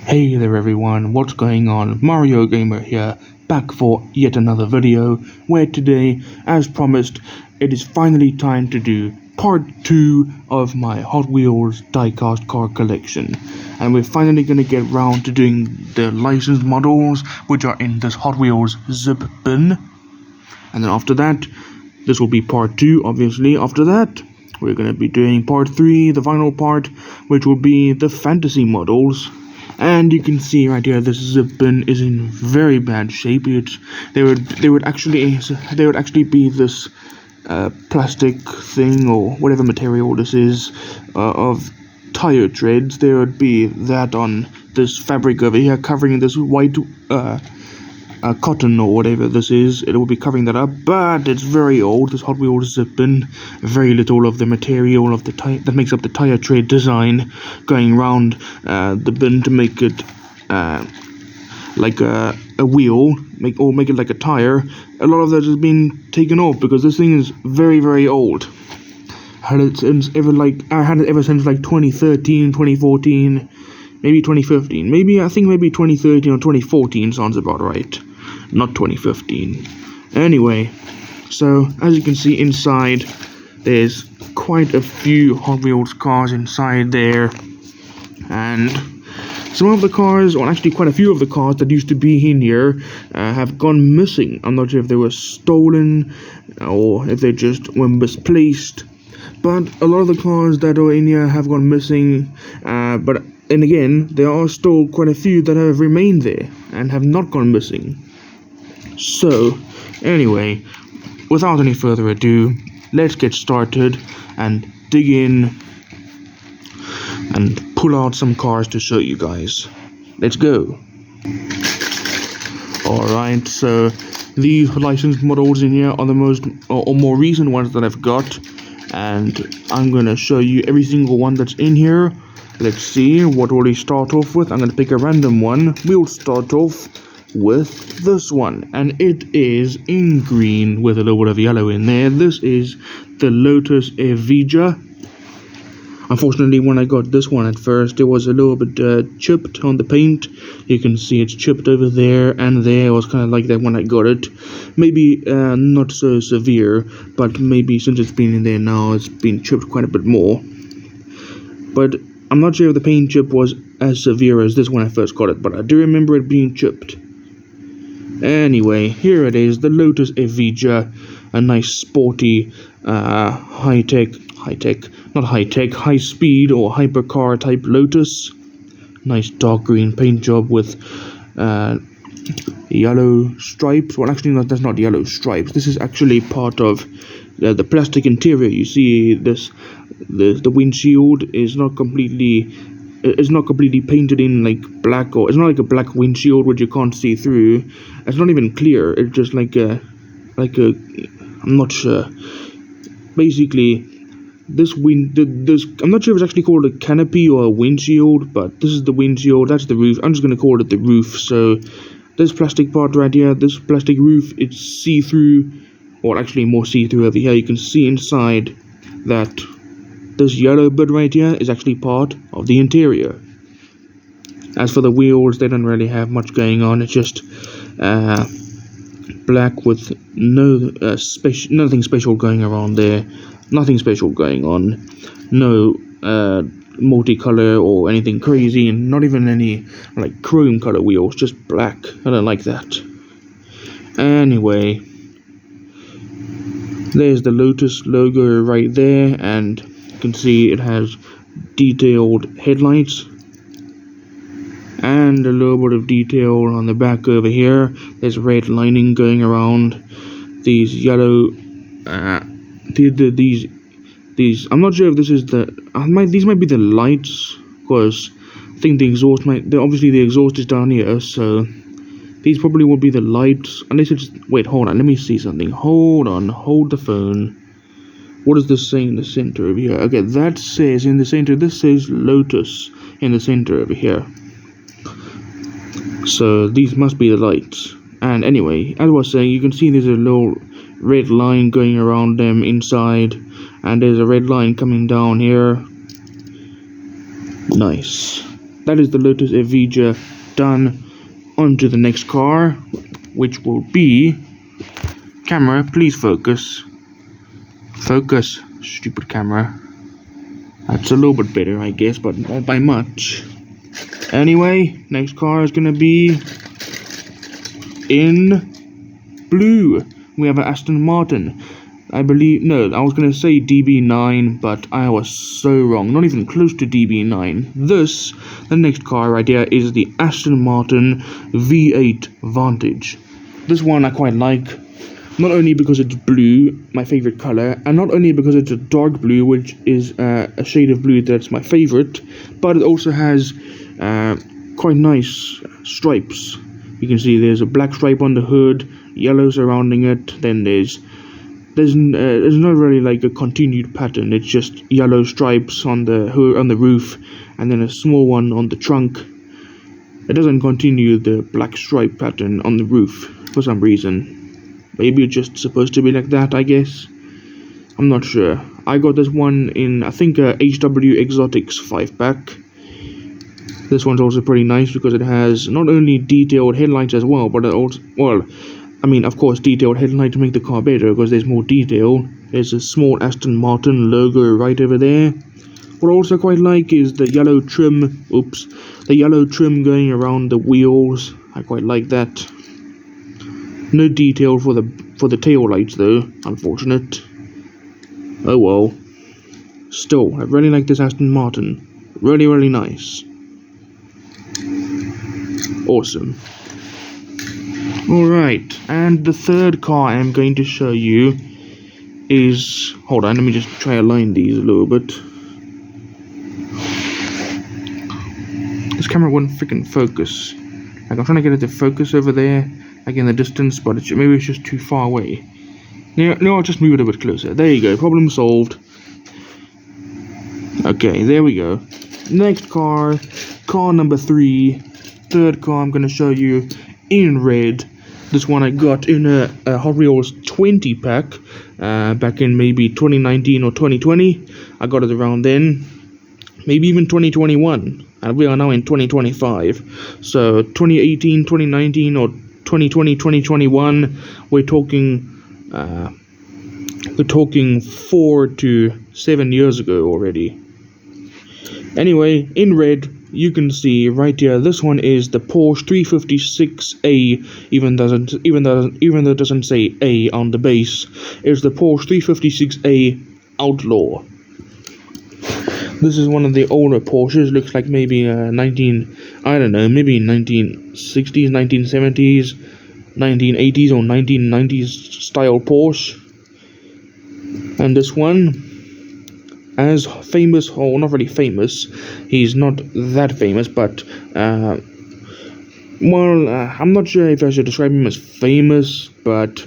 Hey there everyone, what's going on? Mario Gamer here, back for yet another video, where today, as promised, it is finally time to do part 2 of my Hot Wheels diecast car collection. And we're finally gonna get round to doing the licensed models, which are in this Hot Wheels zip bin. And then after that, this will be part 2, obviously. After that, we're gonna be doing part 3, the final part, which will be the fantasy models. And you can see right here, this zip bin is in very bad shape. There would actually be this plastic thing or whatever material this is of tire treads. There would be that on this fabric over here, covering this white cotton or whatever this is. It will be covering that up, but it's very old. This Hot Wheels zip bin, very little of the material of the that makes up the tire tread design going around the bin to make it like a wheel, make it like a tire. A lot of that has been taken off because this thing is very old. I had it ever since like 2013, 2014, maybe 2015. I think maybe 2013 or 2014 sounds about right. Not 2015. Anyway, so as you can see inside, there's quite a few Hot Wheels cars inside there, and some of the cars, or actually quite a few of the cars that used to be in here, have gone missing. I'm not sure if they were stolen or if they just were misplaced, but a lot of the cars that are in here have gone missing, but then again, there are still quite a few that have remained there and have not gone missing. So, anyway, without any further ado, let's get started and dig in and pull out some cars to show you guys. Let's go. Alright, so these licensed models in here are the most or more recent ones that I've got, and I'm gonna show you every single one that's in here. Let's see, what will we start off with? I'm gonna pick a random one. We'll start off with this one, and it is in green with a little bit of yellow in there. This is the Lotus Evija. Unfortunately, when I got this one at first, it was a little bit chipped on the paint. You can see it's chipped over there and there. It was kind of like that when I got it. Maybe not so severe, but maybe since it's been in there now, it's been chipped quite a bit more. But I'm not sure if the paint chip was as severe as this when I first got it, but I do remember it being chipped. Anyway, here it is, the Lotus Evija, a nice sporty, high-speed or hypercar type Lotus. Nice dark green paint job with yellow stripes. Well, actually, that's not yellow stripes. This is actually part of the plastic interior. You see, the windshield is not completely painted in like black, or it's not like a black windshield which you can't see through. It's not even clear. It's just like a I'm not sure. Basically, this I'm not sure if it's actually called a canopy or a windshield, but this is the windshield. That's the roof. I'm just gonna call it the roof. So this plastic part right here, this plastic roof, it's see-through, or actually more see-through over here. You can see inside that this yellow bit right here is actually part of the interior. As for the wheels, they don't really have much going on. It's just black with nothing special going around there. Nothing special going on. No multicolor or anything crazy, and not even any like chrome color wheels. Just black. I don't like that. Anyway, there's the Lotus logo right there, and you can see it has detailed headlights and a little bit of detail on the back over here. There's red lining going around these yellow these I'm not sure if this is these might be the lights, because I think the exhaust obviously the exhaust is down here, so these probably will be the lights, unless it's, wait, hold on, let me see something. Hold on, hold the phone. What does this say in the center over here? Okay, that says in the center, this says Lotus in the center over here. So these must be the lights. And anyway, as I was saying, you can see there's a little red line going around them inside, and there's a red line coming down here. Nice. that is the Lotus Evija done. Onto the next car, which will be... Camera, please focus. Focus, stupid camera. That's a little bit better, I guess, but not by much. Anyway, next car is gonna be in blue. We have an Aston Martin. I was gonna say DB9, but I was so wrong. Not even close to DB9. The next car right here, is the Aston Martin V8 Vantage. This one I quite like. Not only because it's blue, my favorite color, and not only because it's a dark blue, which is a shade of blue that's my favorite, but it also has quite nice stripes. You can see there's a black stripe on the hood, yellow surrounding it, then there's not really like a continued pattern. It's just yellow stripes on the hood, on the roof, and then a small one on the trunk. It doesn't continue the black stripe pattern on the roof for some reason. Maybe it's just supposed to be like that, I guess. I'm not sure. I got this one in, I think, a HW Exotics 5-pack. This one's also pretty nice because it has not only detailed headlights as well, but it also, well, I mean, of course, detailed headlights make the car better because there's more detail. There's a small Aston Martin logo right over there. What I also quite like is the yellow trim, the yellow trim going around the wheels. I quite like that. No detail for the tail lights though, unfortunate. Oh well. Still, I really like this Aston Martin. Really, really nice. Awesome. Alright, and the third car I'm going to show you is... Hold on, let me just try to align these a little bit. This camera wouldn't freaking focus. Like, I'm trying to get it to focus over there, like in the distance, but maybe it's just too far away. No, I'll just move it a bit closer. There you go, problem solved. Okay, there we go. Next car number 3. Third car I'm going to show you in red. This one I got in a Hot Wheels 20 pack back in maybe 2019 or 2020. I got it around then, maybe even 2021, and we are now in 2025. So 2018, 2019, or 2020, 2021, we're talking 4 to 7 years ago already. Anyway, in red, you can see right here, this one is the Porsche 356A, even though it doesn't say A on the base. It's the Porsche 356A Outlaw. This is one of the older Porsches. Looks like maybe maybe 1960s, 1970s, 1980s, or 1990s style Porsche. And this one, as famous, or not really famous, he's not that famous, but I'm not sure if I should describe him as famous, but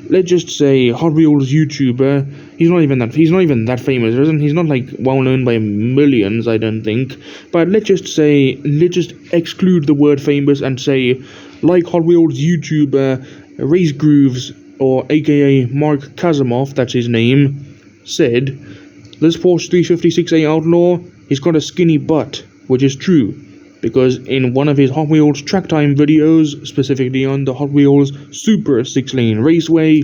let's just say Hot Wheels YouTuber. He's not even that famous, isn't he? He's not like well known by millions, I don't think. But let's just exclude the word famous and say, like Hot Wheels YouTuber Race Grooves, or aka Mark Kazimov, that's his name, said, this Porsche 356A Outlaw, he's got a skinny butt, which is true, because in one of his Hot Wheels track time videos, specifically on the Hot Wheels Super 6-lane Raceway,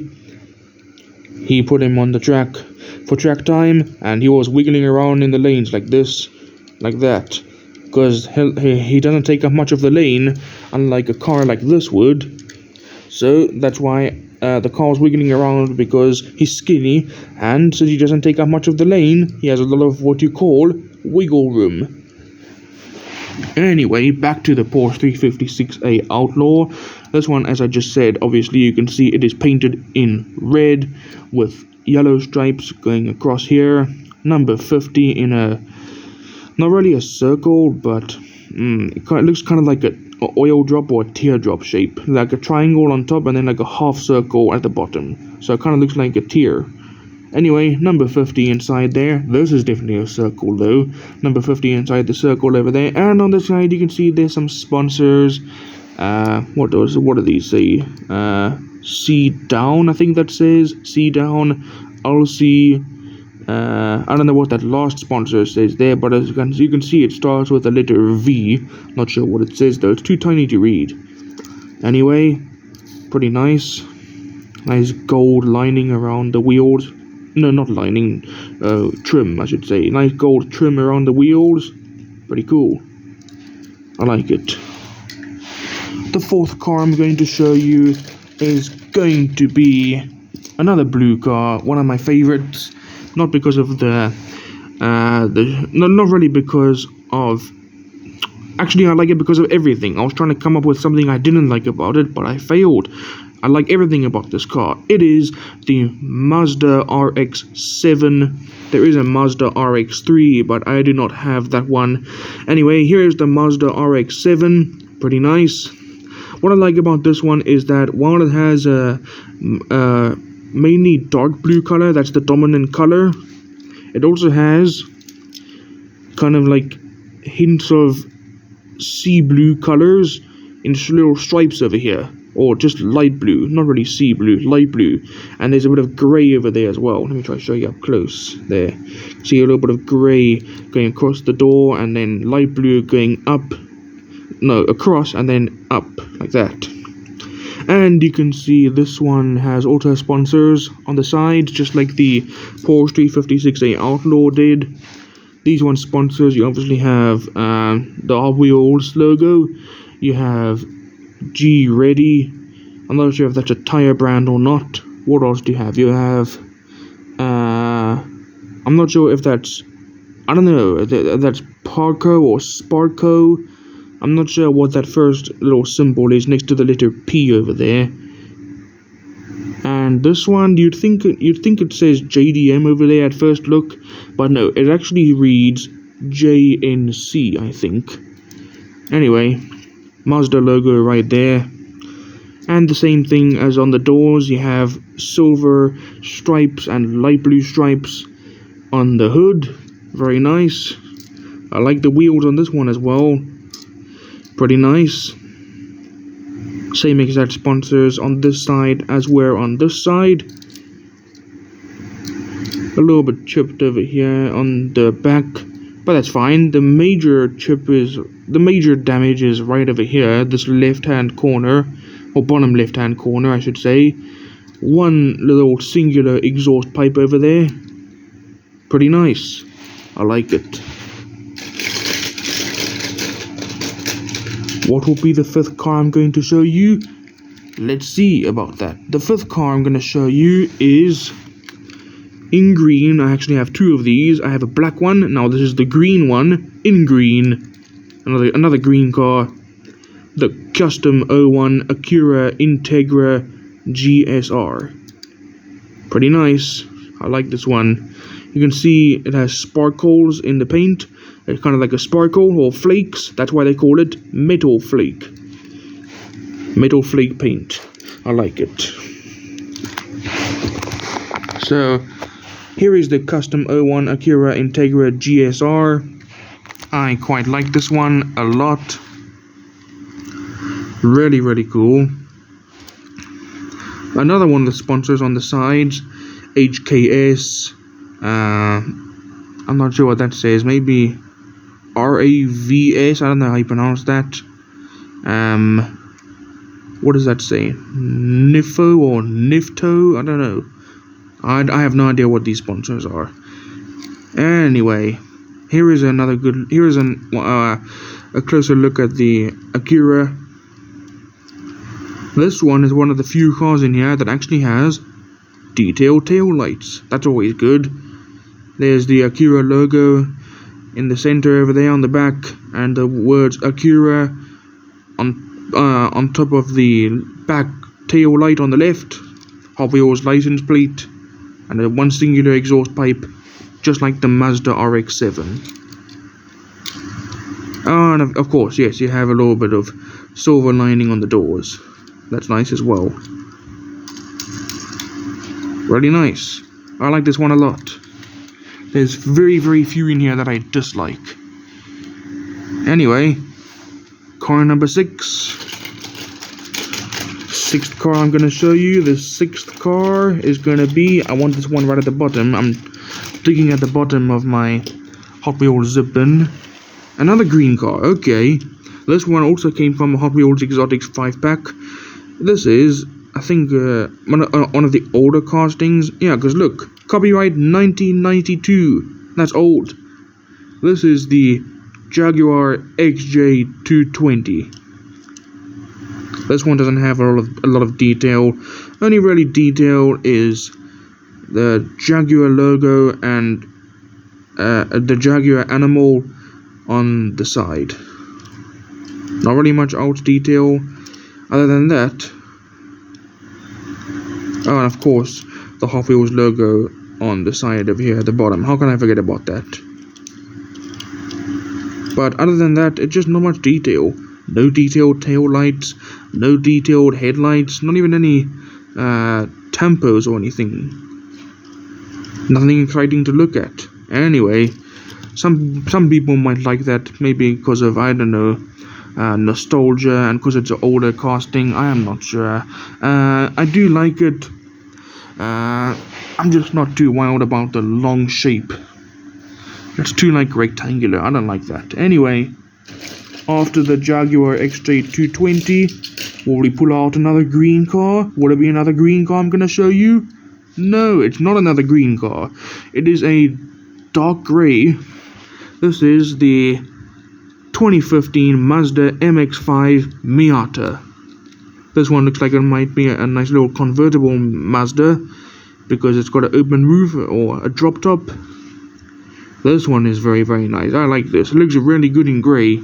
he put him on the track for track time, and he was wiggling around in the lanes like this, like that, because he doesn't take up much of the lane, unlike a car like this would. So that's why the car's wiggling around, because he's skinny, and since he doesn't take up much of the lane, he has a lot of what you call wiggle room. Anyway, back to the Porsche 356A Outlaw. This one, as I just said, obviously you can see it is painted in red with yellow stripes going across here. Number 50 in a, not really a circle, but it looks kind of like an oil drop or a teardrop shape, like a triangle on top and then like a half circle at the bottom, so it kind of looks like a tear. Anyway, number 50 inside there. This is definitely a circle though. Number 50 inside the circle over there, and on the side you can see there's some sponsors. What do these say? C Down, I think that says C Down, LC, I don't know what that last sponsor says there, but as you can see, it starts with the letter V. Not sure what it says though, it's too tiny to read. Anyway, pretty nice. Nice gold lining around the wheels. No, not lining, trim I should say. Nice gold trim around the wheels. Pretty cool. I like it. The fourth car I'm going to show you is going to be another blue car, one of my favorites. Not because of not really because of. Actually, I like it because of everything. I was trying to come up with something I didn't like about it, but I failed. I like everything about this car. It is the Mazda RX-7. There is a Mazda RX-3, but I do not have that one. Anyway, here is the Mazda RX-7. Pretty nice. What I like about this one is that while it has a mainly dark blue color, that's the dominant color, it also has kind of like hints of sea blue colors in little stripes over here, or just light blue, not really sea blue, light blue, and there's a bit of grey over there as well. Let me try to show you up close. There, see a little bit of grey going across the door, and then light blue going up, no, across and then up, like that. And you can see this one has auto sponsors on the sides, just like the Porsche 356A Outlaw did. These one sponsors, you obviously have the Hot Wheels logo. You have G Ready. I'm not sure if that's a tire brand or not. What else do you have? You have I'm not sure if that's, I don't know, that's Parco or Sparco. I'm not sure what that first little symbol is next to the letter P over there. And this one, you'd think it says JDM over there at first look, but no, it actually reads JNC, I think. Anyway, Mazda logo right there. And the same thing as on the doors, you have silver stripes and light blue stripes on the hood. Very nice. I like the wheels on this one as well. Pretty nice. Same exact sponsors on this side as were on this side. A little bit chipped over here on the back, but that's fine. The major damage is right over here, this left-hand corner, or bottom left-hand corner, I should say. One little singular exhaust pipe over there. Pretty nice. I like it. What will be the fifth car I'm going to show you? Let's see about that. The fifth car I'm going to show you is in green. I actually have two of these. I have a black one. Now this is the green one in green. Another green car. The Custom 01 Acura Integra GSR. Pretty nice. I like this one. You can see it has sparkles in the paint. It's kind of like a sparkle or flakes. That's why they call it metal flake. Metal flake paint. I like it. So here is the Custom 01 Acura Integra GSR. I quite like this one a lot. Really, really cool. Another one of the sponsors on the sides, HKS. I'm not sure what that says. Maybe RAVS. I don't know how you pronounce that. What does that say? NIFO or NIFTO? I don't know. I have no idea what these sponsors are. Anyway, here is another good. Here is a closer look at the Acura. This one is one of the few cars in here that actually has detailed tail lights. That's always good. There's the Acura logo in the center over there on the back, and the words Acura on top of the back tail light on the left. Hot Wheels license plate, and a one singular exhaust pipe, just like the Mazda RX-7. And of course, yes, you have a little bit of silver lining on the doors. That's nice as well. Really nice. I like this one a lot. There's very, very few in here that I dislike. Anyway, car number 6. Sixth car I'm going to show you. The sixth car is going to be, I want this one right at the bottom. I'm Digging at the bottom of my Hot Wheels zip-bin. Another green car, okay. This one also came from a Hot Wheels Exotics 5-pack. This is, I think, one of the older castings. Yeah, because look, copyright 1992. That's old. This is the Jaguar XJ220. This one doesn't have a lot of detail. Only really detail is the Jaguar logo and the Jaguar animal on the side. Not really much out detail other than that. Oh, and of course, the Hot Wheels logo on the side of here at the bottom. How can I forget about that? But other than that, it's just not much detail. No detailed tail lights, no detailed headlights, not even any tampos or anything. Nothing exciting to look at. Anyway, some people might like that, maybe because of, I don't know, nostalgia and because it's an older casting. I am not sure. I do like it. I'm just not too wild about the long shape. It's too like rectangular. I don't like that. Anyway, after the Jaguar XJ220, will we pull out another green car? Will it be another green car I'm gonna show you? No, it's not another green car. It is a dark gray. This is the 2015 Mazda MX-5 Miata. This one looks like it might be a nice little convertible Mazda because it's got an open roof or a drop top. This one is very, very nice. I like this. It looks really good in grey.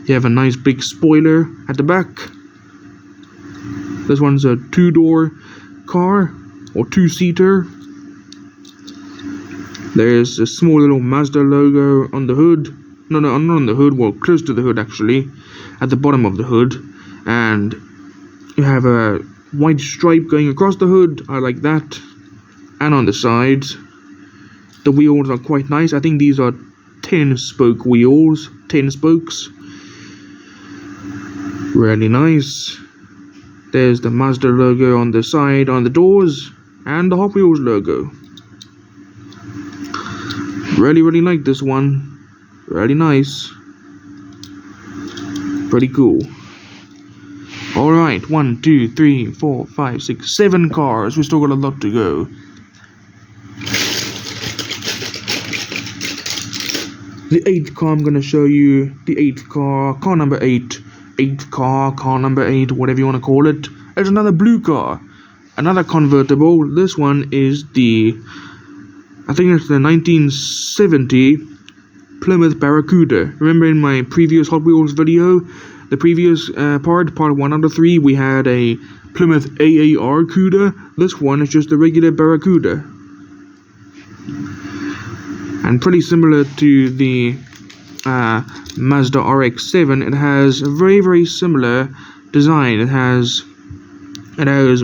You have a nice big spoiler at the back. This one's a two-door car or two-seater. There's a small little Mazda logo on the hood. No, not on the hood. Well, close to the hood actually, at the bottom of the hood. And you have a white stripe going across the hood. I like that. And on the sides, the wheels are quite nice. I think these are 10-spoke wheels. 10 spokes. Really nice. There's the Mazda logo on the side, on the doors, and the Hot Wheels logo. Really, really like this one. Really nice. Pretty cool. Alright, 1, 2, 3, 4, 5, 6, 7 cars. We still got a lot to go. The 8th car I'm gonna show you. The 8th car, car number 8. 8th car number 8, whatever you want to call it. There's another blue car. Another convertible. This one is the, I think it's the 1970 Plymouth Barracuda. Remember in my previous Hot Wheels video, the previous part 1 out of 3, we had a Plymouth AAR Cuda. This one is just the regular Barracuda. And pretty similar to the Mazda RX-7, it has a very, very similar design. It has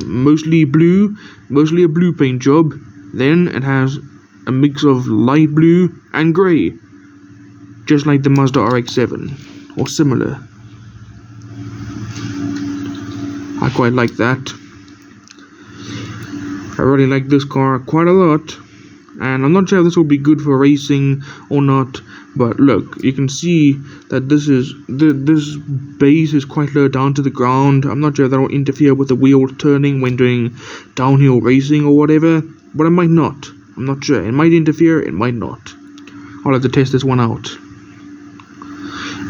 mostly blue, mostly a blue paint job. Then it has a mix of light blue and grey, just like the Mazda RX-7, or similar. I quite like that. I really like this car quite a lot, and I'm not sure if this will be good for racing or not. But look, you can see that this base is quite low down to the ground. I'm not sure if that will interfere with the wheel turning when doing downhill racing or whatever, but it might not. I'm not sure. It might interfere, it might not. I'll have to test this one out.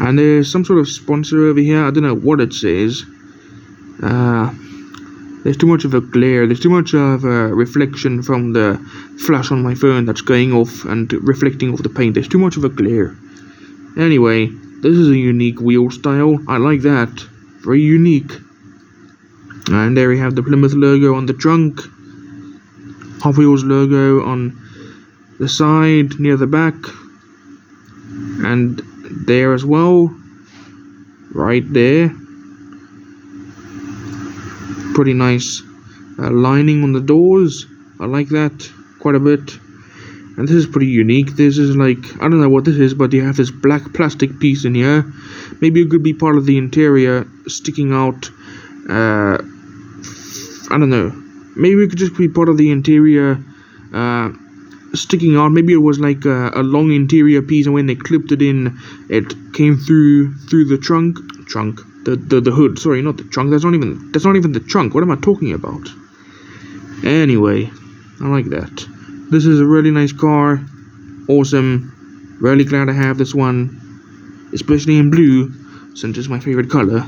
And there's some sort of sponsor over here. I don't know what it says. There's too much of a glare. There's too much of a reflection from the flash on my phone that's going off and reflecting off the paint. There's too much of a glare. Anyway, this is a unique wheel style. I like that. Very unique. And there we have the Plymouth logo on the trunk. Hot Wheels logo on the side near the back. And there as well. Right there. Pretty nice lining on the doors. I like that quite a bit. And this is pretty unique. This is like, I don't know what this is, but you have this black plastic piece in here. Maybe it could be part of the interior sticking out. I don't know. Maybe it could just be part of the interior sticking out. Maybe it was like a long interior piece, and when they clipped it in, it came through the trunk, the hood. Sorry, not the trunk. That's not even the trunk. What am I talking about? Anyway, I like that. This is a really nice car. Awesome. Really glad I have this one, especially in blue, since it's my favorite color.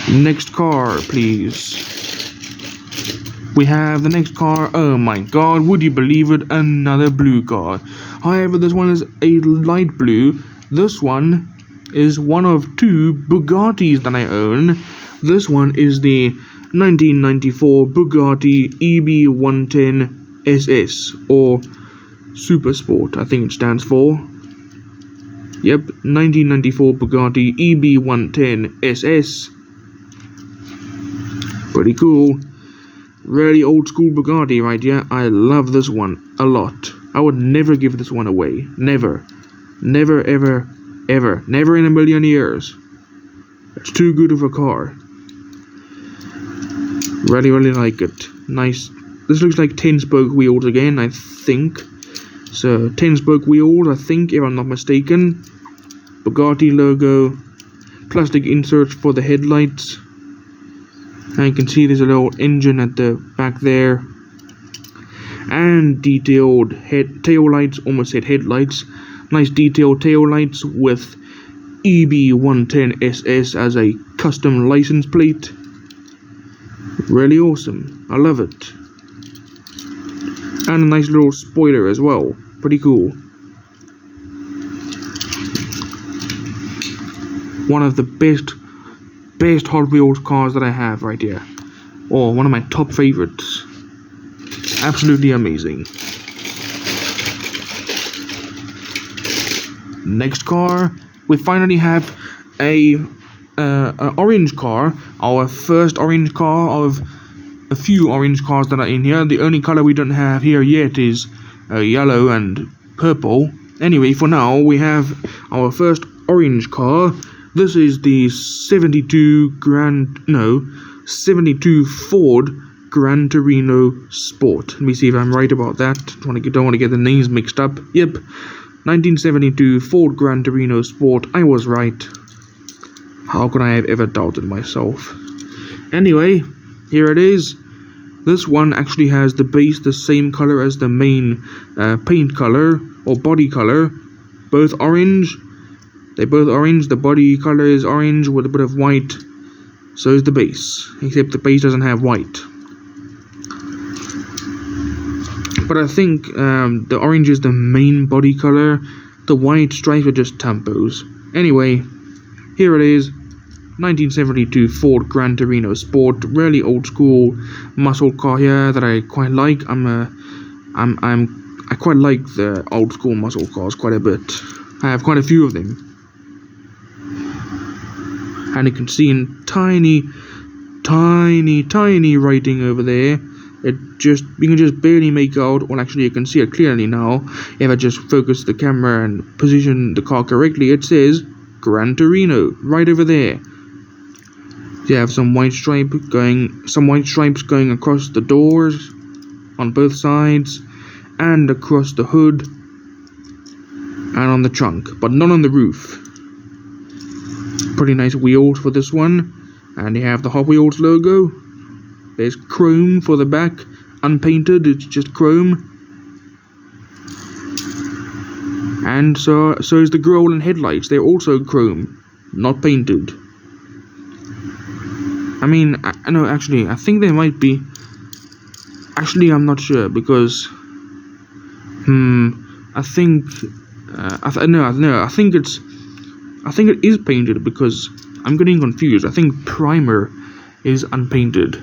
Next car, please. We have the next car. Oh my god, would you believe it? Another blue car. However, this one is a light blue. This one is one of two Bugattis that I own. This one is the 1994 Bugatti EB110 SS, or Super Sport, I think it stands for. Yep, 1994 Bugatti EB110 SS. Pretty cool. Really old school Bugatti right here. I love this one a lot. I would never give this one away. Never. Never, ever, ever. Never in a million years. It's too good of a car. Really, really like it. Nice. This looks like 10-spoke wheels again, I think. So, 10-spoke wheels, I think, if I'm not mistaken. Bugatti logo. Plastic inserts for the headlights. And you can see there's a little engine at the back there. And detailed tail lights, almost said headlights. Nice detailed tail lights with EB110SS as a custom license plate. Really awesome. I love it. And a nice little spoiler as well. Pretty cool. One of the best Hot Wheels cars that I have right here. Or one of my top favorites. Absolutely amazing. Next car, we finally have a orange car. Our first orange car of a few orange cars that are in here. The only color we don't have here yet is yellow and purple. Anyway, for now we have our first orange car. This is the 72 Ford Gran Torino Sport. Let me see if I'm right about that. Don't want to get the names mixed up. Yep, 1972 Ford Gran Torino Sport. I was right. How could I have ever doubted myself? Anyway, here it is. This one actually has the base the same color as the main paint color or body color. Both orange. They're both orange. The body color is orange with a bit of white. So is the base. Except the base doesn't have white. But I think the orange is the main body color. The white stripes are just tampos. Anyway, here it is. 1972 Ford Gran Torino Sport, really old school muscle car here that I quite like. I quite like the old school muscle cars quite a bit. I have quite a few of them, and you can see in tiny writing over there. You can just barely make out. Well, actually, you can see it clearly now. If I just focus the camera and position the car correctly, it says Gran Torino right over there. You have some white stripes going across the doors on both sides and across the hood and on the trunk, but not on the roof. Pretty nice wheels for this one, and you have the Hot Wheels logo. There's chrome for the back, unpainted, it's just chrome. And so is the grille and headlights. They're also chrome, not painted. I mean, I think they might be. Actually, I'm not sure because, I think it is painted because I'm getting confused. I think primer is unpainted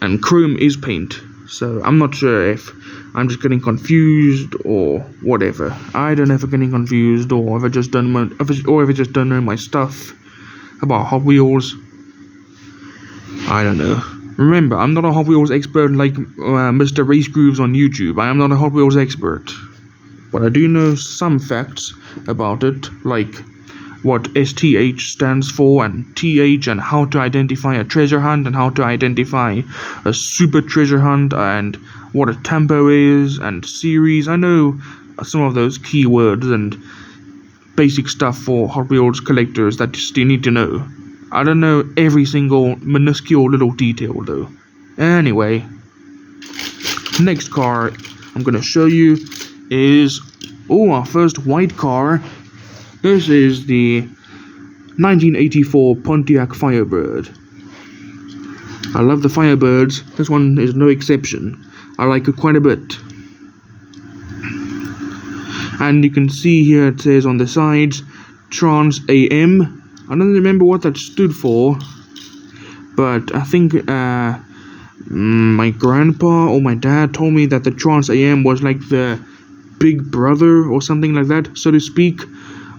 and chrome is paint. So I'm not sure if I'm just getting confused or whatever. I don't know if I'm getting confused or if I just don't know my stuff about Hot Wheels. I don't know. Remember, I'm not a Hot Wheels expert like Mr. Race Grooves on YouTube. I am not a Hot Wheels expert. But I do know some facts about it, like what STH stands for and TH, and how to identify a treasure hunt and how to identify a super treasure hunt, and what a tempo is and series. I know some of those keywords and basic stuff for Hot Wheels collectors that you need to know. I don't know every single minuscule little detail though. Anyway, next car I'm gonna show you is our first white car. This is the 1984 Pontiac Firebird. I love the Firebirds. This one is no exception. I like it quite a bit. And you can see here it says on the sides Trans AM. I don't remember what that stood for, but I think my grandpa or my dad told me that the Trans AM was like the big brother or something like that, so to speak,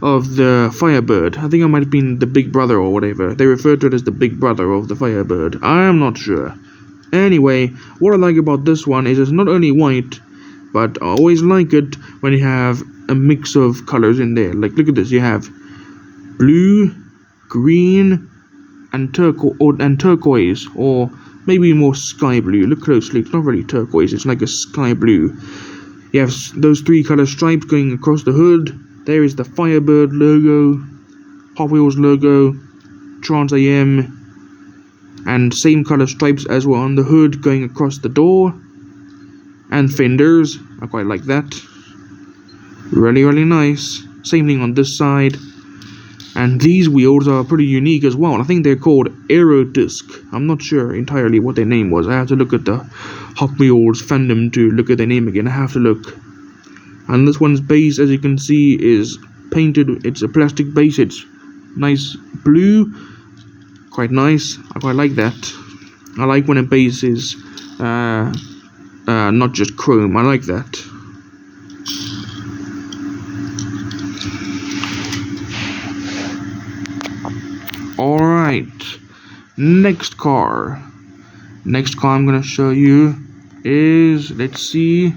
of the Firebird. I think it might have been the big brother or whatever. They referred to it as the big brother of the Firebird. I am not sure. Anyway, what I like about this one is it's not only white, but I always like it when you have a mix of colors in there. Like, look at this. You have blue, green, and turquoise, or maybe more sky blue. Look closely. It's not really turquoise. It's like a sky blue. You have those three color stripes going across the hood. There is the Firebird logo, Hot Wheels logo, Trans AM, and same color stripes as well on the hood going across the door. And fenders, I quite like that. Really, really nice. Same thing on this side. And these wheels are pretty unique as well. I think they're called Aerodisc. I'm not sure entirely what their name was. I have to look at the Hot Wheels fandom to look at their name again. I have to look. And this one's base, as you can see, is painted. It's a plastic base. It's nice blue. Quite nice. I quite like that. I like when a base is not just chrome. I like that. Alright, next car I'm gonna show you is, let's see,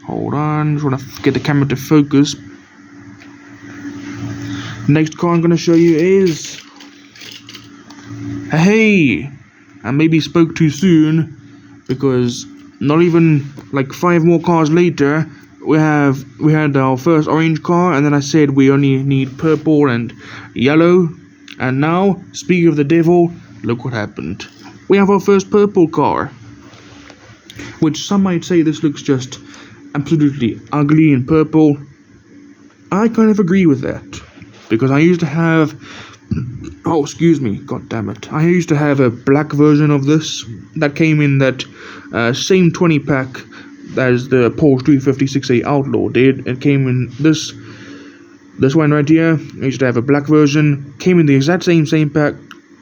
hold on, just wanna get the camera to focus. Next car I'm gonna show you is, hey, I maybe spoke too soon, because not even like 5 more cars later, we had our first orange car, and then I said we only need purple and yellow. And now, speaking of the devil, look what happened. We have our first purple car. Which some might say this looks just absolutely ugly in purple. I kind of agree with that. Because I used to have... Oh, excuse me. God damn it. I used to have a black version of this. That came in that same 20 pack as the Porsche 356A Outlaw did. It came in this one right here. I used to have a black version. Came in the exact same pack.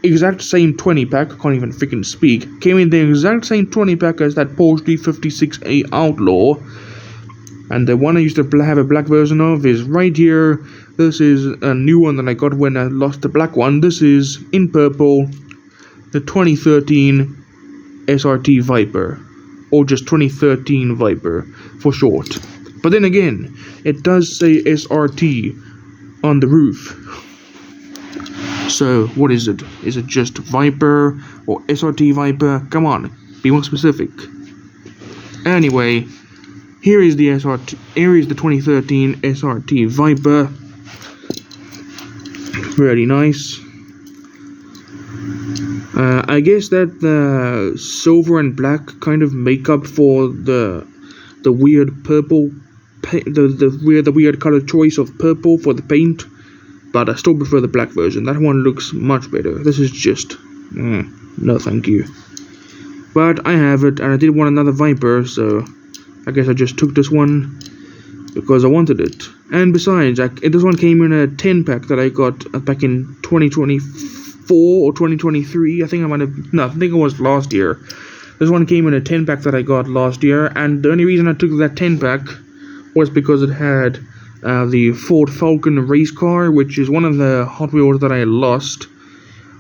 Exact same 20 pack. I can't even freaking speak. Came in the exact same 20 pack as that Porsche 356A Outlaw. And the one I used to have a black version of is right here. This is a new one that I got when I lost the black one. This is in purple. The 2013 SRT Viper. Or just 2013 Viper for short. But then again, it does say SRT on the roof. So, what is it? Is it just Viper or SRT Viper? Come on, be more specific. Anyway, here is the SRT. Here is the 2013 SRT Viper. Really nice. I guess that the silver and black kind of make up for the weird purple. The weird color choice of purple for the paint, but I still prefer the black version. That one looks much better. This is just no thank you. But I have it, and I did want another Viper, so I guess I just took this one because I wanted it. And besides, this one came in a 10 pack that I got back in 2024 or 2023. I think it was last year. This one came in a 10 pack that I got last year, and the only reason I took that 10 pack was because it had the Ford Falcon race car, which is one of the Hot Wheels that I lost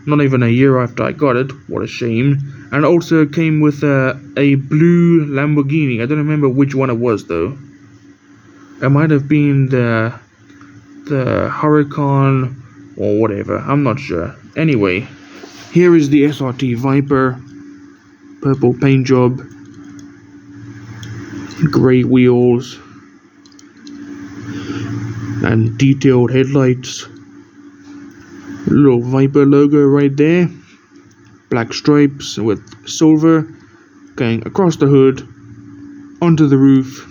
not even a year after I got it. What a shame. And it also came with a blue Lamborghini. I don't remember which one it was though. It might have been the Huracan or whatever. I'm not sure. Anyway, here is the SRT Viper. Purple paint job. Grey wheels and detailed headlights. Little Viper logo right there. Black stripes with silver going across the hood, onto the roof,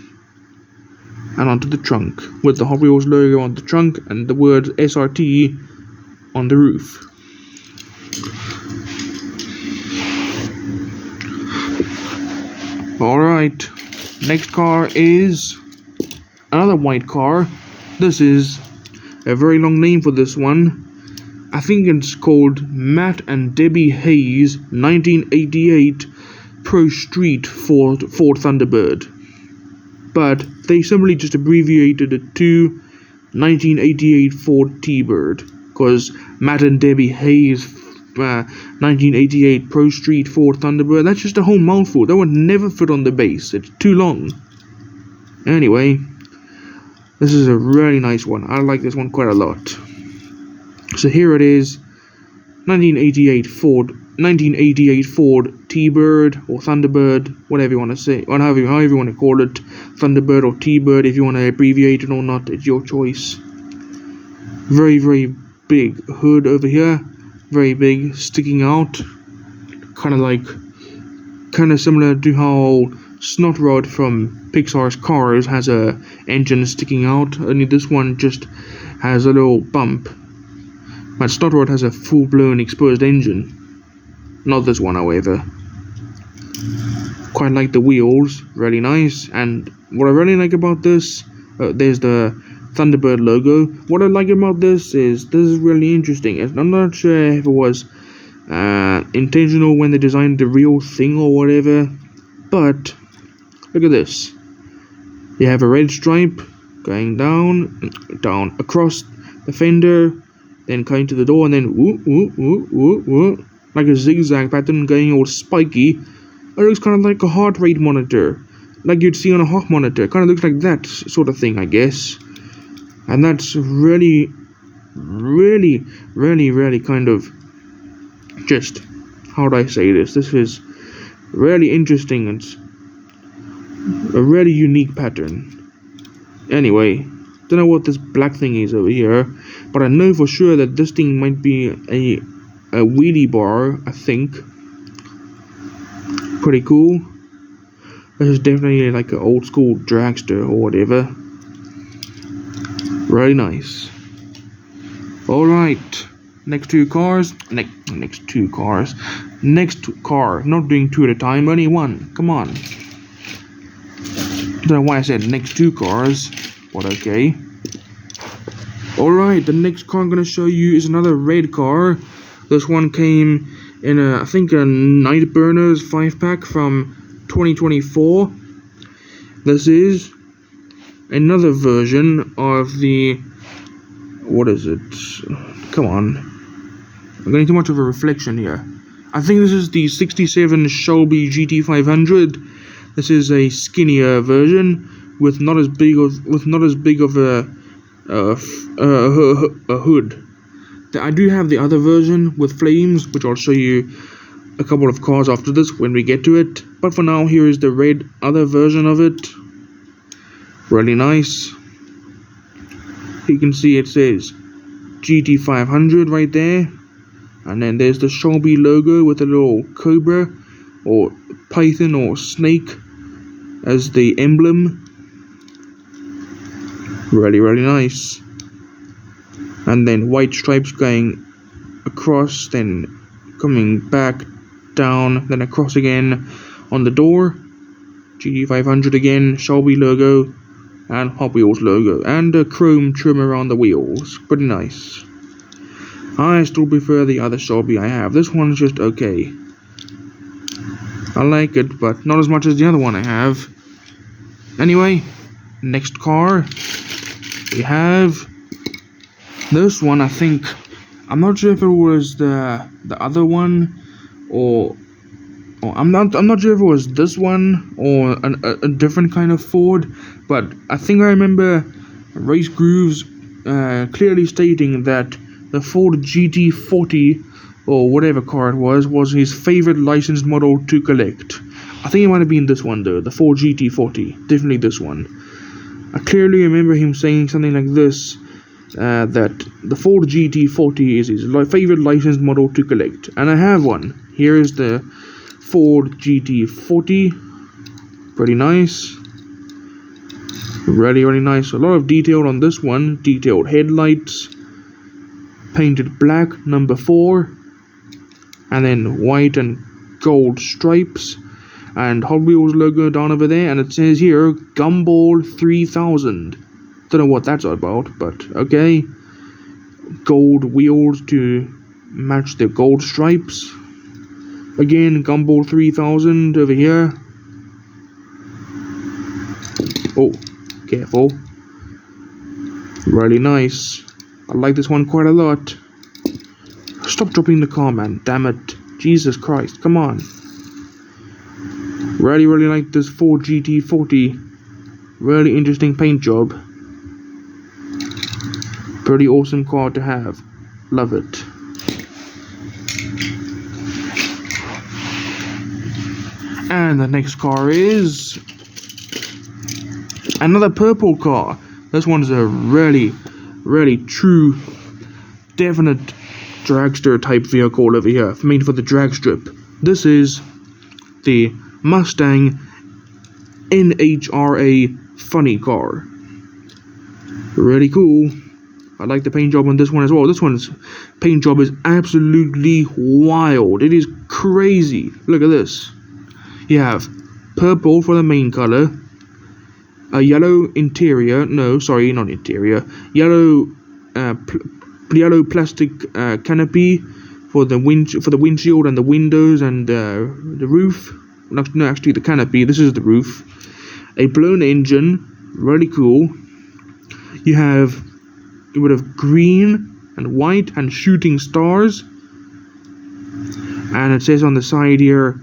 and onto the trunk, with the Hot Wheels logo on the trunk and the word SRT on the roof. Alright, next car is another white car. This is a very long name for this one. I think it's called Matt and Debbie Hayes 1988 Pro Street Ford Thunderbird. But they simply just abbreviated it to 1988 Ford T-Bird, because Matt and Debbie Hayes 1988 Pro Street Ford Thunderbird, that's just a whole mouthful. That would never fit on the base. It's too long. Anyway, this is a really nice one. I like this one quite a lot. So here it is, 1988 Ford T-Bird or Thunderbird, whatever you want to say, or however you want to call it, Thunderbird or T-Bird. If you want to abbreviate it or not, it's your choice. Very, very big hood over here, very big, sticking out, kind of similar to how Snotrod from Pixar's Cars has a engine sticking out. Only this one just has a little bump. But Snotrod has a full-blown exposed engine. Not this one, however. Quite like the wheels, really nice. And what I really like about this, there's the Thunderbird logo. What I like about this is really interesting. I'm not sure if it was intentional when they designed the real thing or whatever, but look at this. You have a red stripe going down across the fender, then coming to the door, and then whoop, like a zigzag pattern going all spiky. It looks kind of like a heart rate monitor, like you'd see on a HOC monitor. Kind of looks like that sort of thing, I guess. And that's really kind of just, how do I say this? This is really interesting. It's a really unique pattern. Anyway, don't know what this black thing is over here, but I know for sure that this thing might be a wheelie bar, I think. Pretty cool. This is definitely like an old school dragster or whatever. Really nice. Alright, next car. Not doing two at a time, only one. Come on. Don't know why I said next two cars, but okay. Alright, the next car I'm going to show you is another red car. This one came in I think a Nightburners 5-pack from 2024. This is another version of the, what is it? Come on. I'm getting too much of a reflection here. I think this is the 67 Shelby GT500. This is a skinnier version with not as big of a hood. I do have the other version with flames, which I'll show you a couple of cars after this when we get to it. But for now, here is the red other version of it. Really nice. You can see it says GT500 right there. And then there's the Shelby logo with a little cobra or python or snake as the emblem. Really nice. And then white stripes going across, then coming back down, then across again on the door. GT500 again, Shelby logo, and Hot Wheels logo, and a chrome trim around the wheels. Pretty nice. I still prefer the other Shelby I have. This one's just okay. I like it, but not as much as the other one I have. Anyway, next car, we have this one. I think, I'm not sure if it was the other one, or I'm not sure if it was this one or a different kind of Ford, but I think I remember Race Grooves clearly stating that the Ford GT40 or whatever car it was his favorite licensed model to collect. I think it might have been this one though, the Ford GT40. Definitely this one. I clearly remember him saying something like this, that the Ford GT40 is his favorite licensed model to collect. And I have one. Here is the Ford GT40. Pretty nice. Really, really nice. A lot of detail on this one. Detailed headlights. Painted black, number 4. And then white and gold stripes. And Hot Wheels logo down over there. And it says here, Gumball 3000. Don't know what that's about, but okay. Gold wheels to match the gold stripes. Again, Gumball 3000 over here. Oh, careful. Really nice. I like this one quite a lot. Stop dropping the car, man. Damn it. Jesus Christ. Come on. Really, really like this Ford GT40. Really interesting paint job. Pretty awesome car to have. Love it. And the next car is another purple car. This one's a really, really true, definite dragster type vehicle over here, made for the drag strip. This is the Mustang NHRA funny car. Really cool. I like the paint job on this one as well. This one's paint job is absolutely wild. It is crazy. Look at this. You have purple for the main color, a yellow interior. No, sorry, not interior. Yellow, yellow plastic canopy for the windshield and the windows and the roof. No, actually the canopy. This is the roof. A blown engine. Really cool. You would have green and white and shooting stars. And it says on the side here,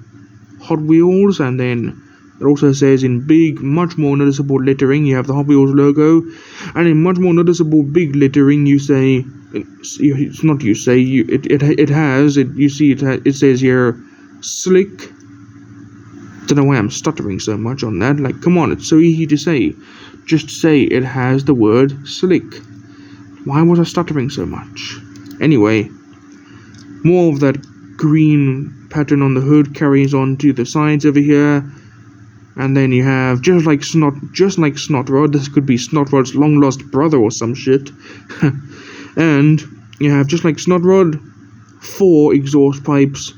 Hot Wheels, and then it also says in big, much more noticeable lettering, you have the Hot Wheels logo, and in much more noticeable big lettering, you say, it's not you say, it says here, Slick. Don't know why I'm stuttering so much on that. Like, come on, it's so easy to say. Just say it has the word Slick. Why was I stuttering so much? Anyway, more of that green pattern on the hood carries on to the sides over here. And then you have, just like Snotrod, this could be Snotrod's long lost brother or some shit. And you have, just like Snotrod, 4 exhaust pipes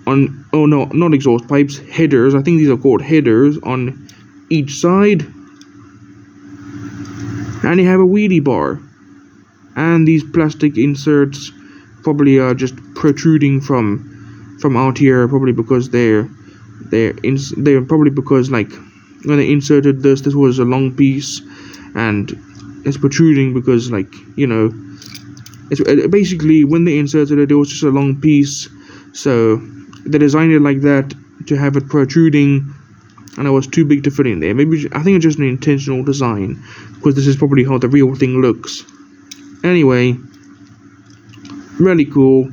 on, oh no, not exhaust pipes, headers. I think these are called headers on each side. And you have a wheelie bar. And these plastic inserts probably are just protruding from out here, probably because they're probably because, like, when they inserted this was a long piece, and it's protruding because, like, you know, it's basically when they inserted it was just a long piece, so they designed it like that to have it protruding, and it was too big to fit in there. Maybe I think it's just an intentional design, because this is probably how the real thing looks. Anyway, really cool.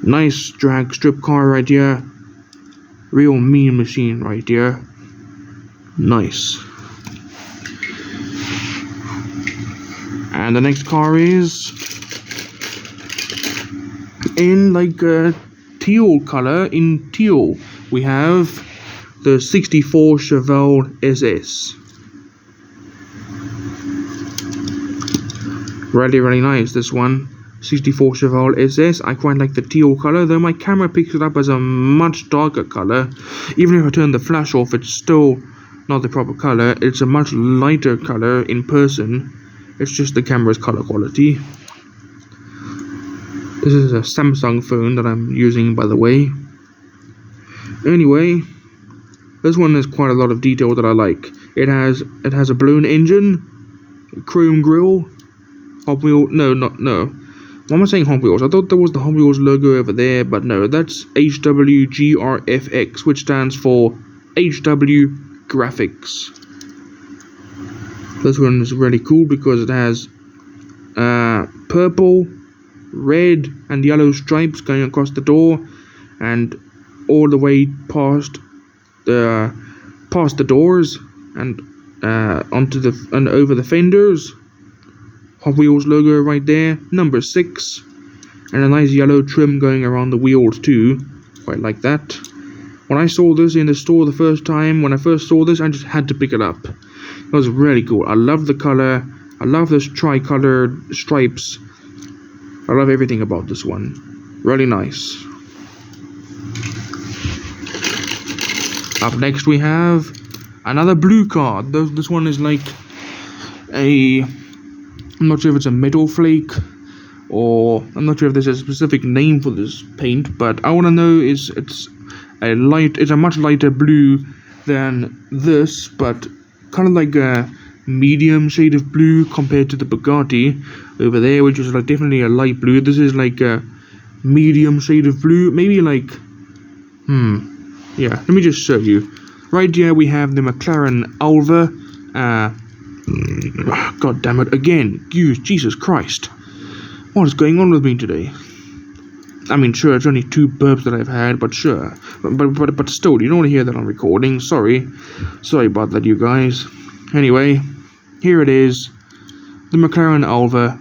Nice drag strip car right here. Real mean machine right here. Nice. And the next car is in like a teal color. In teal, we have the 64 Chevelle SS. Really, really nice, this one. 64 Chevelle SS. I quite like the teal color, though my camera picks it up as a much darker color. Even if I turn the flash off, it's still not the proper color. It's a much lighter color in person. It's just the camera's color quality. This is a Samsung phone that I'm using, by the way. Anyway, this one has quite a lot of detail that I like. It has a blown engine, chrome grille, Hot Wheels. No. Why am I saying Hot Wheels? I thought there was the Hot Wheels logo over there, but no, that's HWGRFX, which stands for HW Graphics. This one is really cool because it has purple, red, and yellow stripes going across the door, and all the way past the doors and and over the fenders. Hot Wheels logo right there, number 6, and a nice yellow trim going around the wheels too. Quite like that. When I saw this in the store the first time, when I first saw this, I just had to pick it up. It was really cool. I love the color. I love those tri-colored stripes. I love everything about this one. Really nice. Up next we have another blue car. This one is like I'm not sure if it's a metal flake, or I'm not sure if there's a specific name for this paint, but I want to know it's a much lighter blue than this, but kind of like a medium shade of blue compared to the Bugatti over there, which is like definitely a light blue. This is like a medium shade of blue, maybe like yeah, let me just show you. Right here we have the McLaren Alva. God damn it again. Jesus Christ, what is going on with me today? I mean, sure, it's only 2 burps that I've had, but sure. But still, you don't want to hear that on recording. Sorry about that, you guys. Anyway, here it is, the McLaren Alva.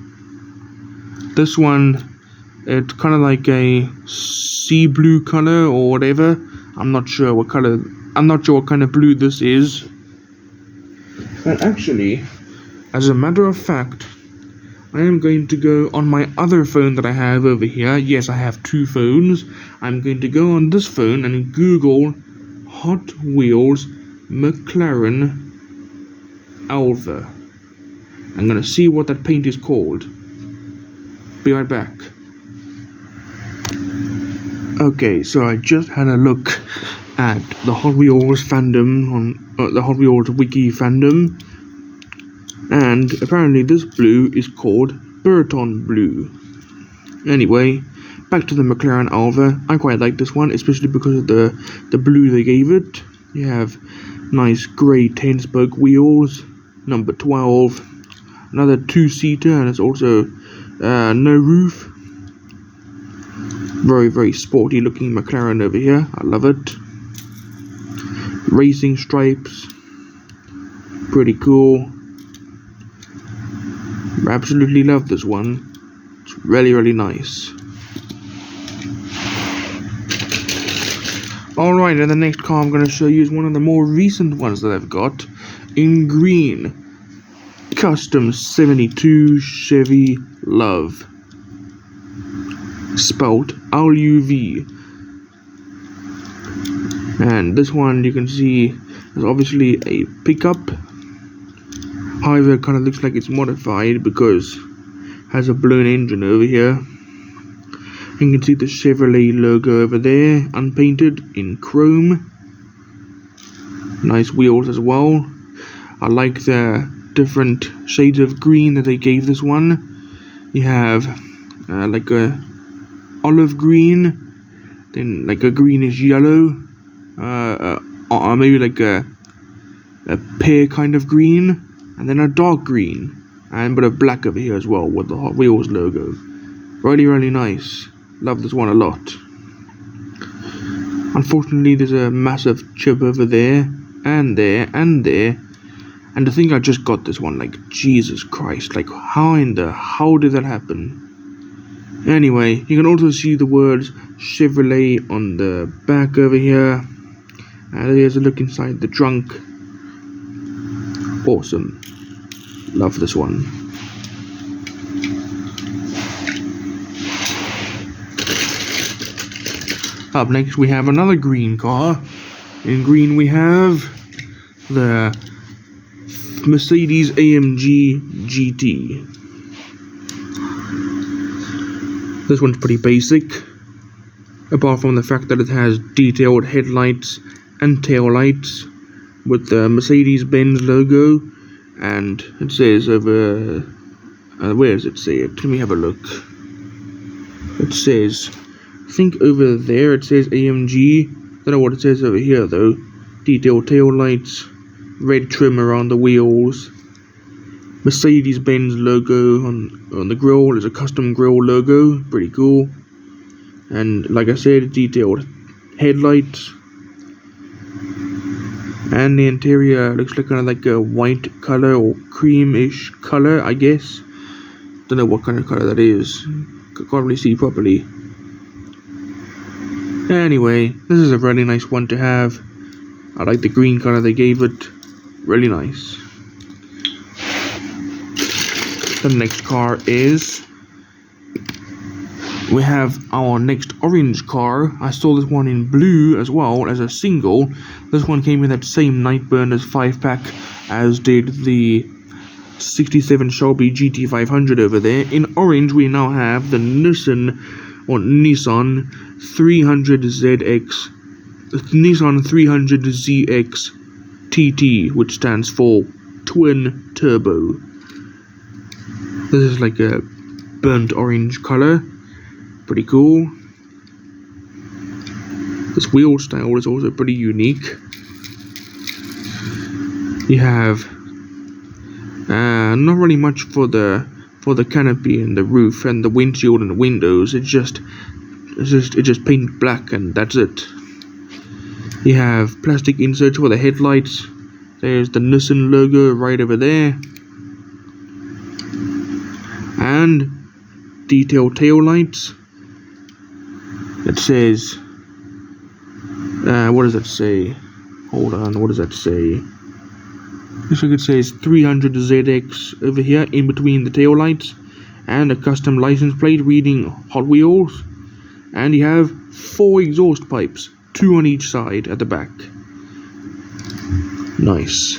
This one, it's kind of like a sea blue color or whatever. I'm not sure what kind of blue this is. And actually, as a matter of fact, I am going to go on my other phone that I have over here. Yes, I have 2 phones. I'm going to go on this phone and Google Hot Wheels McLaren Alva. I'm going to see what that paint is called. Be right back. Okay, so I just had a look at the Hot Wheels fandom on the Hot Wheels wiki fandom, and apparently this blue is called Burton blue. Anyway, back to the McLaren Alva. I quite like this one, especially because of the blue they gave it. You have nice grey 10-spoke wheels, number 12, another 2-seater, and it's also no roof. Very, very sporty looking McLaren over here. I love it. Racing stripes. Pretty cool. Absolutely love this one. It's really, really nice. Alright, and the next car I'm going to show you is one of the more recent ones that I've got in green. Custom 72 Chevy Love. Spelled LUV. And this one you can see is obviously a pickup. However, it kind of looks like it's modified because it has a blown engine over here. You can see the Chevrolet logo over there, unpainted in chrome. Nice wheels as well. I like the different shades of green that they gave this one. You have like a olive green, then like a greenish yellow, or maybe like a pear kind of green, and then a dark green, and but a black over here as well with the Hot Wheels logo. Really, really nice. Love this one a lot. Unfortunately, there's a massive chip over there, and there, and there. And I think I just got this one, like, Jesus Christ, like, how did that happen? Anyway, you can also see the words Chevrolet on the back over here. And here's a look inside the trunk. Awesome. Love this one. Up next we have another green car. In green we have the Mercedes AMG GT. This one's pretty basic, apart from the fact that it has detailed headlights and tail lights with the Mercedes-Benz logo, and it says over where does it say it? Let me have a look. It says, I think over there it says AMG. Don't know what it says over here though. Detailed tail lights, red trim around the wheels, Mercedes-Benz logo on the grille. There's a custom grille logo, pretty cool. And like I said, detailed headlights. And the interior looks like kind of like a white color or creamish color, I guess. Don't know what kind of color that is. Can't really see properly. Anyway, this is a really nice one to have. I like the green color they gave it. Really nice. The next car is... we have our next orange car. I saw this one in blue as well as a single. This one came in that same Nightburners 5-pack as did the 67 Shelby GT500 over there. In orange we now have the Nissan 300ZX, Nissan 300ZX TT, which stands for Twin Turbo. This is like a burnt orange color. Pretty cool. This wheel style is also pretty unique. You have not really much for the canopy and the roof and the windshield and the windows. It's just painted black and that's it. You have plastic inserts for the headlights. There's the Nissan logo right over there. And detailed tail lights. It says, what does that say? Hold on, what does that say? Looks like it says 300ZX over here in between the tail lights, and a custom license plate reading Hot Wheels. And you have 4 exhaust pipes, 2 on each side at the back. Nice.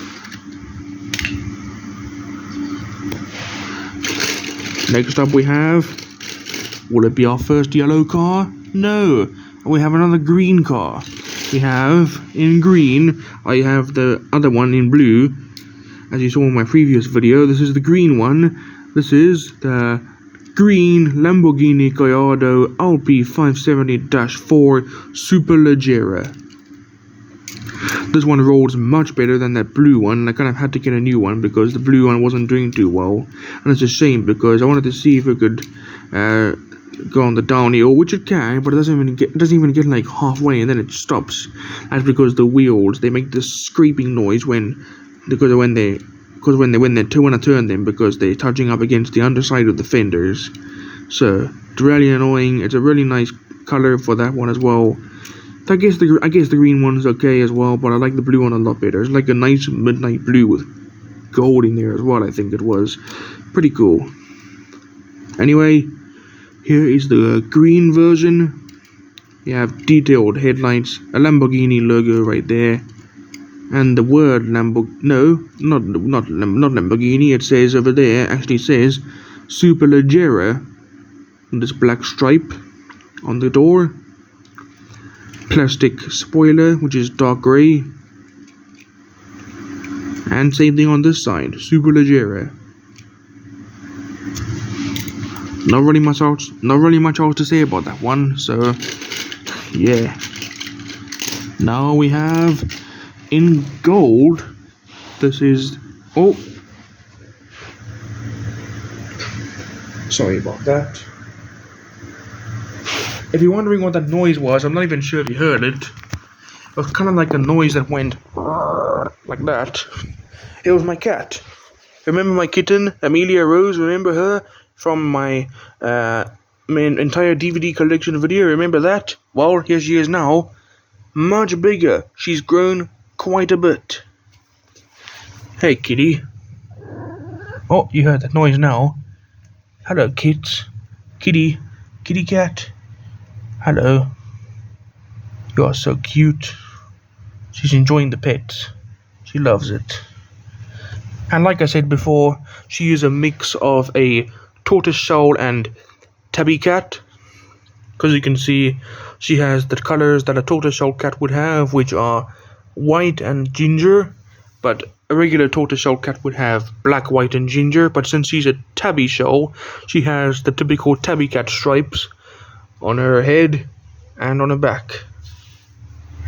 Next up we have, will it be our first yellow car? No, we have another green car. We have, in green, I have the other one in blue. As you saw in my previous video, this is the green one. This is the green Lamborghini Gallardo Alpi 570-4 Superleggera. This one rolls much better than that blue one. I kind of had to get a new one because the blue one wasn't doing too well. And it's a shame because I wanted to see if it could go on the downhill, which it can, but it doesn't even get like halfway and then it stops. That's because the wheels, they make this scraping noise when they want to turn them, because they're touching up against the underside of the fenders. So it's really annoying. It's a really nice color for that one as well. I guess the green one's okay as well, but I like the blue one a lot better. It's like a nice midnight blue with gold in there as well, I think it was. Pretty cool. Anyway, here is the green version. You have detailed headlights, a Lamborghini logo right there, and the word not Lamborghini. It says over there, actually says Superleggera, and this black stripe on the door. Plastic spoiler, which is dark grey, and same thing on this side, Superleggera. Not really much else to say about that one. So yeah. Now we have in gold. This is sorry about that. If you're wondering what that noise was, I'm not even sure if you heard it. It was kind of like a noise that went like that. It was my cat. Remember my kitten, Amelia Rose? Remember her from my entire DVD collection video? Remember that? Well, here she is now. Much bigger. She's grown quite a bit. Hey, kitty. Oh, you heard that noise now. Hello, kids. Kitty cat. Hello. You are so cute. She's enjoying the pet. She loves it. And like I said before, she is a mix of a tortoiseshell and tabby cat. Because you can see, she has the colors that a tortoiseshell cat would have, which are white and ginger. But a regular tortoiseshell cat would have black, white, and ginger. But since she's a tabby shell, she has the typical tabby cat stripes on her head and on her back,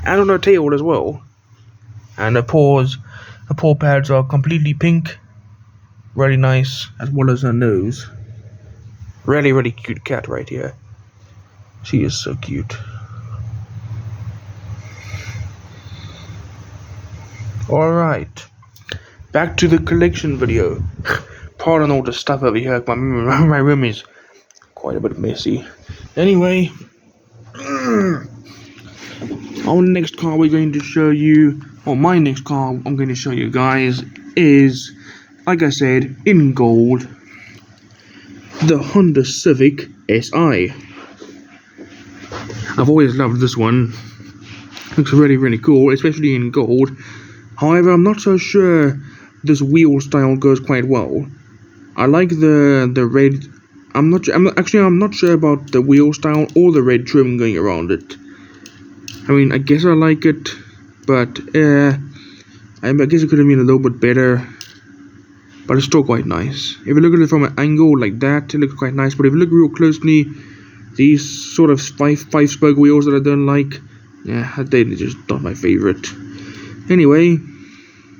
and on her tail as well. And her paw pads are completely pink, really nice, as well as her nose. Really cute cat right here. She is so cute. Alright, back to the collection video. Pardon all the stuff over here, my room is quite a bit messy. Anyway, our next car we're going to show you, or my next car I'm going to show you guys, is, like I said, in gold, the Honda Civic Si. I've always loved this one. Looks really cool, especially in gold. However, I'm not so sure this wheel style goes quite well. I like the red. I'm not sure about the wheel style or the red trim going around it. I mean, I guess I like it, but I guess it could have been a little bit better. But it's still quite nice. If you look at it from an angle like that, it looks quite nice. But if you look real closely, these sort of five-spoke wheels that I don't like, yeah, they're just not my favorite. Anyway,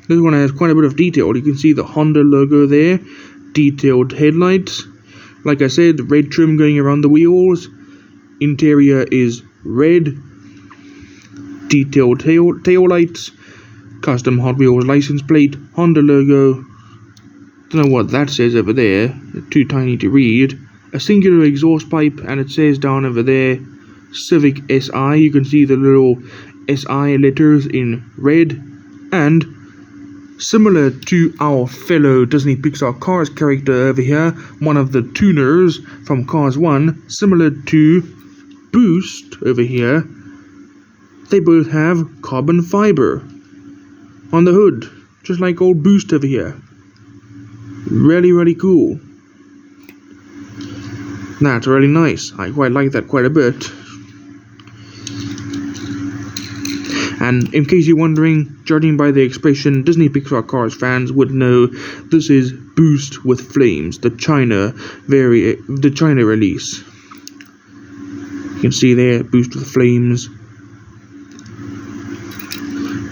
this one has quite a bit of detail. You can see the Honda logo there, detailed headlights. Like I said, the red trim going around the wheels. Interior is red. Detailed tail lights. Custom Hot Wheels license plate. Honda logo. Don't know what that says over there. It's too tiny to read. A singular exhaust pipe, and it says down over there, Civic Si. You can see the little SI letters in red, and similar to our fellow Disney Pixar Cars character over here, one of the tuners from Cars 1, similar to Boost over here, they both have carbon fiber on the hood, just like old Boost over here. Really cool. That's really nice. I quite like that quite a bit. And in case you're wondering, judging by the expression, Disney Pixar Cars fans would know this is Boost with Flames, the China release. You can see there, Boost with Flames.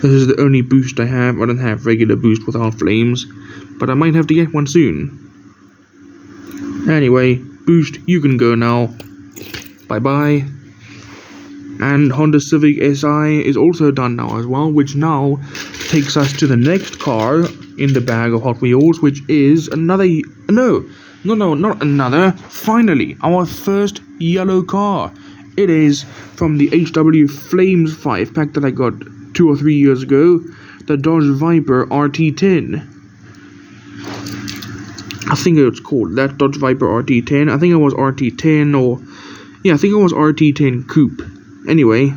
This is the only Boost I have. I don't have regular Boost without flames, but I might have to get one soon. Anyway, Boost, you can go now. Bye. And Honda Civic Si is also done now as well, which now takes us to the next car in the bag of Hot Wheels, which is finally, our first yellow car. It is from the HW Flames 5-pack that I got 2 or 3 years ago, the Dodge Viper RT10. I think it's called that, Dodge Viper RT10. I think it was RT10 I think it was RT10 Coupe. Anyway,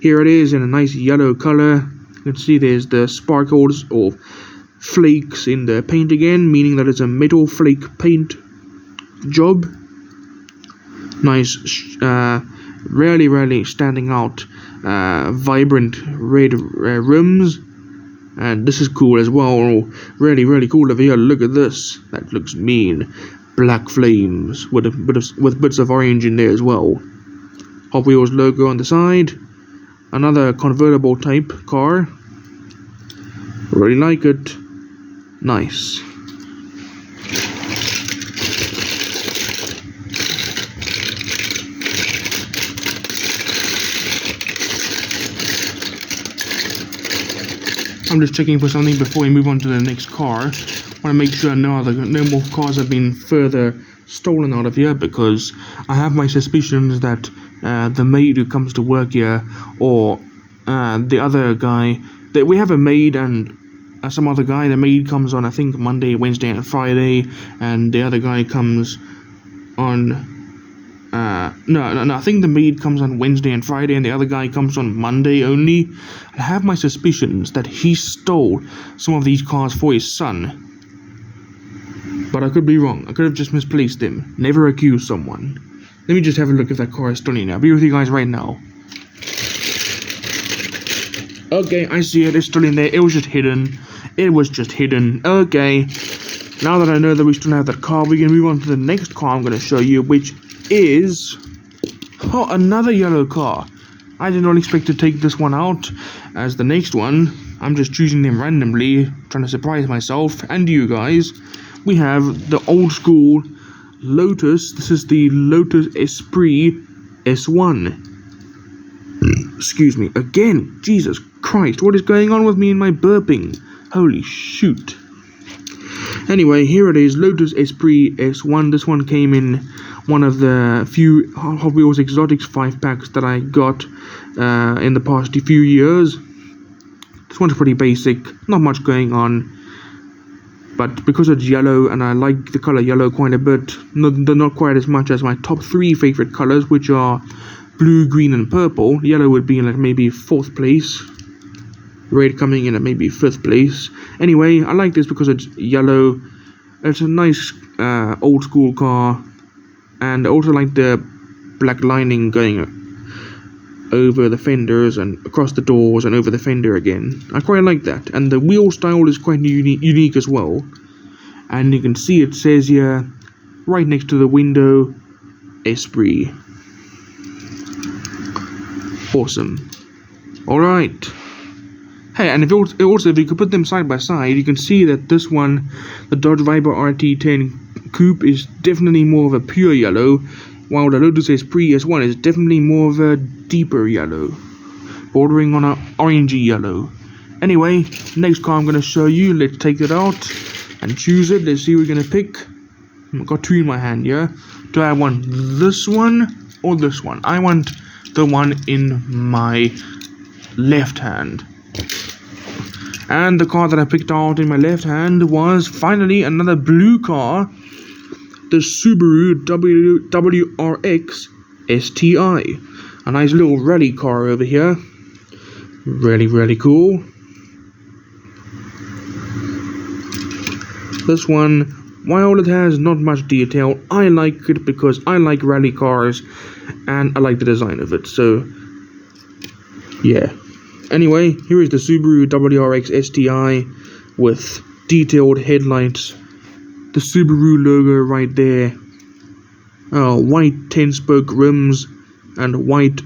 here it is in a nice yellow color. You can see there's the sparkles or flakes in the paint again, meaning that it's a metal flake paint job. Nice, really standing out, vibrant red rims. And this is cool as well. Really cool over here. Look at this. That looks mean. Black flames with bits of orange in there as well. Hot Wheels logo on the side. Another convertible type car. Really like it. Nice. I'm just checking for something before we move on to the next car. I want to make sure no more cars have been further stolen out of here, because I have my suspicions that the maid who comes to work here, or the other guy, that we have a maid and some other guy. The maid comes on, I think, Monday, Wednesday, and Friday, and the other guy comes on. No, I think the maid comes on Wednesday and Friday, and the other guy comes on Monday only. I have my suspicions that he stole some of these cars for his son. But I could be wrong. I could have just misplaced them. Never accuse someone. Let me just have a look if that car is still in there. I'll be with you guys right now. Okay, I see it. It's still in there. It was just hidden. Okay. Now that I know that we still have that car, we can move on to the next car I'm going to show you, which is another yellow car. I did not expect to take this one out as the next one. I'm just choosing them randomly, trying to surprise myself and you guys. We have the old school Lotus. This is the Lotus Esprit S1. Excuse me, again, Jesus Christ, what is going on with me and my burping? Holy shoot. Anyway, here it is, Lotus Esprit S1. This one came in one of the few Hot Wheels Exotics 5-packs that I got in the past few years. This one's pretty basic, not much going on. But because it's yellow, and I like the color yellow quite a bit, not quite as much as my top 3 favorite colors, which are blue, green, and purple. Yellow would be like maybe 4th place. Red coming in at maybe 5th place. Anyway, I like this because it's yellow. It's a nice old school car, and I also like the black lining going over the fenders and across the doors and over the fender again. I quite like that, and the wheel style is quite unique as well. And you can see it says here, right next to the window, Esprit. Awesome. Alright. Hey, and if you could put them side by side, you can see that this one, the Dodge Viper RT10 Coupe, is definitely more of a pure yellow, while the Lotus Esprit S1 is definitely more of a deeper yellow, bordering on an orangey yellow. Anyway, next car I'm going to show you. Let's take it out and choose it. Let's see what we're going to pick. I've got 2 in my hand here. Do I want this one or this one? I want the one in my left hand. And the car that I picked out in my left hand was finally another blue car, the Subaru WRX STI. A nice little rally car over here. Really cool. This one, while it has not much detail, I like it because I like rally cars and I like the design of it. So, yeah. Anyway, here is the Subaru WRX STI with detailed headlights, the Subaru logo right there, white 10-spoke rims, and white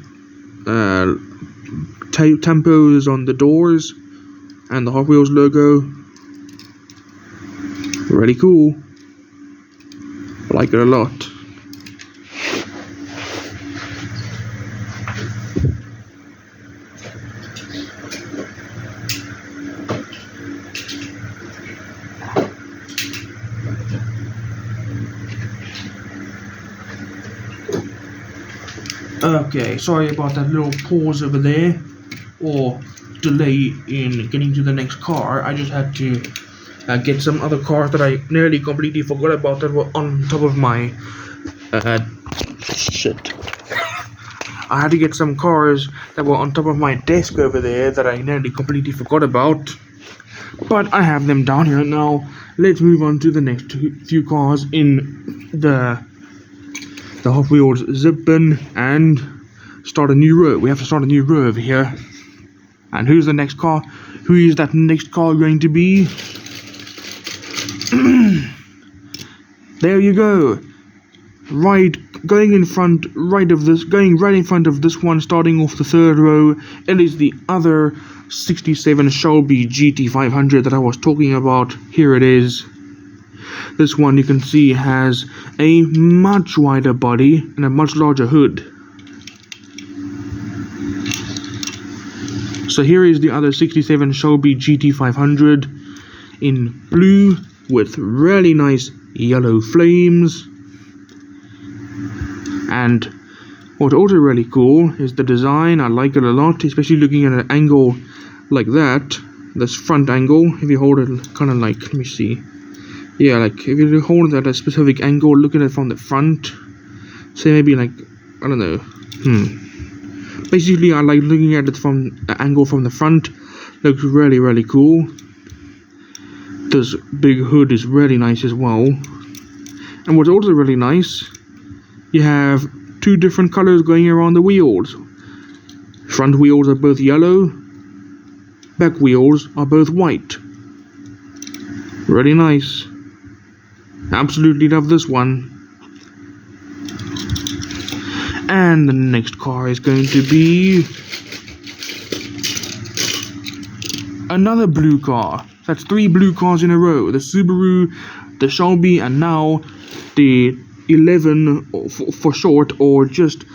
tampos on the doors, and the Hot Wheels logo. Really cool. I like it a lot. Okay, sorry about that little pause over there, or delay in getting to the next car. I just had to get some other cars that I nearly completely forgot about that were on top of my shit. I had to get some cars that were on top of my desk over there that I nearly completely forgot about. But I have them down here now. Let's move on to the next few cars in the Hot Wheels zip bin and start a new row. We have to start a new row over here. And who's the next car? Who is that next car going to be? There you go. Going right in front of this one, starting off the 3rd row. It is the other 67 Shelby GT500 that I was talking about. Here it is. This one you can see has a much wider body and a much larger hood. So here is the other 67 Shelby GT500 in blue with really nice yellow flames. And what's also really cool is the design. I like it a lot, especially looking at an angle like that. This front angle, if you hold it kind of like, let me see. Yeah, like if you hold it at a specific angle, look at it from the front. Say maybe like, I don't know. Basically, I like looking at it from an angle from the front. Looks really cool. This big hood is really nice as well. And what's also really nice, you have 2 different colors going around the wheels. Front wheels are both yellow. Back wheels are both white. Really nice. Absolutely love this one. And the next car is going to be another blue car. That's 3 blue cars in a row. The Subaru, the Shelby, and now the 11 for short, or just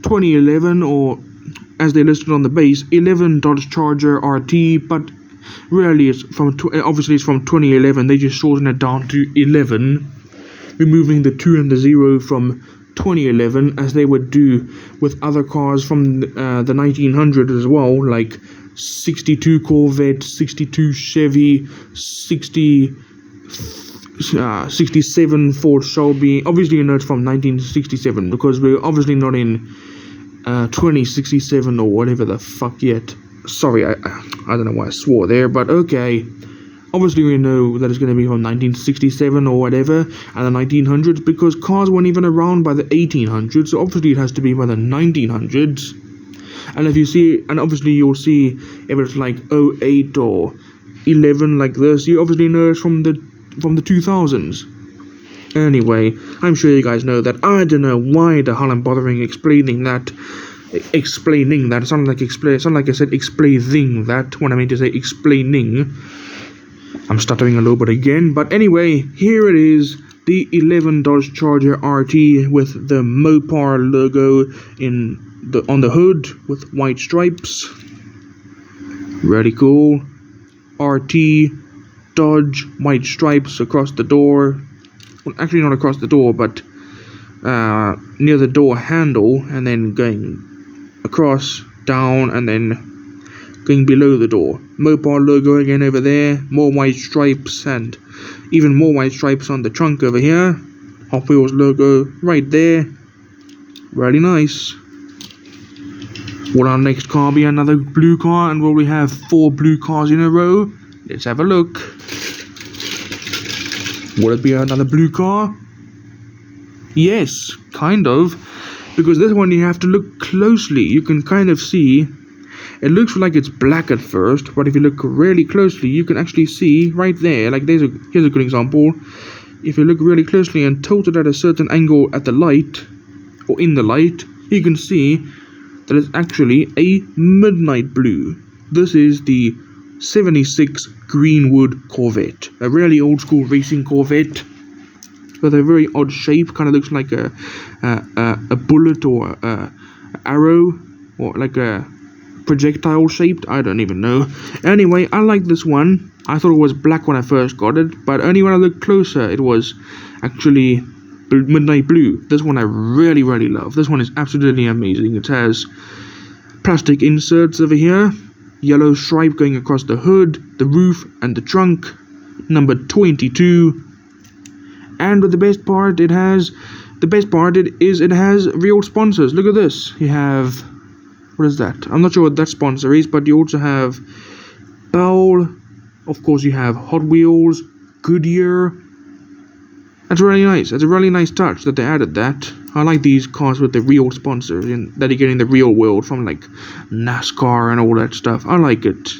2011, or as they listed on the base, 11 Dodge Charger RT, but really it's from obviously it's from 2011. They just shortened it down to 11, removing the 2 and the 0 from 2011, as they would do with other cars from the 1900s as well, like 62 Corvette, 62 Chevy, 67 Ford Shelby. Obviously, you know it's from 1967 because we're obviously not in 2067 or whatever the fuck yet. Sorry, I don't know why I swore there, but okay. Obviously, we know that it's going to be from 1967 or whatever, and the 1900s, because cars weren't even around by the 1800s, so obviously it has to be by the 1900s. And if you see, and obviously you'll see if it's like 08 or 11 like this, you obviously know it's from the 2000s. Anyway, I'm sure you guys know that. I don't know why the hell I'm bothering explaining that. It sounded like I said explaining that when I meant to say explaining. I'm stuttering a little bit again, but anyway, here it is, the 11 Dodge Charger RT with the Mopar logo on the hood with white stripes. Really cool. RT Dodge, white stripes across the door. Well, actually not across the door, but near the door handle, and then going across, down, and then going below the door. Mopar logo again over there, more white stripes, and even more white stripes on the trunk over here. Hot Wheels logo right there. Really nice. Will our next car be another blue car, and will we have 4 blue cars in a row? Let's have a look. Will it be another blue car? Yes, kind of, because this one you have to look closely. You can kind of see it looks like it's black at first, but if you look really closely, you can actually see right there, like here's a good example. If you look really closely and tilt it at a certain angle at the light, or in the light, you can see that it's actually a midnight blue. This is the 76 Greenwood Corvette, a really old school racing Corvette with a very odd shape. Kind of looks like a bullet or a arrow, or like a projectile shaped, I don't even know. Anyway, I like this one. I thought it was black when I first got it, but only when I looked closer it was actually midnight blue. This one I really love. This one is absolutely amazing. It has plastic inserts over here, yellow stripe going across the hood, the roof, and the trunk, number 22. And the best part it has real sponsors. Look at this. You have, what is that? I'm not sure what that sponsor is, but you also have Bell. Of course, you have Hot Wheels, Goodyear. That's really nice. That's a really nice touch that they added that. I like these cars with the real sponsors that you get in the real world, from like NASCAR and all that stuff. I like it.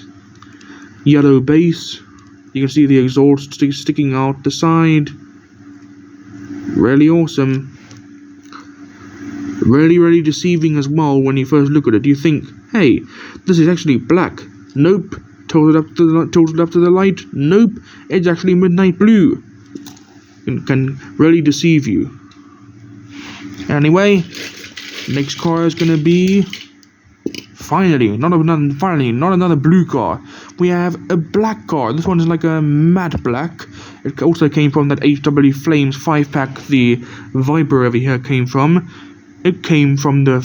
Yellow base. You can see the exhaust sticking out the side. Really awesome. Really deceiving as well when you first look at it. You think, hey, this is actually black. Nope. Tilted up to the light. Nope. It's actually midnight blue. It can really deceive you. Anyway, next car is gonna be finally not another blue car. We have a black car. This one is like a matte black. It also came from that HW Flames 5-pack. The Viper over here came from. It came from the.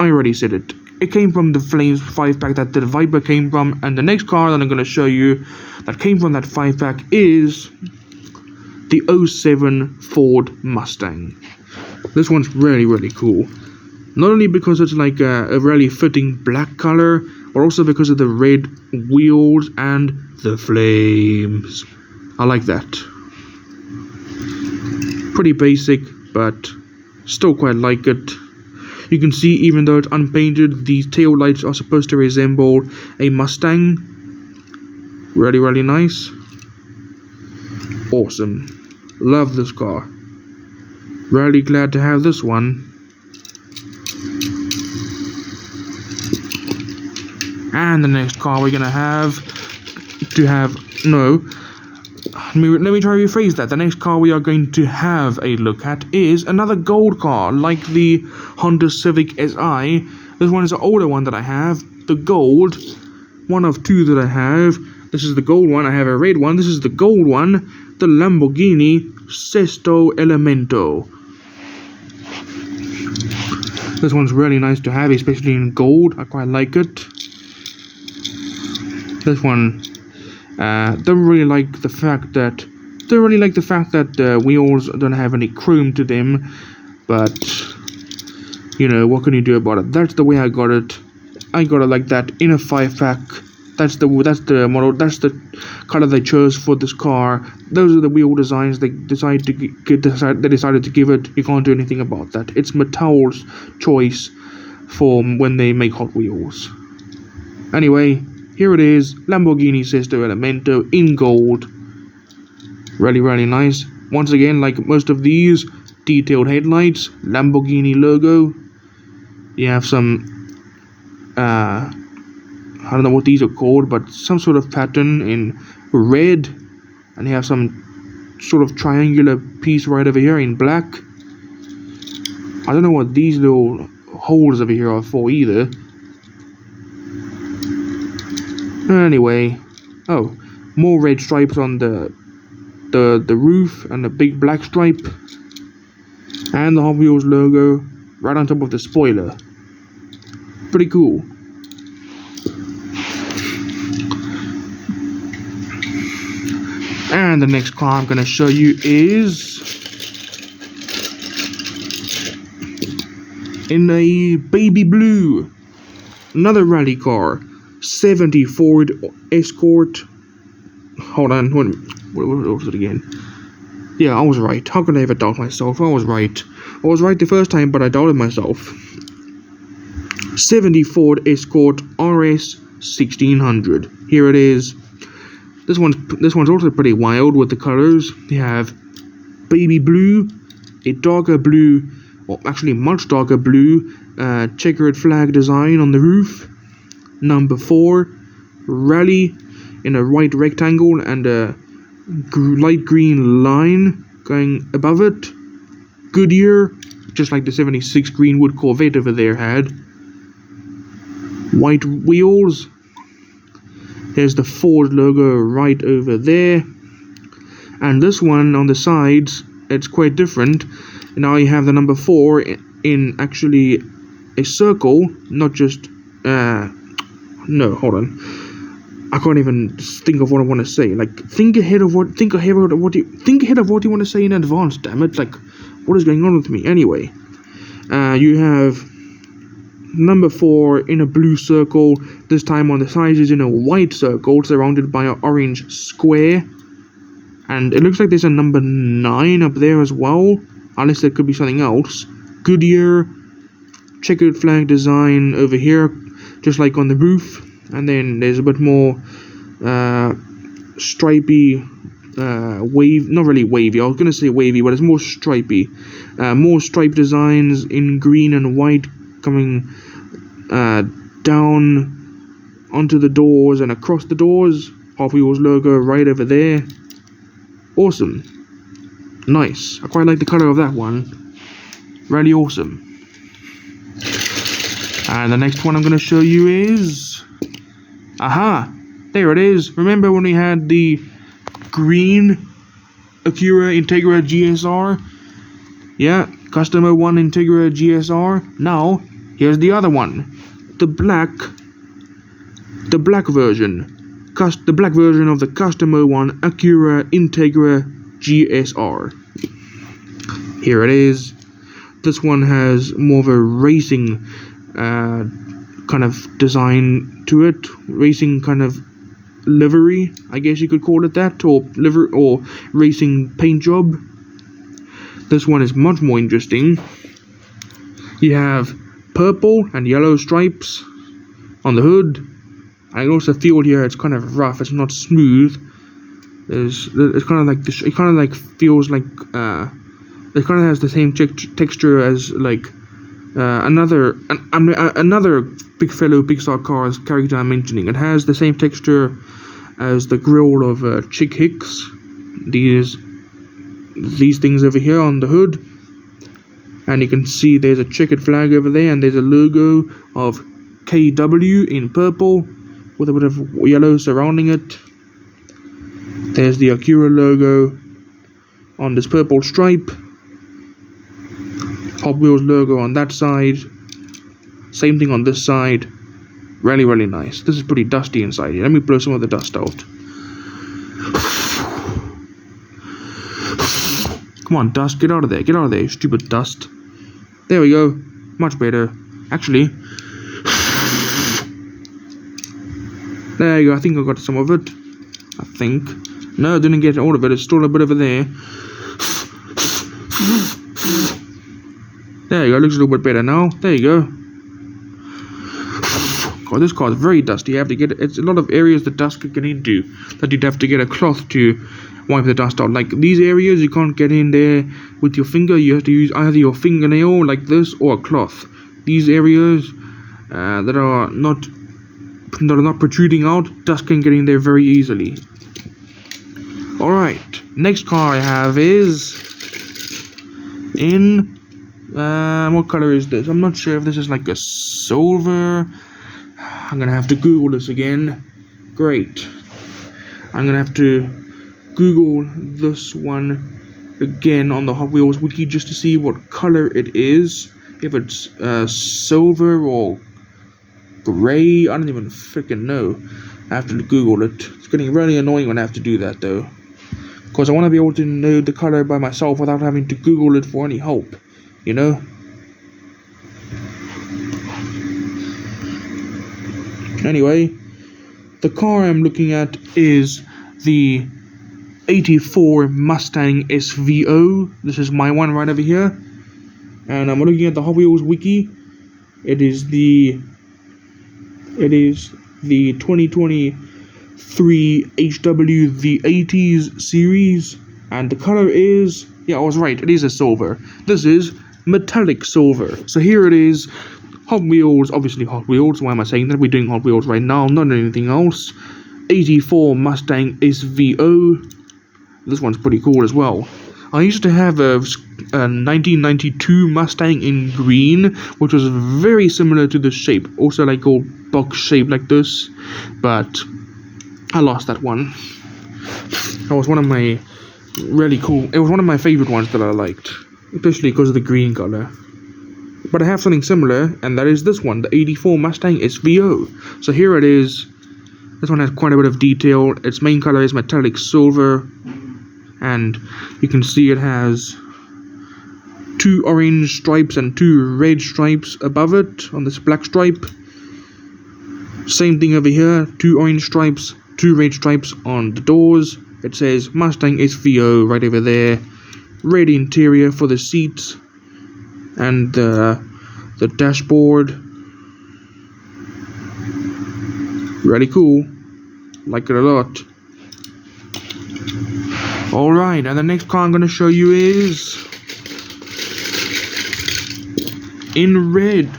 I already said it. It came from the Flames 5-pack that the Viper came from. And the next car that I'm gonna show you that came from that 5-pack is the 07 Ford Mustang. This one's really cool. Not only because it's like a really fitting black color, but also because of the red wheels and the flames. I like that. Pretty basic, but still quite like it. You can see, even though it's unpainted, these tail lights are supposed to resemble a Mustang. Really nice. Awesome. Love this car. Really glad to have this one. And the next car we're gonna let me try to rephrase that. The next car we are going to have a look at is another gold car, like the Honda Civic Si. This one is an older one that I have, the gold, one of two that I have. This is the gold one. I have a red one. This is the gold one, the Lamborghini Sesto Elemento. This one's really nice to have, especially in gold. I quite like it. This one, don't really like the fact that the wheels don't have any chrome to them, but you know, what can you do about it? That's the way I got it. I got it like that in a 5-pack. That's the model. That's the color they chose for this car. Those are the wheel designs they decided to give it. You can't do anything about that. It's Mattel's choice for when they make Hot Wheels. Anyway, here it is, Lamborghini Sesto Elemento in gold. Really, really nice. Once again, like most of these, detailed headlights, Lamborghini logo. You have some, I don't know what these are called, but some sort of pattern in red. And you have some sort of triangular piece right over here in black. I don't know what these little holes over here are for either. Anyway, oh, more red stripes on the roof and a big black stripe. And the Hot Wheels logo right on top of the spoiler. Pretty cool. And the next car I'm going to show you is in a baby blue. Another rally car. 70 Ford Escort. Hold on. What was it again? Yeah, I was right. How could I ever doubt myself? I was right. I was right the first time, but I doubted myself. 70 Ford Escort RS 1600. Here it is. This one's also pretty wild with the colors. You have baby blue, a darker blue, or actually much darker blue, checkered flag design on the roof. Number 4, rally in a white rectangle and a light green line going above it. Goodyear, just like the 76 Greenwood Corvette over there had. White wheels. There's the Ford logo right over there. And this one on the sides, it's quite different. Now you have the number 4 in actually a circle, not just no, hold on. I can't even think of what I want to say. Like, think ahead of what you want to say in advance. Damn it! Like, what is going on with me? Anyway, you have number 4 in a blue circle. This time on the sides is in a white circle, surrounded by an orange square. And it looks like there's a number 9 up there as well, unless there could be something else. Goodyear, checkered flag design over here, just like on the roof. And then there's a bit more stripy, wave, not really wavy, I was going to say wavy, but it's more stripy. More stripe designs in green and white coming down onto the doors and across the doors. Hot Wheels logo right over there. Awesome. Nice. I quite like the color of that one. Really awesome. And the next one I'm going to show you is... Aha! There it is. Remember when we had the green Acura Integra GSR? Yeah, Customer 1 Integra GSR. Now, here's the other one. The black version. The black version of the Customer 1 Acura Integra GSR. Here it is. This one has more of a racing kind of design to it, racing kind of livery, I guess you could call it that, or racing paint job. This one is much more interesting. You have purple and yellow stripes on the hood. I also feel here it's kind of rough. It's not smooth. It's kind of like this. It kind of like feels like it kind of has the same texture as like another big fellow Pixar Cars character I'm mentioning. It has the same texture as the grill of Chick Hicks. These things over here on the hood. And you can see there's a checkered flag over there, and there's a logo of KW in purple with a bit of yellow surrounding it. There's the Acura logo on this purple stripe. Hot Wheels logo on that side. Same thing on this side. Really, really nice. This is pretty dusty inside here. Let me blow some of the dust out. Come on, dust, get out of there. Get out of there, you stupid dust. There we go. Much better. Actually, there you go. I think I got some of it. I think. No, I didn't get all of it. It's still a bit over there. There you go. Looks a little bit better now. There you go. God, this car is very dusty. You have to get it's a lot of areas the dust could get into that you'd have to get a cloth to wipe the dust out. Like these areas, you can't get in there with your finger. You have to use either your fingernail like this or a cloth. These areas that are not protruding out, dust can get in there very easily. Alright, next car I have is in what color is this? I'm not sure if this is like a silver. I'm gonna have to Google this again. Great. I'm gonna have to Google this one again on the Hot Wheels wiki just to see what color it is. If it's silver or gray, I don't even freaking know. I have to Google it. It's getting really annoying when I have to do that though, because I want to be able to know the color by myself without having to Google it for any help, you know? Anyway, the car I'm looking at is the 84 Mustang SVO. This is my one right over here. And I'm looking at the Hot Wheels wiki. It is the 2023 HW V80s series. And the color is, yeah, I was right, it is a silver. This is metallic silver. So here it is. Hot Wheels, obviously Hot Wheels. Why am I saying that? We're doing Hot Wheels right now, not anything else. 84 Mustang SVO. This one's pretty cool as well. I used to have a 1992 Mustang in green, which was very similar to this shape. Also like old box shape like this. But I lost that one. That was one of my really cool. It was one of my favorite ones that I liked, especially because of the green color. But I have something similar, and that is this one, the 84 Mustang SVO. So here it is. This one has quite a bit of detail. Its main color is metallic silver, and you can see it has 2 orange stripes and 2 red stripes above it on this black stripe. Same thing over here, 2 orange stripes, 2 red stripes on the doors. It says Mustang SVO right over there. Red interior for the seats and the dashboard. Really cool. Like it a lot. Alright, and the next car I'm going to show you is in red.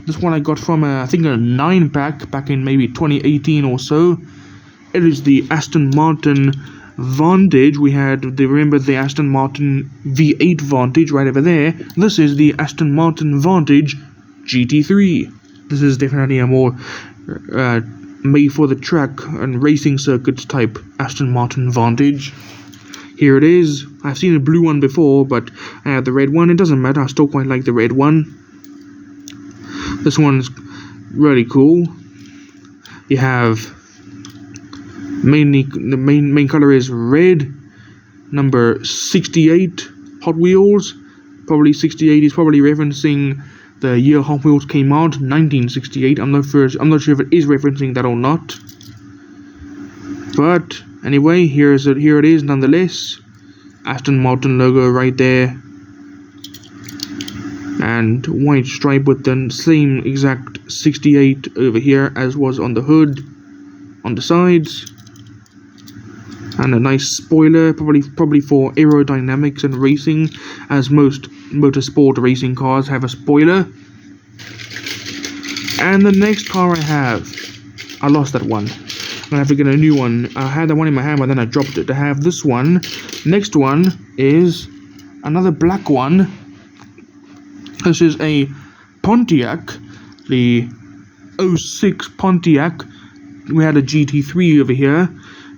This one I got from I think a 9-pack back in maybe 2018 or so. It is the Aston Martin Vantage. We had remember the Aston Martin V8 Vantage right over there. This is the Aston Martin Vantage GT3. This is definitely a more made for the track and racing circuits type Aston Martin Vantage. Here it is. I've seen a blue one before, but I have the red one. It doesn't matter, I still quite like the red one. This one's really cool. You have mainly the main color is red. Number 68 Hot Wheels. Probably 68 is probably referencing the year Hot Wheels came out, 1968. I'm not sure if it is referencing that or not. But anyway, here it is nonetheless. Aston Martin logo right there. And white stripe with the same exact 68 over here as was on the hood, on the sides. And a nice spoiler, probably for aerodynamics and racing, as most motorsport racing cars have a spoiler. And the next car I lost that one. I'm gonna have to get a new one. I had that one in my hand, but then I dropped it. To have this one. Next one is another black one. This is a Pontiac, the 06 Pontiac. We had a GT3 over here.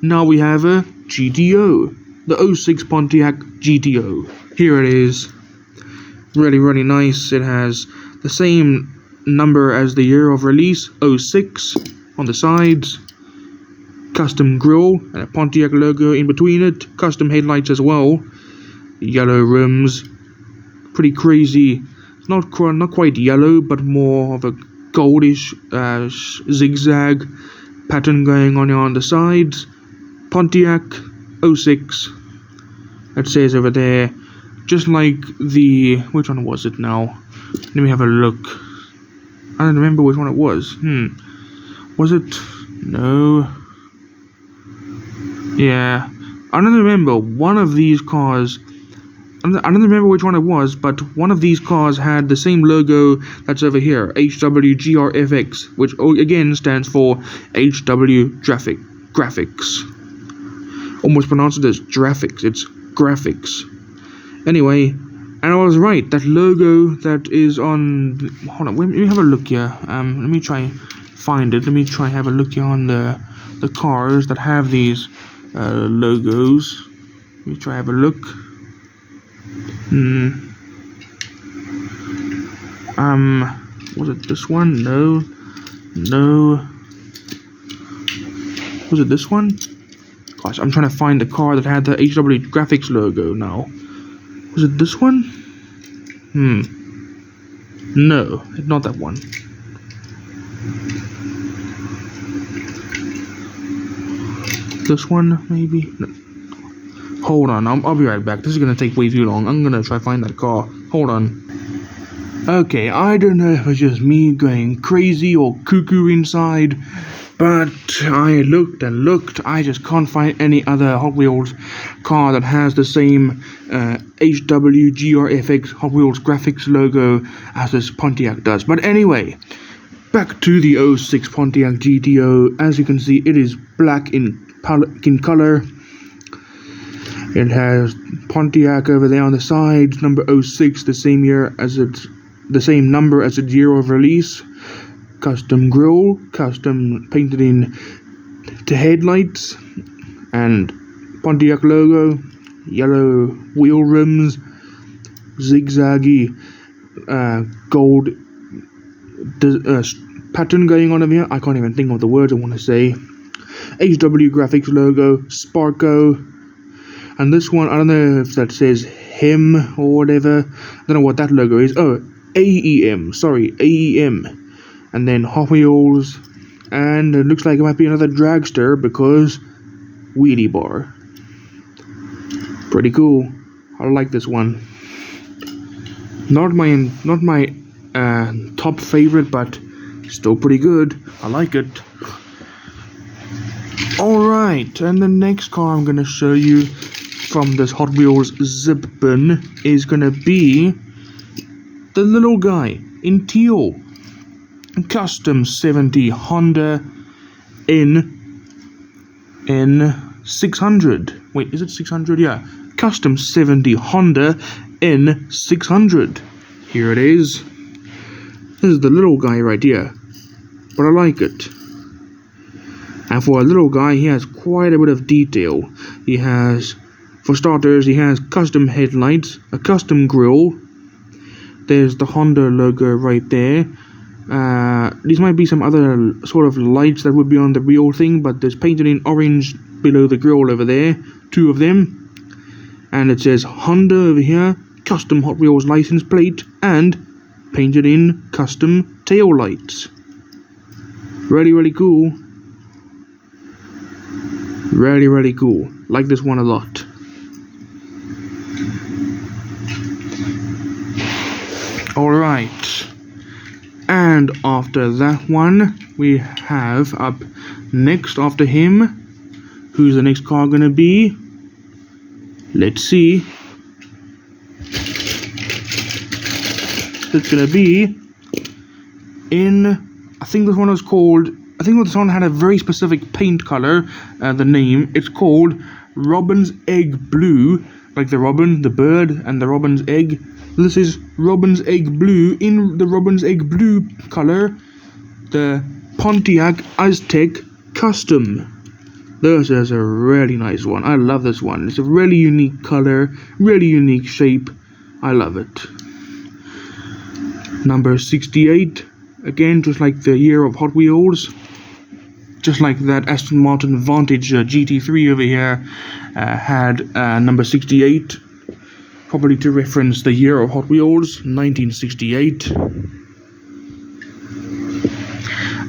Now we have a GTO, the 06 Pontiac GTO. Here it is. Really, really nice. It has the same number as the year of release, 06, on the sides. Custom grille and a Pontiac logo in between it. Custom headlights as well. Yellow rims. Pretty crazy. Not quite yellow, but more of a goldish zigzag pattern going on the sides. Pontiac 06. It says over there, just like the, which one was it now? Let me have a look. I don't remember which one it was. Was it? No. Yeah, I don't remember. One of these cars, I don't remember which one it was, but one of these cars had the same logo that's over here, HWGRFX, which again stands for HW Graphics. Almost pronounce it as graphics. It's graphics. Anyway, and I was right. That logo that is on. Hold on. Let me have a look here. Let me try find it. Let me try have a look here on the cars that have these logos. Let me try have a look. Was it this one? No. Was it this one? Gosh, I'm trying to find the car that had the HW Graphics logo now. Was it this one? No, not that one. This one, maybe? No. Hold on, I'll be right back. This is gonna take way too long. I'm gonna try to find that car. Hold on. Okay, I don't know if it's just me going crazy or cuckoo inside, but I looked and looked. I just can't find any other Hot Wheels car that has the same HWGRFX Hot Wheels graphics logo as this Pontiac does. But anyway, back to the 06 Pontiac GTO. As you can see, it is black in color. It has Pontiac over there on the sides, number 06, the same number as its year of release. Custom grille, custom painted in to headlights, and Pontiac logo, yellow wheel rims, zigzaggy gold pattern going on over here. I can't even think of the words I want to say. HW Graphics logo, Sparco, and this one, I don't know if that says him or whatever. I don't know what that logo is. Oh, AEM, sorry, AEM. And then Hot Wheels, and it looks like it might be another dragster because wheelie bar. Pretty cool. I like this one. Not my top favorite, but still pretty good. I like it. Alright, and the next car I'm gonna show you from this Hot Wheels zip bin is gonna be the little guy in teal. Custom 70 Honda N600. Wait, is it 600? Yeah. Custom 70 Honda N600. Here it is. This is the little guy right here. But I like it. And for a little guy, he has quite a bit of detail. He has, for starters, he has custom headlights, a custom grille. There's the Honda logo right there. These might be some other sort of lights that would be on the real thing, but there's painted in orange below the grille over there, 2 of them. And it says Honda over here, custom Hot Wheels license plate, and painted in custom tail lights. Really, really cool. Really, really cool. Like this one a lot. Alright. And after that one, we have up next after him. Who's the next car gonna be? Let's see. It's gonna be in, I think this one was called, I think this one had a very specific paint color, the name. It's called Robin's Egg Blue, like the robin, the bird, and the robin's egg. This is Robin's Egg Blue. In the Robin's Egg Blue color, the Pontiac Aztec Custom. This is a really nice one. I love this one. It's a really unique color, really unique shape. I love it. Number 68. Again, just like the year of Hot Wheels. Just like that Aston Martin Vantage GT3 over here had number 68. Probably to reference the year of Hot Wheels, 1968.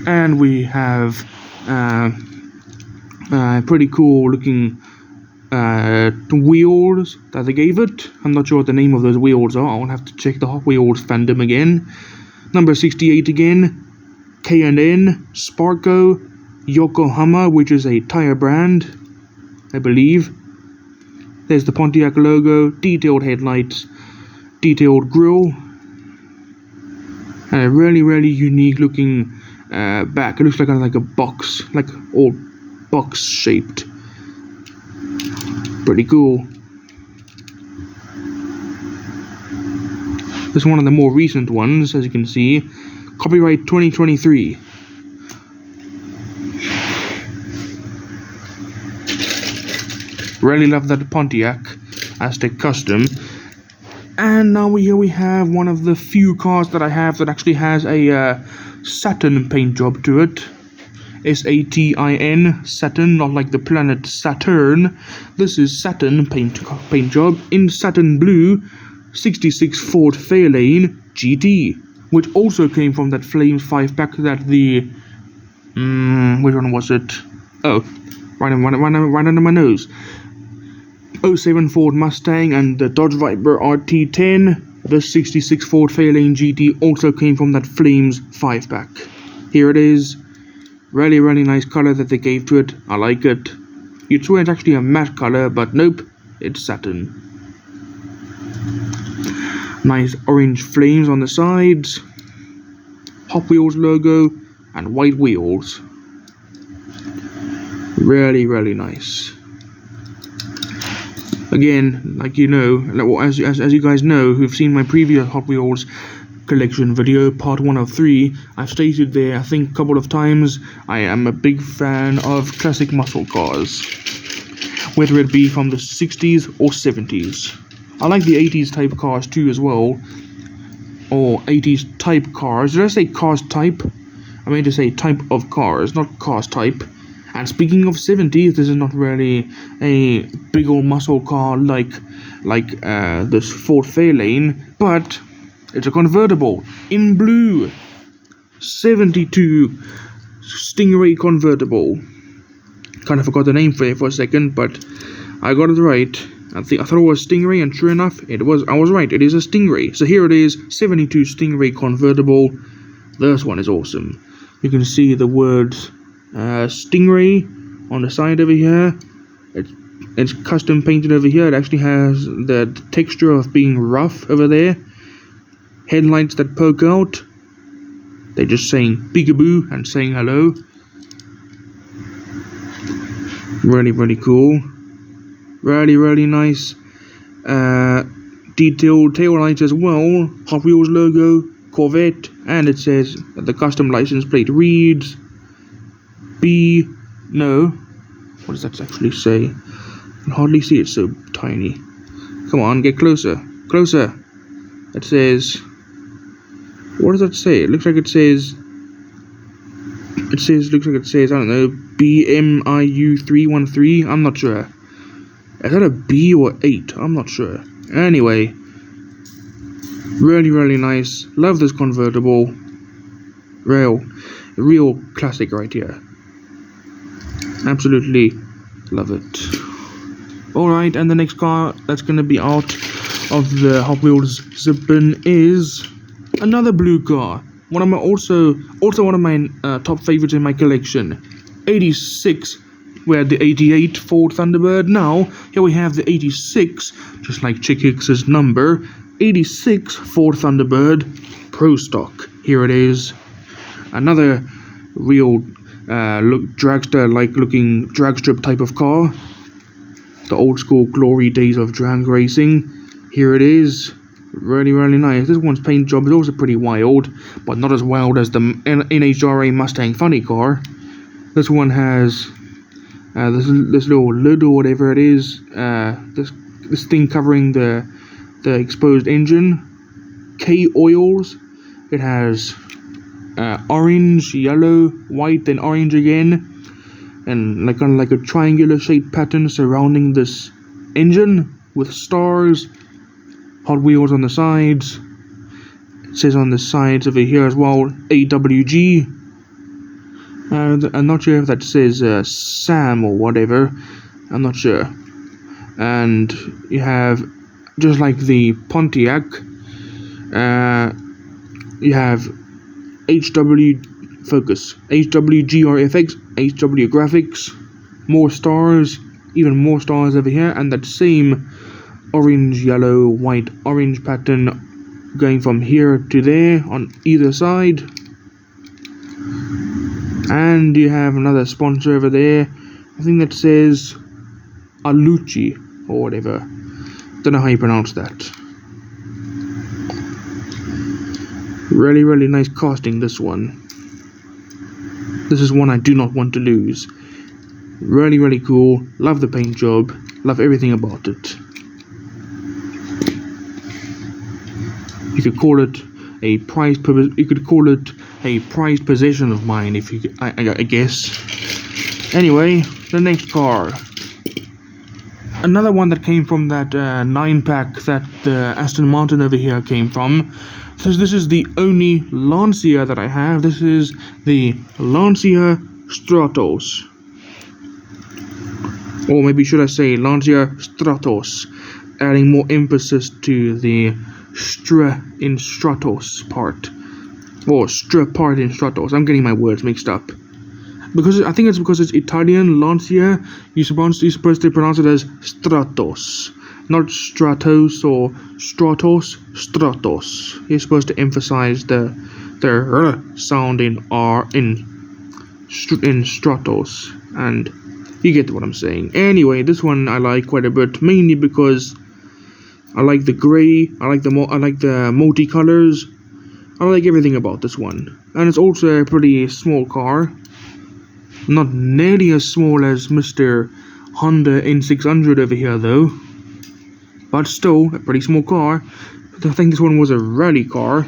And we have pretty cool looking wheels that they gave it. I'm not sure what the name of those wheels are. I'll have to check the Hot Wheels fandom again. Number 68 again, K&N, Sparco, Yokohama, which is a tire brand, I believe. There's the Pontiac logo, detailed headlights, detailed grille, and a really, really unique looking back. It looks like a box, like all box shaped. Pretty cool. This is one of the more recent ones, as you can see. Copyright 2023. Really love that Pontiac Aztec Custom. And now here we have one of the few cars that I have that actually has a Saturn paint job to it. S-A-T-I-N, Saturn, not like the planet Saturn. This is Saturn paint job in satin blue, 66 Ford Fairlane GT, which also came from that Flames 5-pack that the... which one was it? Oh, right under my nose. 07 Ford Mustang and the Dodge Viper RT10. The 66 Ford Fairlane GT also came from that Flames 5-pack. Here it is. Really, really nice color that they gave to it. I like it. You'd swear it's actually a matte color, but nope, it's satin. Nice orange flames on the sides. Hot Wheels logo and white wheels. Really, really nice. Again, like you know, as you guys know who've seen my previous Hot Wheels collection video, part 1 of 3, I've stated there I think a couple of times I am a big fan of classic muscle cars, whether it be from the 60s or 70s. I like the 80s type cars too as well, or 80s type cars. Did I say cars type? I meant to say type of cars, not cars type. And speaking of 70s, this is not really a big old muscle car like this Ford Fairlane, but it's a convertible in blue. 72 Stingray convertible. Kind of forgot the name for it for a second, but I got it right. I thought it was Stingray, and sure enough, I was right. It is a Stingray. So here it is, 72 Stingray convertible. This one is awesome. You can see the words Stingray on the side over here. It's custom painted over here. It actually has the texture of being rough over there. Headlights that poke out. They're just saying peekaboo and saying hello. Really, really cool. Really, really nice. Detailed tail lights as well. Hot Wheels logo, Corvette, and it says that the custom license plate reads no. What does that actually say? I can hardly see it, so tiny. Come on, get closer. Closer. It says... What does that say? It looks like it says... looks like it says, I don't know, BMIU313? I'm not sure. Is that a B or 8? I'm not sure. Anyway. Really, really nice. Love this convertible. Real classic right here. Absolutely love it. Alright, and the next car that's going to be out of the Hot Wheels zip-bin is another blue car. Also one of my top favorites in my collection. 86, we had the 88 Ford Thunderbird. Now, here we have the 86, just like Chick Hicks's number, 86 Ford Thunderbird Pro Stock. Here it is. Another real dragster-like looking drag strip type of car. The old school glory days of drag racing. Here it is. Really nice. This one's paint job is also pretty wild, but not as wild as the NHRA Mustang Funny car. This one has this little lid or whatever it is. This thing covering the exposed engine. K oils. It has orange, yellow, white, then orange again, and kind of like a triangular shaped pattern surrounding this engine with stars. Hot Wheels on the sides. It says on the sides over here as well, AWG. I'm not sure if that says Sam or whatever. I'm not sure. And you have, just like the Pontiac, you have HW Focus, HWGRFX, HW Graphics, more stars, even more stars over here, and that same orange, yellow, white, orange pattern going from here to there on either side. And you have another sponsor over there, I think that says Alucci or whatever. Don't know how you pronounce that. Really nice casting, this one. This is one I do not want to lose. Really cool. Love the paint job. Love everything about it. You could call it a prized possession of mine, if you I guess. Anyway, the next car. Another one that came from that 9-pack that the Aston Martin over here came from. So this is the only Lancia that I have. This is the Lancia Stratos. Or maybe should I say Lancia Stratos, adding more emphasis to the Stra in Stratos part. Or Stra part in Stratos. I'm getting my words mixed up. Because I think it's because it's Italian, Lancia, you're supposed to pronounce it as Stratos. Not Stratos or Stratos, Stratos. You're supposed to emphasize the sound in R in Stratos, and you get what I'm saying. Anyway, this one I like quite a bit, mainly because I like the grey, I like the multicolors, I like everything about this one, and it's also a pretty small car. Not nearly as small as Mr. Honda N600 over here though, but still a pretty small car. I think this one was a rally car.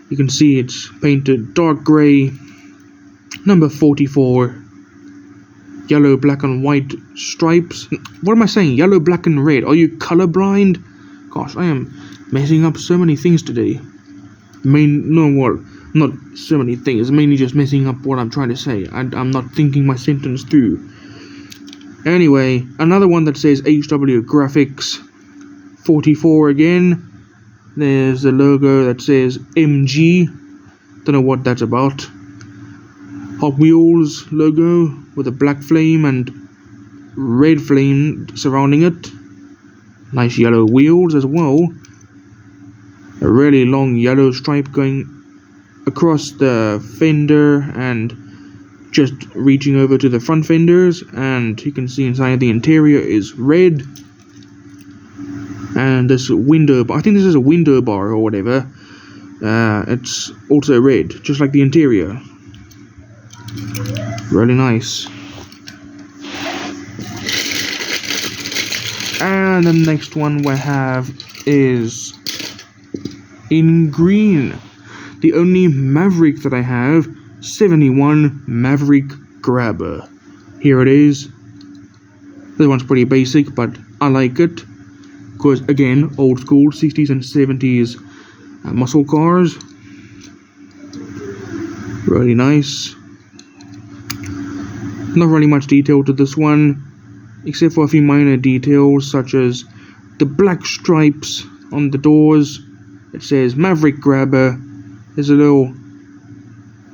You can see it's painted dark grey, number 44, yellow, black and white stripes. What am I saying? Yellow, black and red. Are you colorblind? Gosh, I am messing up so many things today. Not so many things, mainly just messing up what I'm trying to say. I'm not thinking my sentence through. Anyway, another one that says HW Graphics 44 again. There's the logo that says MG. Don't know what that's about. Hot Wheels logo with a black flame and red flame surrounding it. Nice yellow wheels as well. A really long yellow stripe going across the fender and just reaching over to the front fenders, and you can see inside the interior is red. And this window bar, I think this is a window bar or whatever, it's also red, just like the interior. Really nice. And the next one we have is in green. The only Maverick that I have, 71 Maverick Grabber. Here it is. This one's pretty basic, but I like it. Because, again, old school, 60s and 70s muscle cars. Really nice. Not really much detail to this one, except for a few minor details, such as the black stripes on the doors. It says Maverick Grabber. There's a little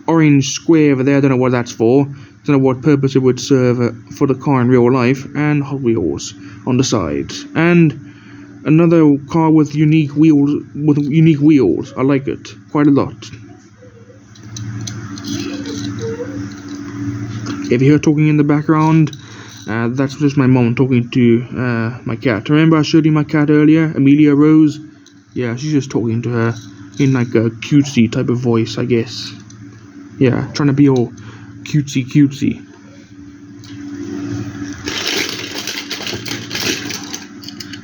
orange square over there. I don't know what that's for. I don't know what purpose it would serve for the car in real life. And Hot Wheels on the sides. And another car with unique wheels. I like it quite a lot. If you hear talking in the background, that's just my mom talking to my cat. Remember I showed you my cat earlier, Amelia Rose? Yeah, she's just talking to her in like a cutesy type of voice, I guess. Yeah, trying to be all cutesy.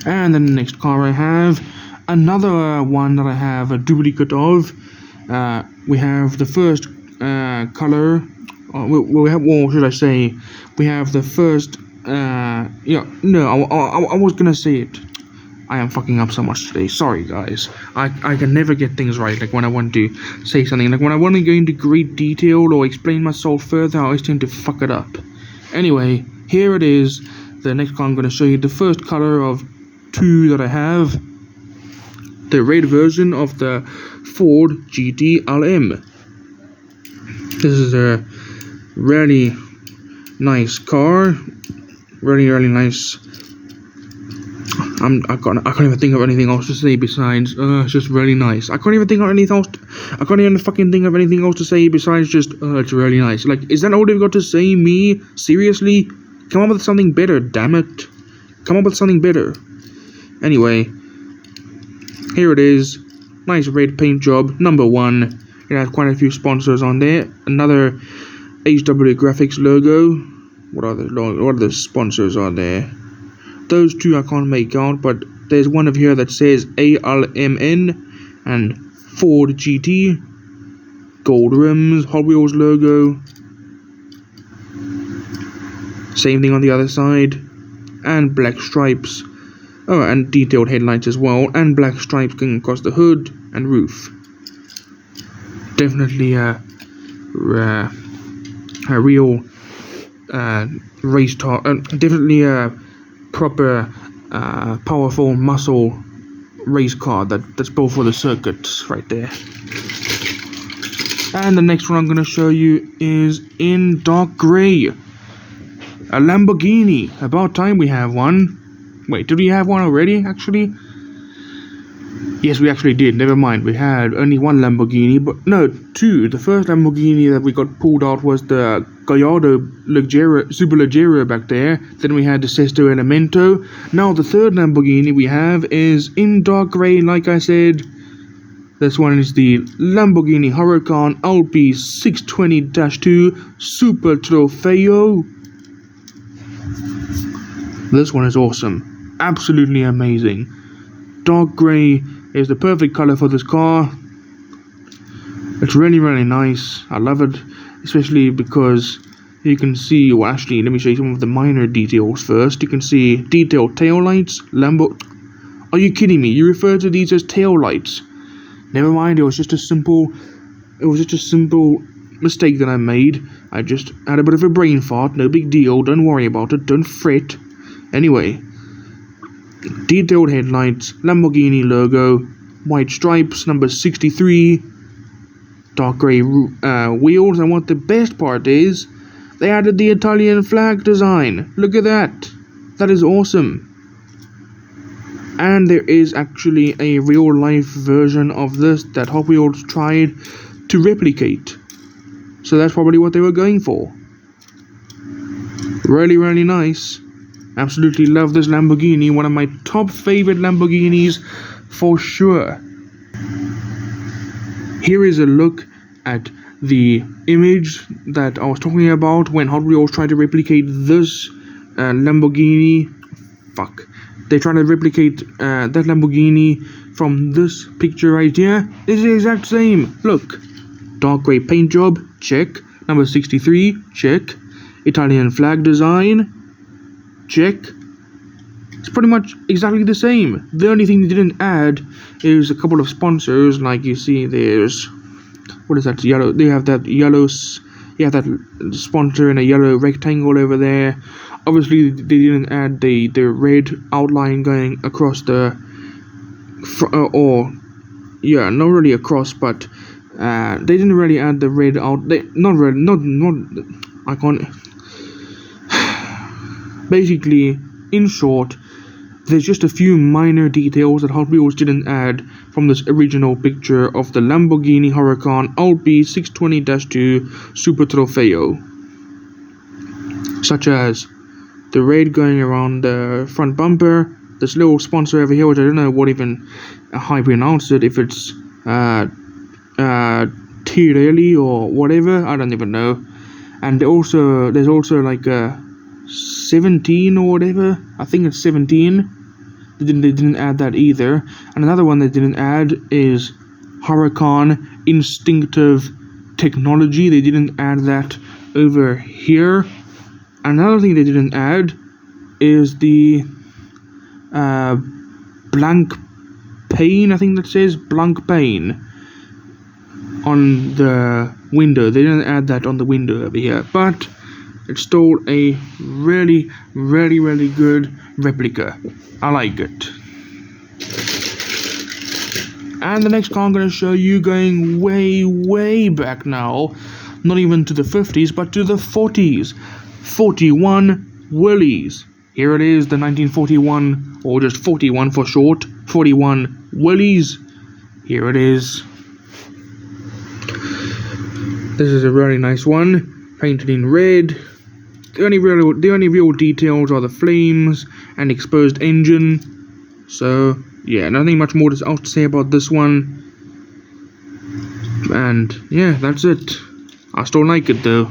And then the next car I have, another one that I have a duplicate of. We have the first color. What should I say? We have the first. I was gonna say it. I am fucking up so much today. Sorry, guys. I can never get things right. Like when I want to say something, like when I want to go into great detail or explain myself further, I always tend to fuck it up. Anyway, here it is. The next car I'm going to show you the first color of two that I have. The red version of the Ford GT LM. This is a really nice car. Really nice. I can't even think of anything else to say besides it's just really nice. I can't even think of anything else. I can't even fucking think of anything else to say besides just it's really nice. Like, is that all you've got to say? Me? Seriously? Come up with something better, damn it. Come up with something better. Anyway, here it is. Nice red paint job, number 1. It has quite a few sponsors on there. Another HW Graphics logo. What are the sponsors on there? Those two I can't make out, but there's one of here that says ALMN and Ford GT. Gold rims, Hot Wheels logo. Same thing on the other side. And black stripes. Oh, and detailed headlights as well. And black stripes going across the hood and roof. Definitely a real race car. Definitely a proper, powerful muscle race car that's built for the circuits right there. And the next one I'm going to show you is in dark grey. A Lamborghini. About time we have one. Wait, did we have one already, actually? Yes, we actually did. Never mind. We had only one Lamborghini, but no, two. The first Lamborghini that we got pulled out was the Gallardo Superleggera back there. Then we had the Sesto Elemento. Now the third Lamborghini we have is in dark grey, like I said. This one is the Lamborghini Huracan LP 620-2 Super Trofeo. This one is awesome. Absolutely amazing. Dark grey is the perfect color for this car. It's really nice. I love it, especially because you can see, well, actually, let me show you some of the minor details first. You can see detailed tail lights. Are you kidding me? You refer to these as tail lights? Never mind. It was just a simple mistake that I made. I just had a bit of a brain fart. No big deal. Don't worry about it. Don't fret. Anyway, detailed headlights, Lamborghini logo, white stripes, number 63, dark grey wheels, and what the best part is, they added the Italian flag design. Look at that. That is awesome. And there is actually a real-life version of this that Hot Wheels tried to replicate. So that's probably what they were going for. Really nice. Absolutely love this Lamborghini. One of my top favorite Lamborghinis for sure. Here is a look at the image that I was talking about when Hot Wheels tried to replicate this Lamborghini. They tried to replicate that Lamborghini from this picture right here. It's the exact same. Look. Dark grey paint job. Check. Number 63. Check. Italian flag design. Check. It's pretty much exactly the same. The only thing they didn't add is a couple of sponsors. Like you see, there's, what is that, yellow? They have that yellow. You have that sponsor in a yellow rectangle over there. Obviously, they didn't add the red outline going across the, not really across, but they didn't really add the red out. I can't. Basically, in short, there's just a few minor details that Hot Wheels didn't add from this original picture of the Lamborghini Huracan LP 620-2 Super Trofeo, such as the red going around the front bumper, this little sponsor over here, which I don't know what even how I pronounce it, if it's Tirelli or whatever, I don't even know. And also there's also like a 17 or whatever, I think it's 17. They didn't add that either. And another one they didn't add is Huracan Instinctive Technology. They didn't add that over here. Another thing they didn't add is the blank pane, I think that says blank pane on the window. They didn't add that on the window over here, but it's still a really good replica. I like it. And the next car I'm going to show you, going way back now, not even to the 50s but to the 40s. 41 Willys. Here it is, the 1941, or just 41 for short, 41 Willys. Here it is. This is a really nice one, painted in red. The only real details are the flames and exposed engine. So yeah, nothing much more to say about this one. And yeah, that's it. I still like it though.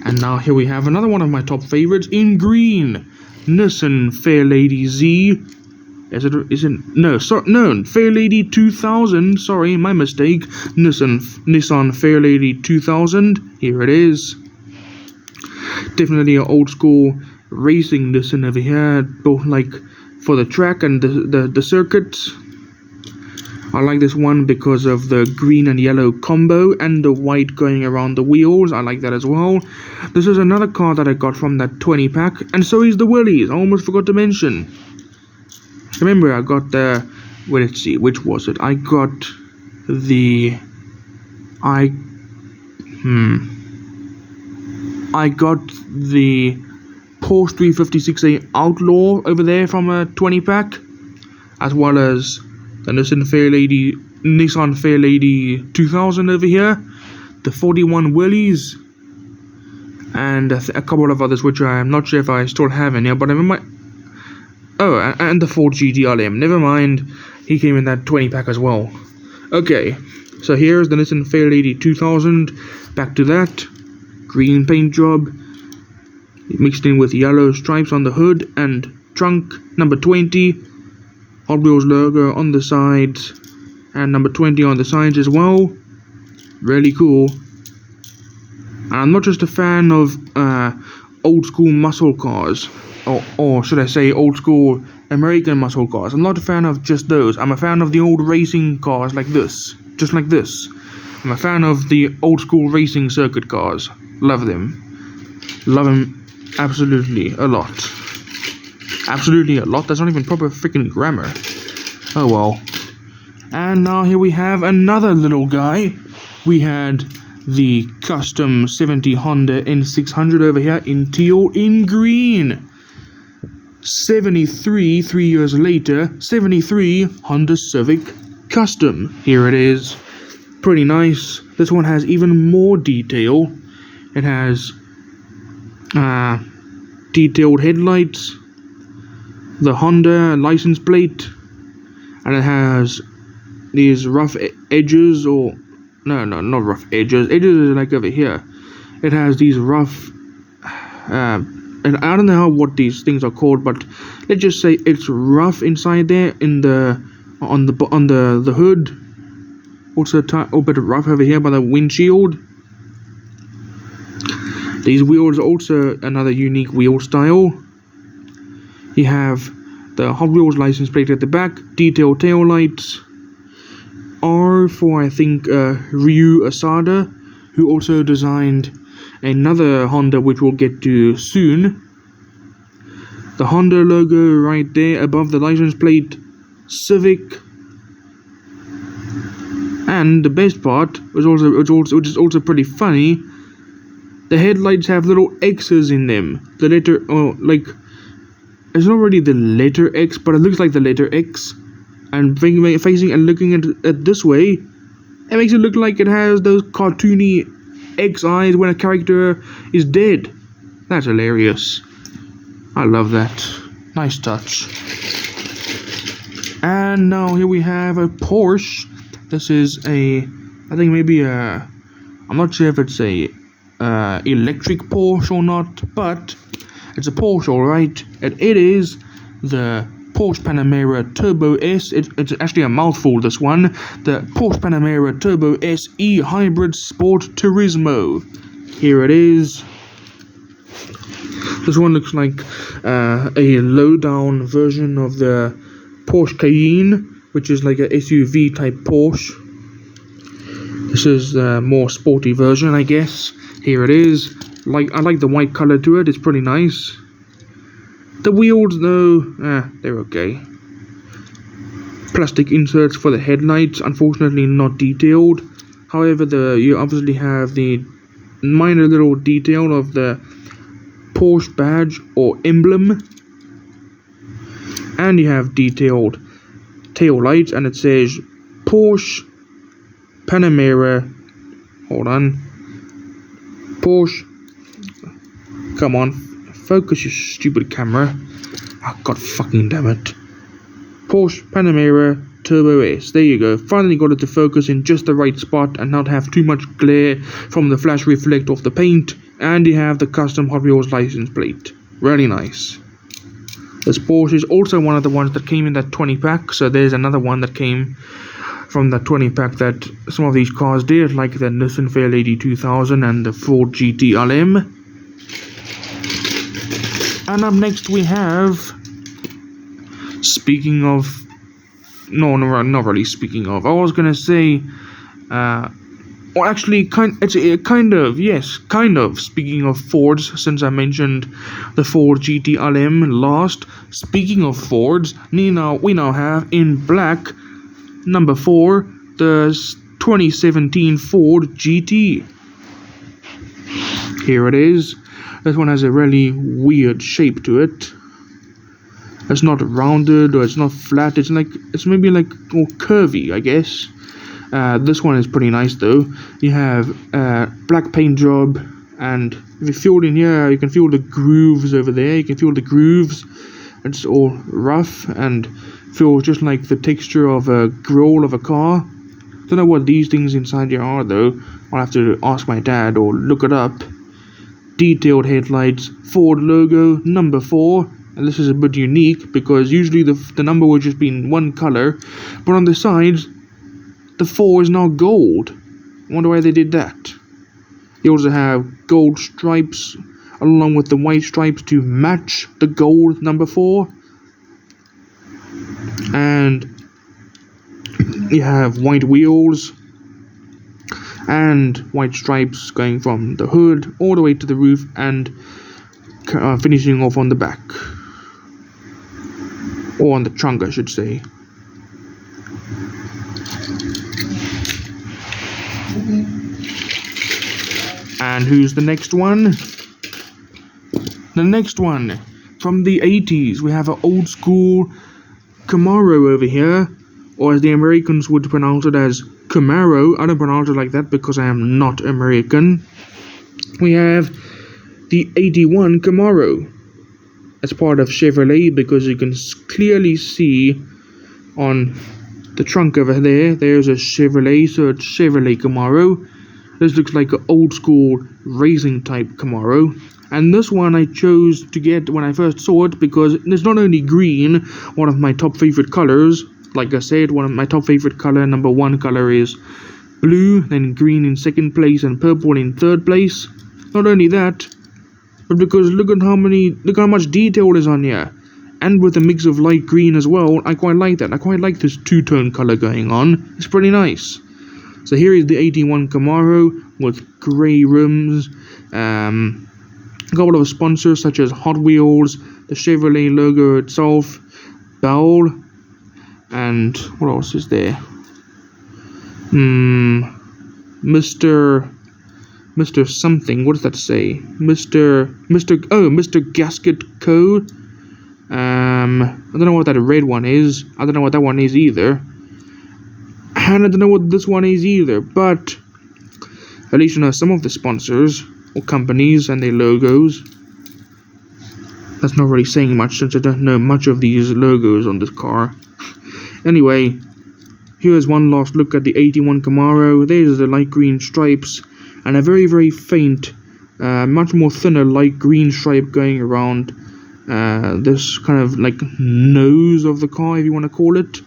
And now here we have another one of my top favorites in green. Nissan Fairlady Z. No, Fairlady 2000. Sorry, my mistake. Nissan Fairlady 2000. Here it is. Definitely an old school racing Nissan over here, both like for the track and the circuits. I like this one because of the green and yellow combo and the white going around the wheels. I like that as well. This is another car that I got from that 20 pack, and so is the Willys. I almost forgot to mention. Remember, I got the, well, let's see, which was it? I got the, I got the Porsche 356A Outlaw over there from a 20 pack, as well as the Nissan Fairlady 2000 over here, the 41 Willys, and a couple of others which I'm not sure if I still have any, but I might. Oh, and the Ford GTLM. Never mind, he came in that 20 pack as well. Okay, so here's the Nissan Fairlady 2000. Back to that. Green paint job, mixed in with yellow stripes on the hood and trunk. Number 20. Hot Wheels logo on the sides. And number 20 on the sides as well. Really cool. And I'm not just a fan of old school muscle cars. Or should I say old school American muscle cars. I'm not a fan of just those. I'm a fan of the old racing cars like this. Just like this. I'm a fan of the old school racing circuit cars. Love them. Love them absolutely a lot. Absolutely a lot? That's not even proper freaking grammar. Oh well. And now here we have another little guy. We had the custom 70 Honda N600 over here in teal in green. 73, 3 years later, 73 Honda Civic Custom. Here it is. Pretty nice. This one has even more detail. It has detailed headlights, the Honda license plate, and it has these rough edges, or no, not rough edges. Edges is like over here. It has these rough and I don't know what these things are called, but let's just say it's rough inside there in the on the hood. Also a bit rough over here by the windshield. These wheels are also another unique wheel style. You have the Hot Wheels license plate at the back, detailed tail lights. R for, I think, Ryu Asada, who also designed another Honda which we'll get to soon. The Honda logo right there above the license plate, Civic. And the best part which is also pretty funny, the headlights have little X's in them. The letter, it's not really the letter X, but it looks like the letter X. And facing and looking at it this way, it makes it look like it has those cartoony X eyes when a character is dead. That's hilarious. I love that. Nice touch. And now here we have a Porsche. This is I think maybe I'm not sure if it's a electric Porsche or not, but it's a Porsche, alright. And it is the Porsche Panamera Turbo S. It's actually a mouthful, this one. The Porsche Panamera Turbo S E-Hybrid Sport Turismo. Here it is. This one looks like a low-down version of the Porsche Cayenne, which is like a SUV type Porsche. This is the more sporty version, I guess. Here it is. I like the white color to it. It's pretty nice. The wheels, though, they're okay. Plastic inserts for the headlights, unfortunately not detailed. However, you obviously have the minor little detail of the Porsche badge or emblem, and you have detailed tail lights, and it says Porsche Panamera. Hold on. Porsche. Come on. Focus, you stupid camera. Oh, god fucking damn it. Porsche Panamera Turbo S. There you go. Finally got it to focus in just the right spot and not have too much glare from the flash reflect off the paint. And you have the custom Hot Wheels license plate. Really nice. This Porsche is also one of the ones that came in that 20 pack. So there's another one that came from that 20 pack that some of these cars did, like the Nissan Fairlady 2000 and the Ford GT LM. And up next we have, speaking of, no, not really speaking of, I was gonna say, well, actually, kind of. Speaking of Fords, since I mentioned the Ford GT LM last. Speaking of Fords, we now have in black, number 4, the 2017 Ford GT. Here it is. This one has a really weird shape to it. It's not rounded or it's not flat. It's maybe like more curvy, I guess. This one is pretty nice though. You have black paint job, and if you feel it in here, you can feel the grooves over there. You can feel the grooves. It's all rough and feels just like the texture of a grille of a car. Don't know what these things inside here are though. I'll have to ask my dad or look it up. Detailed headlights, Ford logo, number 4. And this is a bit unique because usually the number would just be in one color, but on the sides the 4 is now gold. I wonder why they did that. You also have gold stripes along with the white stripes to match the gold number 4. And you have white wheels and white stripes going from the hood all the way to the roof and finishing off on the back. Or on the trunk, I should say. And who's the next one? The next one, from the 80s, we have an old school Camaro over here, or as the Americans would pronounce it as Camaro. I don't pronounce it like that because I am not American. We have the 81 Camaro. As part of Chevrolet, because you can clearly see on the trunk over there, there's a Chevrolet, so it's Chevrolet Camaro. This looks like an old school racing type Camaro. And this one I chose to get when I first saw it because it's not only green, one of my top favorite colors. Like I said, one of my top favorite color, number 1 color is blue, then green in second place and purple in third place. Not only that, but because look how much detail is on here. And with a mix of light green as well, I quite like that. I quite like this two-tone color going on. It's pretty nice. So here is the 81 Camaro with grey rims. A couple of sponsors such as Hot Wheels, the Chevrolet logo itself, Bell, and what else is there? Mr. something. What does that say? Mr. Gasket Co. I don't know what that red one is. I don't know what that one is either. And I don't know what this one is either. But at least you know some of the sponsors or companies and their logos. That's not really saying much since I don't know much of these logos on this car. Anyway, here's one last look at the 81 Camaro. There's the light green stripes and a very, very faint, much more thinner light green stripe going around this kind of like nose of the car, if you want to call it.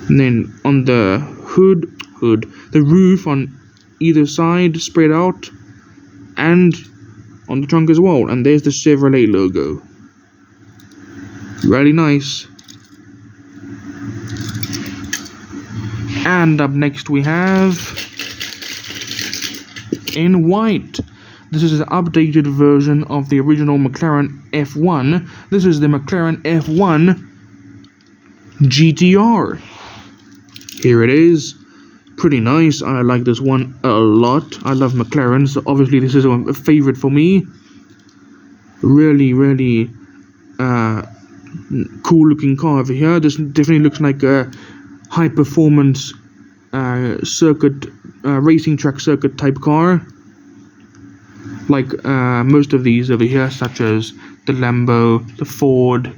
And then on the the roof on either side spread out, and on the trunk as well. And there's the Chevrolet logo. Really nice. And up next we have in white. This is an updated version of the original McLaren F1. This is the McLaren F1 GTR. Here it is. Pretty nice. I like this one a lot. I love McLaren, so obviously this is a favorite for me. Really, really cool looking car over here. This definitely looks like a high performance circuit, racing track circuit type car. Like most of these over here, such as the Lambo, the Ford,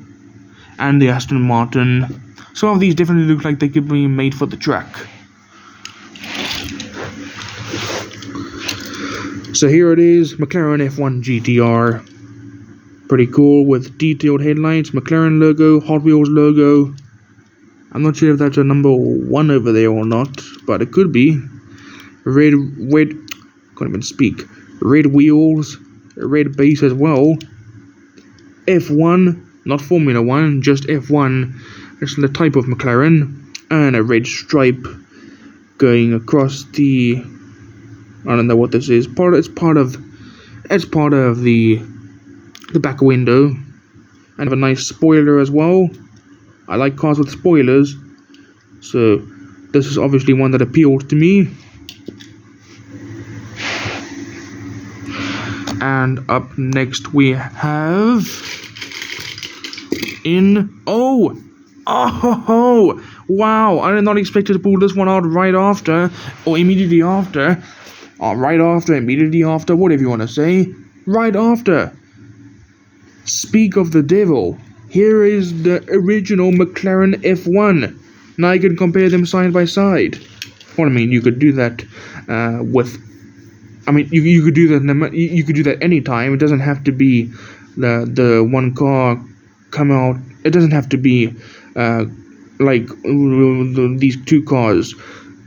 and the Aston Martin. Some of these definitely look like they could be made for the track. So here it is, McLaren F1 GTR. Pretty cool with detailed headlights, McLaren logo, Hot Wheels logo. I'm not sure if that's a number 1 over there or not, but it could be. Red, can't even speak. Red wheels, red base as well. F1, not Formula 1, just F1. It's the type of McLaren, and a red stripe going across the. I don't know what this is. It's part of the back window, and have a nice spoiler as well. I like cars with spoilers, so this is obviously one that appeals to me. And up next we have wow, I did not expect to pull this one out right after, or immediately after, immediately after, whatever you want to say, right after. Speak of the devil, here is the original McLaren F1. Now you can compare them side by side. Well, I mean, you could do that you could do that. You could do that anytime. It doesn't have to be the one car come out. It doesn't have to be these two cars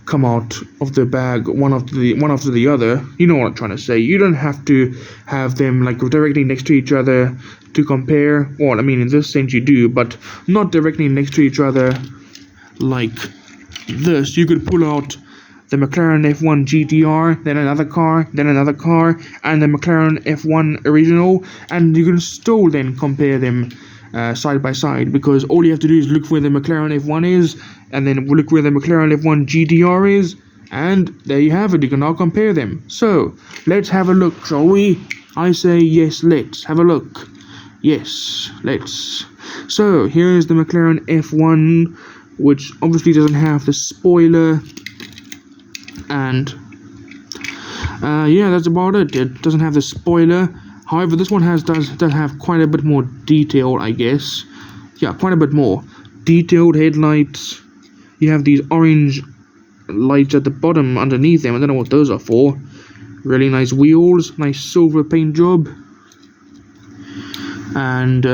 come out of the bag one after the other. You know what I'm trying to say. You don't have to have them like directly next to each other to compare. Well, I mean, in this sense you do, but not directly next to each other like this. You could pull out the McLaren F1 GTR, then another car, and the McLaren F1 original, and you can still then compare them side by side, because all you have to do is look where the McLaren F1 is, and then look where the McLaren F1 GTR is, and there you have it. You can now compare them. So let's have a look, shall we? I say yes, let's have a look. Yes, let's. So here is the McLaren F1, which obviously doesn't have the spoiler. And yeah, that's about it. It doesn't have the spoiler. However, this one does have quite a bit more detail, I guess. Yeah, quite a bit more detailed headlights. You have these orange lights at the bottom underneath them. I don't know what those are for. Really nice wheels, nice silver paint job, and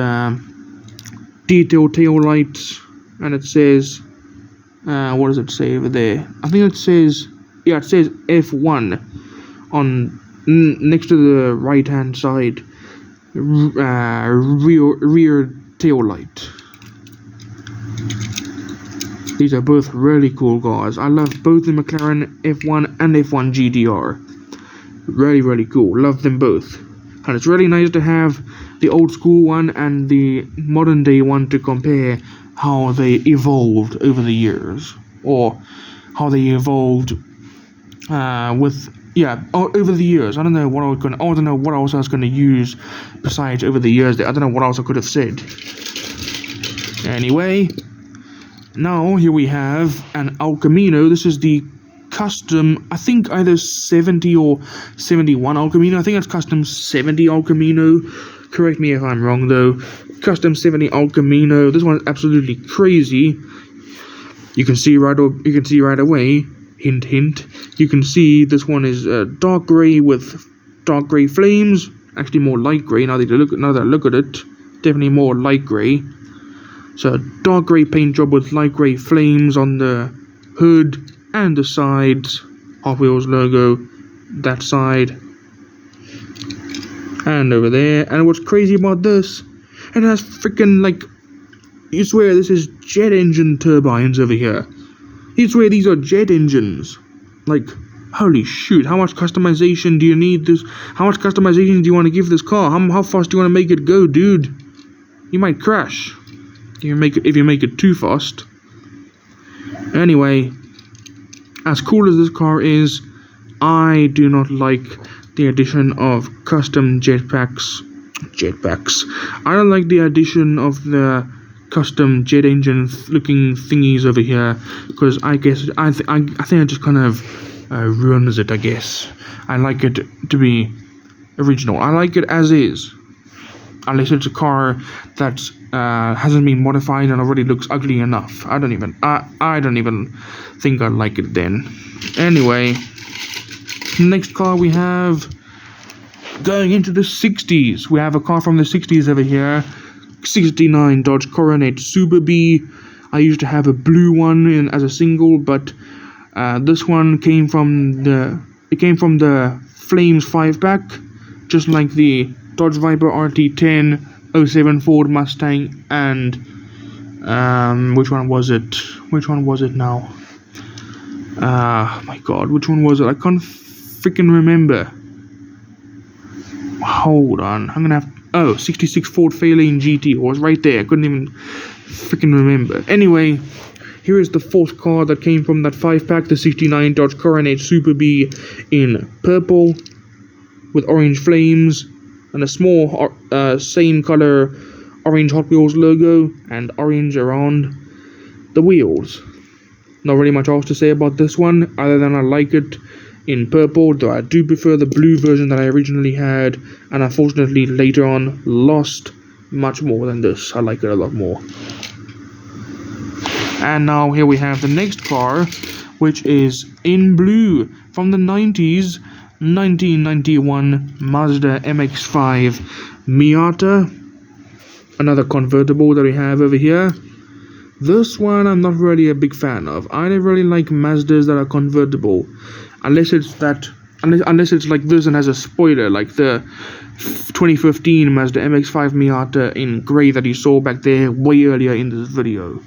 detailed tail lights. And it says, what does it say over there? I think it says. Yeah, it says F1 on next to the right hand side, rear tail light. These are both really cool cars. I love both the McLaren F1 and F1 GTR. Really, really cool. Love them both. And it's really nice to have the old school one and the modern day one to compare how they evolved over the years, or how they evolved over the years. I don't know what else I was gonna use besides over the years. I don't know what else I could have said. Anyway, now here we have an El Camino. This is the custom, I think either 70 or 71 El Camino. I think it's custom 70 El Camino. Correct me if I'm wrong though. Custom 70 El Camino. This one is absolutely crazy. You can see right away. Hint, hint. You can see this one is dark grey with dark grey flames. Actually, more light grey. Now that I look at it, definitely more light grey. So dark grey paint job with light grey flames on the hood and the sides. Hot Wheels logo, that side, and over there. And what's crazy about this? It has freaking, like, you swear this is jet engine turbines over here. You swear these are jet engines. Like, holy shoot, how much customization do you need this? How much customization do you want to give this car? How fast do you want to make it go, dude? You might crash if you make it too fast. Anyway, as cool as this car is, I do not like the addition of custom jetpacks. I don't like the addition of the custom jet engine looking thingies over here, because I think it just kind of ruins it. I guess I like it to be original. I like it as is, unless it's a car that hasn't been modified and already looks ugly enough. I don't even think I like it then. Anyway, next car we have, going into the 60s. We have a car from the 60s over here. 69 Dodge Coronet Super B. I used to have a blue one as a single, but this one came from the Flames 5-pack, just like the Dodge Viper RT10, 07 Ford Mustang, and which one was it now? My god, which one was it? I can't freaking remember. Hold on, I'm gonna have 66 Ford Fairlane GT. It was right there. I couldn't even freaking remember. Anyway, here is the fourth car that came from that 5-pack, the 69 Dodge Coronet Super B in purple with orange flames and a small same color orange Hot Wheels logo and orange around the wheels. Not really much else to say about this one other than I like it in purple, though I do prefer the blue version that I originally had, and unfortunately later on lost much more than this. I like it a lot more. And now here we have the next car, which is in blue from the 90s, 1991 Mazda MX-5 Miata. Another convertible that we have over here. This one I'm not really a big fan of. I don't really like Mazdas that are convertible, unless it's like this and has a spoiler, like the 2015 Mazda MX-5 Miata in grey that you saw back there way earlier in this video.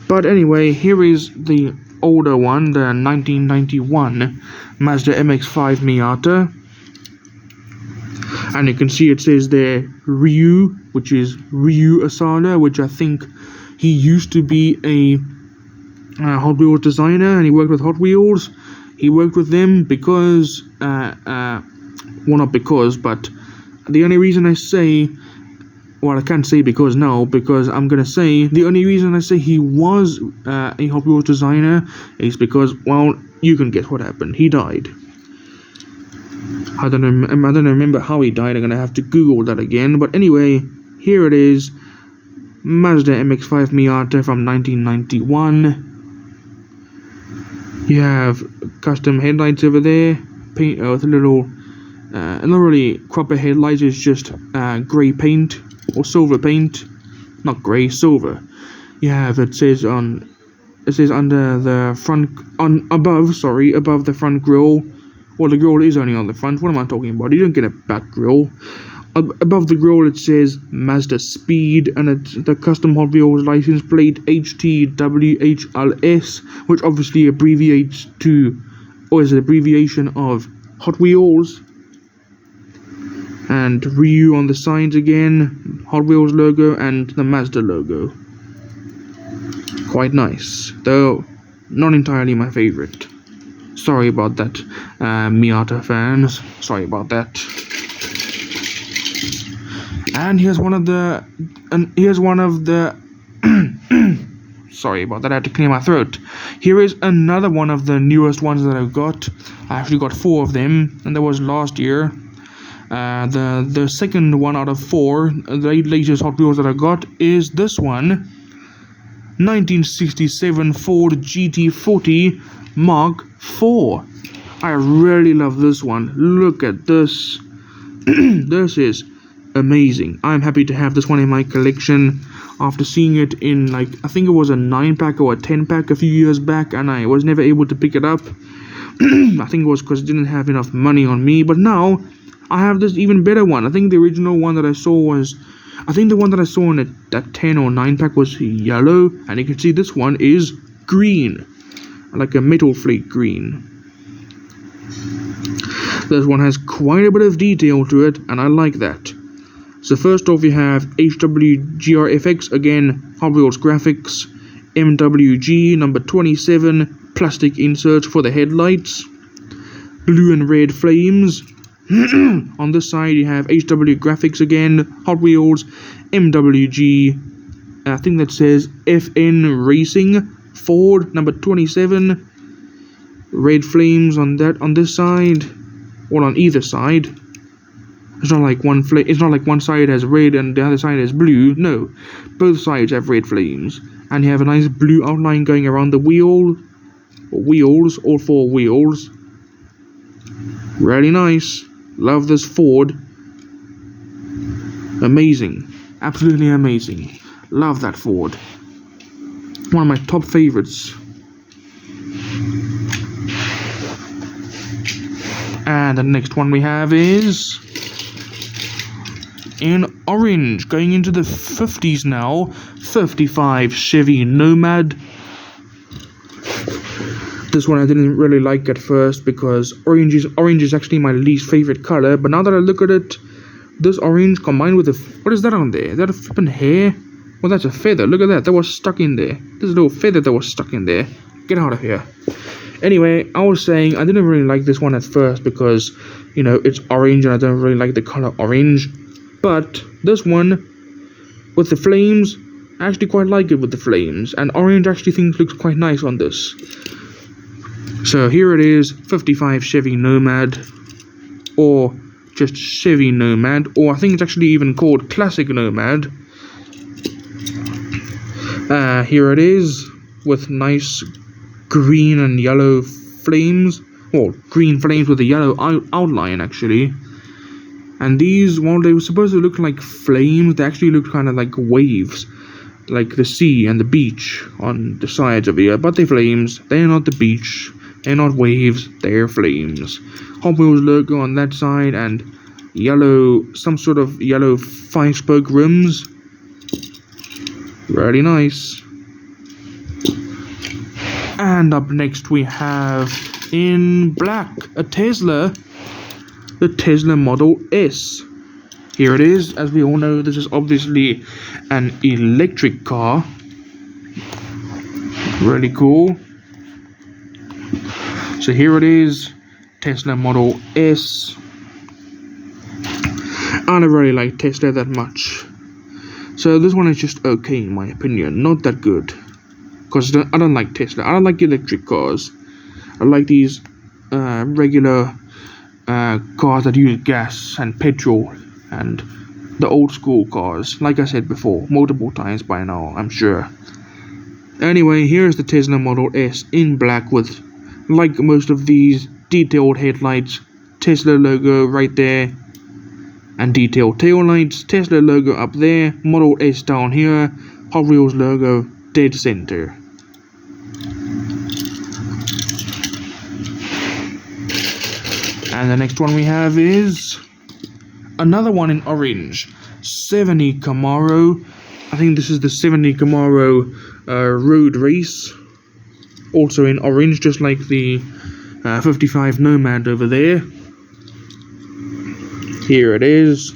But anyway, here is the older one, the 1991 Mazda MX-5 Miata. And you can see it says there Ryu, which is Ryu Asada, which I think he used to be a Hot Wheels designer, and he worked with Hot Wheels. He worked with them because, well, not because, but the only reason I say, well, I can't say because now, because I'm going to say, the only reason I say he was a Hot Wheels designer is because, well, you can guess what happened. He died. I don't remember how he died. I'm going to have to Google that again. But anyway, here it is. Mazda MX-5 Miata from 1991. You have custom headlights over there, paint with a little, not really copper headlights, it's just grey paint or silver paint, not grey, silver. You have it says under the front, above the front grille. Well, the grille is only on the front. What am I talking about? You don't get a back grille. Above the grille it says Mazda Speed, and it's the custom Hot Wheels license plate HTWHLS, which obviously abbreviates to, or is an abbreviation of Hot Wheels. And Ryu on the sides again, Hot Wheels logo and the Mazda logo. Quite nice, though not entirely my favorite. Sorry about that, Miata fans. Sorry about that. And here's one of the, sorry about that, I had to clear my throat. Here is another one of the newest ones that I've got. I actually got 4 of them, and that was last year. The second one out of 4, the latest Hot Wheels that I got is this one, 1967 Ford GT40 Mark IV. I really love this one. Look at this. This is amazing. I'm happy to have this one in my collection after seeing it in, like, I think it was a 9-pack or a 10-pack a few years back, and I was never able to pick it up. I think it was because I didn't have enough money on me, but now I have this even better one. I think the original one that I saw was, I think the one that I saw in that 10 or 9-pack was yellow, and you can see this one is green, like a metal flake green. This one has quite a bit of detail to it, and I like that. So first off, you have HWGRFX, again, Hot Wheels graphics, MWG number 27, plastic inserts for the headlights, blue and red flames. On this side, you have HW graphics again, Hot Wheels, MWG, I think that says FN Racing, Ford number 27, red flames on this side, or on either side. It's not like one side has red and the other side has blue. No, both sides have red flames, and you have a nice blue outline going around the wheels, all 4 wheels. Really nice. Love this Ford. Amazing, absolutely amazing. Love that Ford. One of my top favorites. And the next one we have is in orange, going into the 50s now, 55 Chevy Nomad. This one I didn't really like at first because orange is actually my least favorite color, but now that I look at it, this orange combined with what is that on there? Is that a flippin' hair? Well, that's a feather. Look at that. That was stuck in there. There's a little feather that was stuck in there. Get out of here. Anyway, I was saying I didn't really like this one at first because, you know, it's orange and I don't really like the color orange. But this one, with the flames, I actually quite like it with the flames. And orange actually looks quite nice on this. So here it is, 55 Chevy Nomad. Or just Chevy Nomad. Or I think it's actually even called Classic Nomad. Here it is, with nice green and yellow flames. Well, green flames with a yellow outline, actually. And these, while they were supposed to look like flames, they actually look kind of like waves. Like the sea and the beach on the sides of here. But they're flames. They're not the beach. They're not waves. They're flames. Hot Wheels logo on that side. And yellow, some sort of yellow 5-spoke rims. Really nice. And up next we have, in black, a Tesla. The Tesla Model S. Here it is. As we all know, this is obviously an electric car. Really cool. So here it is, Tesla Model S. I don't really like Tesla that much. So this one is just okay in my opinion, not that good. Because I don't like Tesla. I don't like electric cars. I like these regular cars that use gas and petrol and the old school cars. Like I said before, multiple times by now, I'm sure. Anyway, here's the Tesla Model S in black with, like most of these, detailed headlights, Tesla logo right there, and detailed tail lights, Tesla logo up there, Model S down here, Hot Wheels logo dead center. And the next one we have is another one in orange, 70 Camaro. I think this is the 70 Camaro road race, also in orange, just like the 55 Nomad over there. Here it is.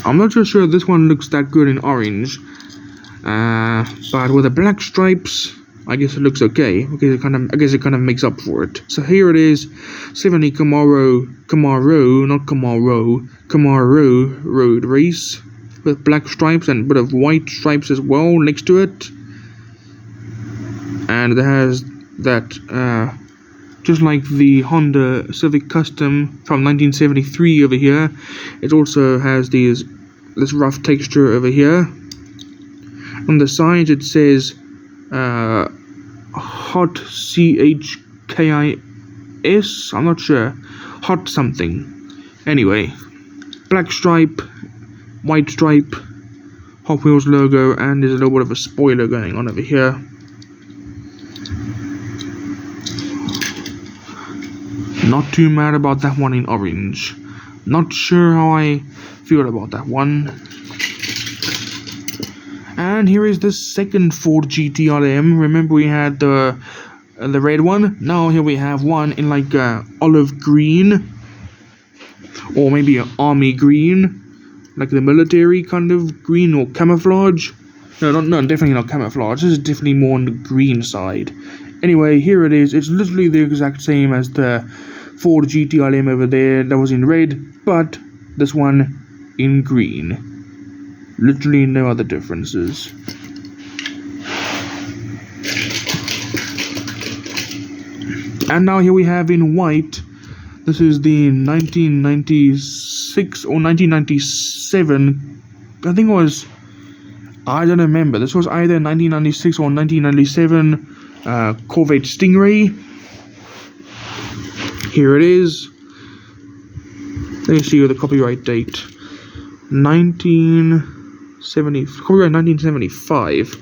I'm not so sure this one looks that good in orange, but with the black stripes, I guess it looks okay. I guess it kind of makes up for it. So here it is, 70 Camaro road race with black stripes and a bit of white stripes as well next to it. And it has that just like the Honda Civic Custom from 1973 over here. It also has this rough texture over here. On the side it says Hot CHKIS, I'm not sure, Hot something. Anyway, black stripe, white stripe, Hot Wheels logo, and there's a little bit of a spoiler going on over here. Not too mad about that one in orange. Not sure how I feel about that one. And here is the second Ford GT-RM. Remember we had the red one? Now here we have one in like olive green, or maybe an army green, like the military kind of green, or camouflage. No, definitely not camouflage. This is definitely more on the green side. Anyway, here it is. It's literally the exact same as the Ford GT-RM over there that was in red, but this one in green. Literally no other differences. And now here we have in white. This is the 1996 or 1997. I think it was. I don't remember. This was either 1996 or 1997 Corvette Stingray. Here it is. Let me see the copyright date. Copyright 1975.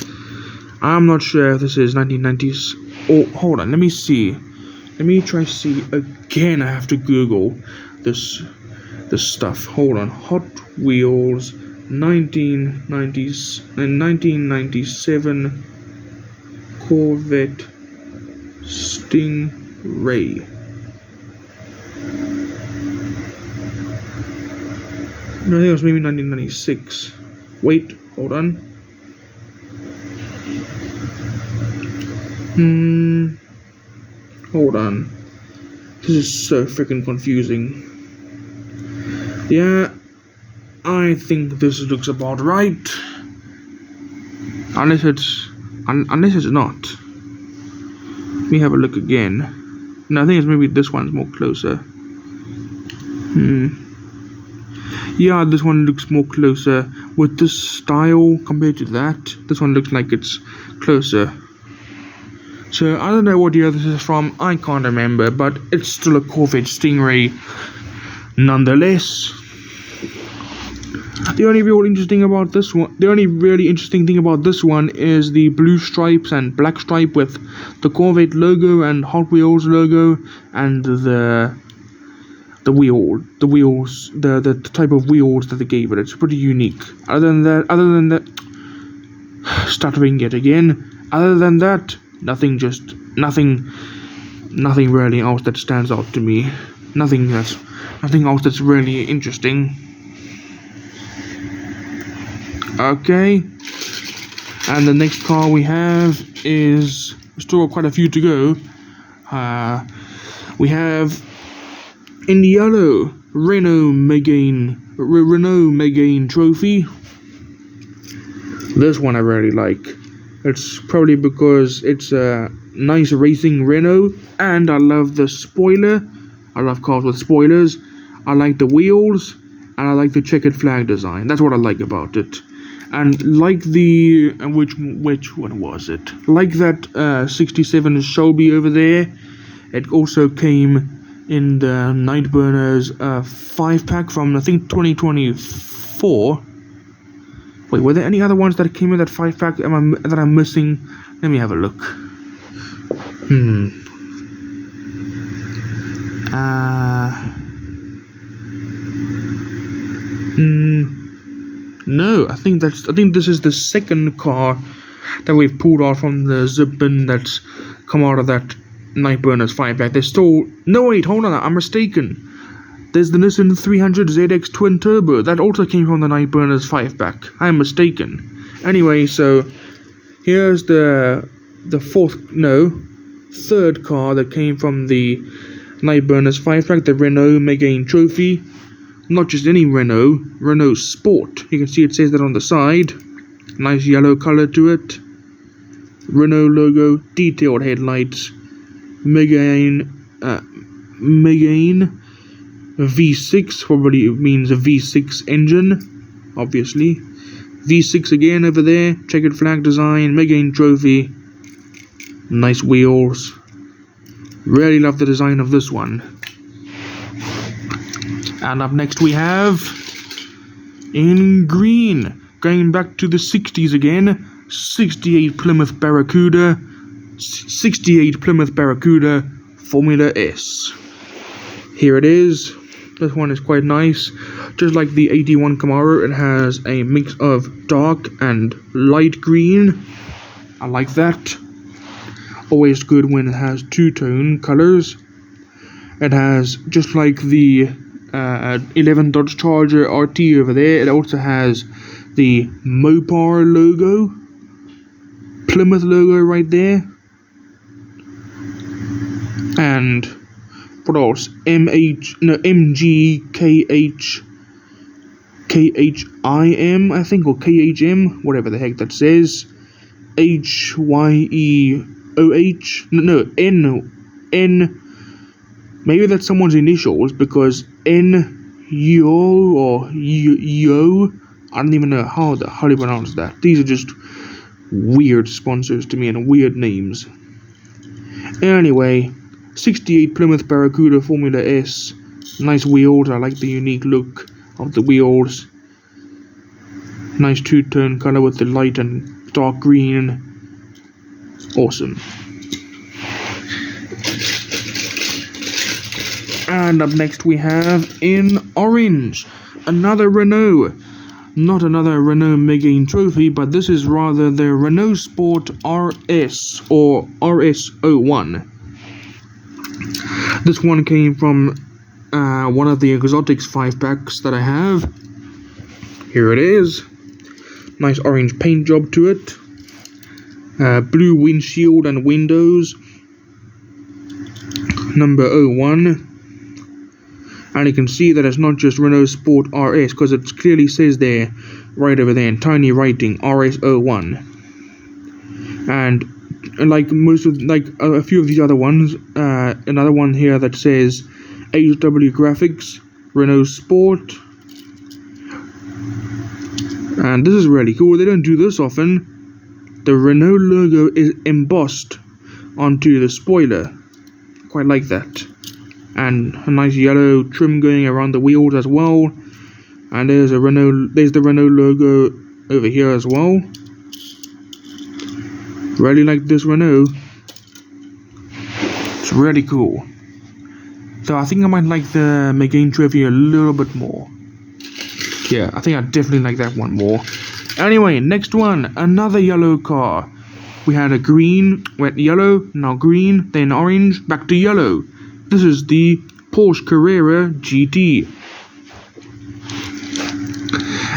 I'm not sure if this is 1990s. Oh, hold on. Let me see. Let me try to see again. I have to Google this stuff. Hold on. Hot Wheels 1990s and 1997 Corvette Stingray. No, I think it was maybe 1996. Wait, hold on. Hold on. This is so freaking confusing. Yeah, I think this looks about right. Unless it's not. Let me have a look again. No, I think it's maybe this one's more closer. Yeah, this one looks more closer with this style compared to that. This one looks like it's closer. So I don't know what year this is from. I can't remember, but it's still a Corvette Stingray nonetheless. The only really interesting thing about this one is the blue stripes and black stripe with the Corvette logo and Hot Wheels logo, and the type of wheels that they gave it. It's pretty unique. Other than that, stuttering yet again. Other than that, nothing really else that stands out to me. Nothing else that's really interesting. Okay, and the next car we have is still quite a few to go. We have in the yellow Renault Megane Trophy. This one I really like. It's probably because it's a nice racing Renault, and I love the spoiler. I love cars with spoilers. I like the wheels, and I like the checkered flag design. That's what I like about it. And like the which one was it? Like that 67 Shelby over there. It also came in the Nightburners 5-pack from I think 2024. Wait, were there any other ones that came in that 5-pack that I'm missing? Let me have a look. No, I think this is the second car that we've pulled out from the zip bin that's come out of that Nightburners 5-pack. There's still no, wait, hold on, I'm mistaken. There's the Nissan 300ZX Twin Turbo that also came from the Nightburners 5-pack. I'm mistaken. Anyway, so here's the third car that came from the Nightburners 5-pack, the Renault Megane Trophy. Not just any Renault Sport. You can see it says that on the side. Nice yellow color to it. Renault logo, detailed headlights, Megane Megane V6, probably means a V6 engine, obviously. V6 again over there, checkered flag design, Megane trophy, nice wheels. Really love the design of this one. And up next we have, in green, going back to the 60s again, 68 Plymouth Barracuda, 68 Plymouth Barracuda Formula S. Here it is. This one is quite nice. Just like the 81 Camaro, it has a mix of dark and light green. I like that. Always good when it has two-tone colors. It has, just like the 11 Dodge Charger RT over there, it also has the Mopar logo, Plymouth logo right there. And what else? KHIM, I think, or KHM, whatever the heck that says. HYEOH. No, N. Maybe that's someone's initials, because NYO or YO. I don't even know how to pronounce that. These are just weird sponsors to me and weird names. Anyway, 68 Plymouth Barracuda Formula S. Nice wheels. I like the unique look of the wheels. Nice two-tone color with the light and dark green. Awesome. And up next we have, in orange, another Renault. Not another Renault Megane trophy, but this is rather the Renault Sport RS, or RS01. This one came from one of the Exotics 5-packs that I have. Here it is. Nice orange paint job to it. Blue windshield and windows. Number 01. And you can see that it's not just Renault Sport RS, because it clearly says there, right over there in tiny writing, RS01. And like a few of these other ones, another one here that says HW Graphics, Renault Sport. And this is really cool. They don't do this often. The Renault logo is embossed onto the spoiler. Quite like that. And a nice yellow trim going around the wheels as well. And there's the Renault logo over here as well. Really like this Renault. It's really cool. So I think I might like the Megane trophy a little bit more. Yeah, I think I definitely like that one more. Anyway, next one, another yellow car. We had a green, went yellow, now green, then orange, back to yellow. This is the Porsche Carrera GT.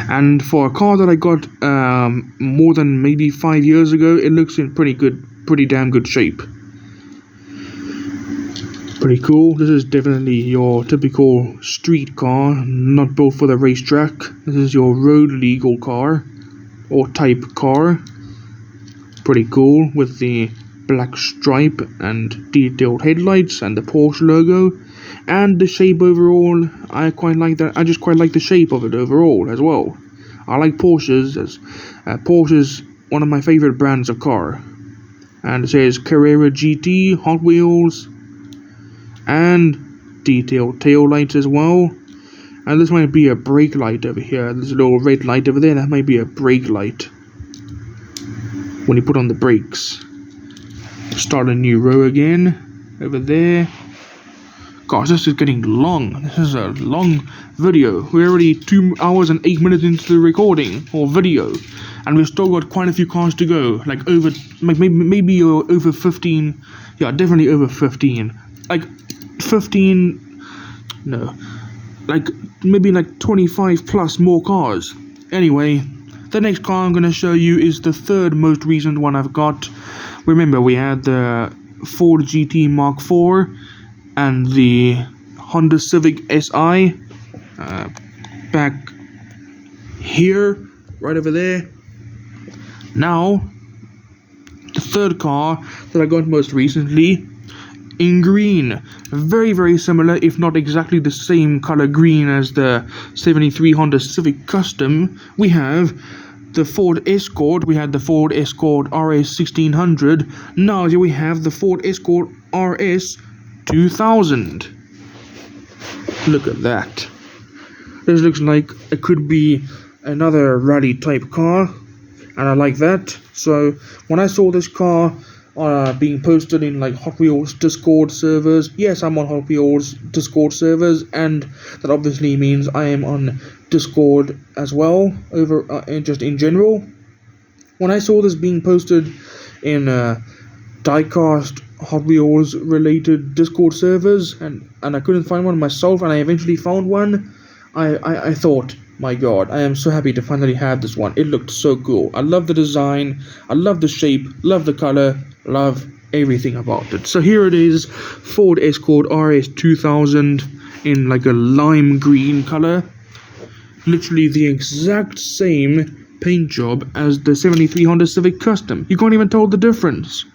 And for a car that I got more than maybe 5 years ago, it looks in pretty damn good shape. Pretty cool. This is definitely your typical street car, not built for the racetrack. This is your road legal car, or type car. Pretty cool, with the black stripe and detailed headlights and the Porsche logo. And the shape overall, I quite like that. I just quite like the shape of it overall as well. I like Porsches, as Porsche's one of my favorite brands of car. And it says Carrera GT, Hot Wheels, and detailed tail lights as well. And this might be a brake light over here. There's a little red light over there. That might be a brake light when you put on the brakes. Start a new row again over there. Gosh, this is getting long. This is a long video. We're already 2 hours and 8 minutes into the recording or video, and we've still got quite a few cars to go. Like maybe over 15. Yeah, definitely over 15. Like 15. No, like maybe like 25 plus more cars. Anyway, the next car I'm gonna show you is the third most recent one I've got. Remember, we had the Ford GT Mark IV and the Honda Civic Si back here, right over there. Now, the third car that I got most recently, in green, very, very similar, if not exactly the same color green as the 73 Honda Civic Custom. We have the Ford Escort. We had the Ford Escort RS 1600. Now here we have the Ford Escort RS 2000. Look at that. This looks like it could be another rally type car, and I like that. So when I saw this car being posted in like Hot Wheels Discord servers, yes, I'm on Hot Wheels Discord servers, and that obviously means I am on Discord as well, over just in general. When I saw this being posted in diecast Hot Wheels related Discord servers, and I couldn't find one myself, and I eventually found one, I thought, my god, I am so happy to finally have this one. It looked so cool. I love the design, I love the shape, love the color, love everything about it. So here it is, Ford Escort RS 2000 in like a lime green color. Literally the exact same paint job as the 73 Honda Civic Custom. You can't even tell the difference.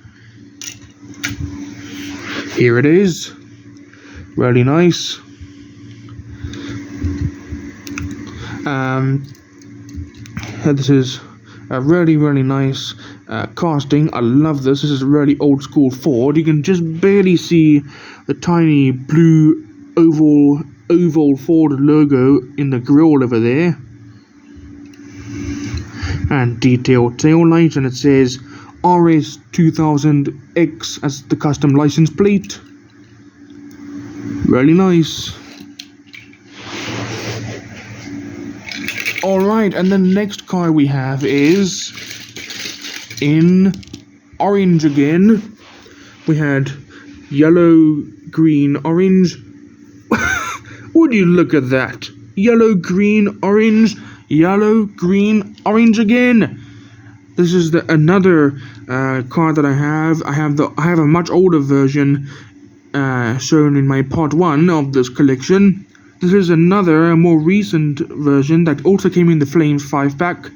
Here it is. Really nice. This is a really, really nice casting. I love this. This is really old school Ford. You can just barely see the tiny blue oval Ford logo in the grille over there. And detailed tail lights, and it says RS 2000X as the custom license plate. Really nice. Alright, and the next car we have is in orange again. We had yellow, green, orange. Would you look at that? Yellow, green, orange, yellow, green, orange again. This is another car that I have. I have a much older version shown in my part 1 of this collection. This is another more recent version that also came in the Flames 5-pack.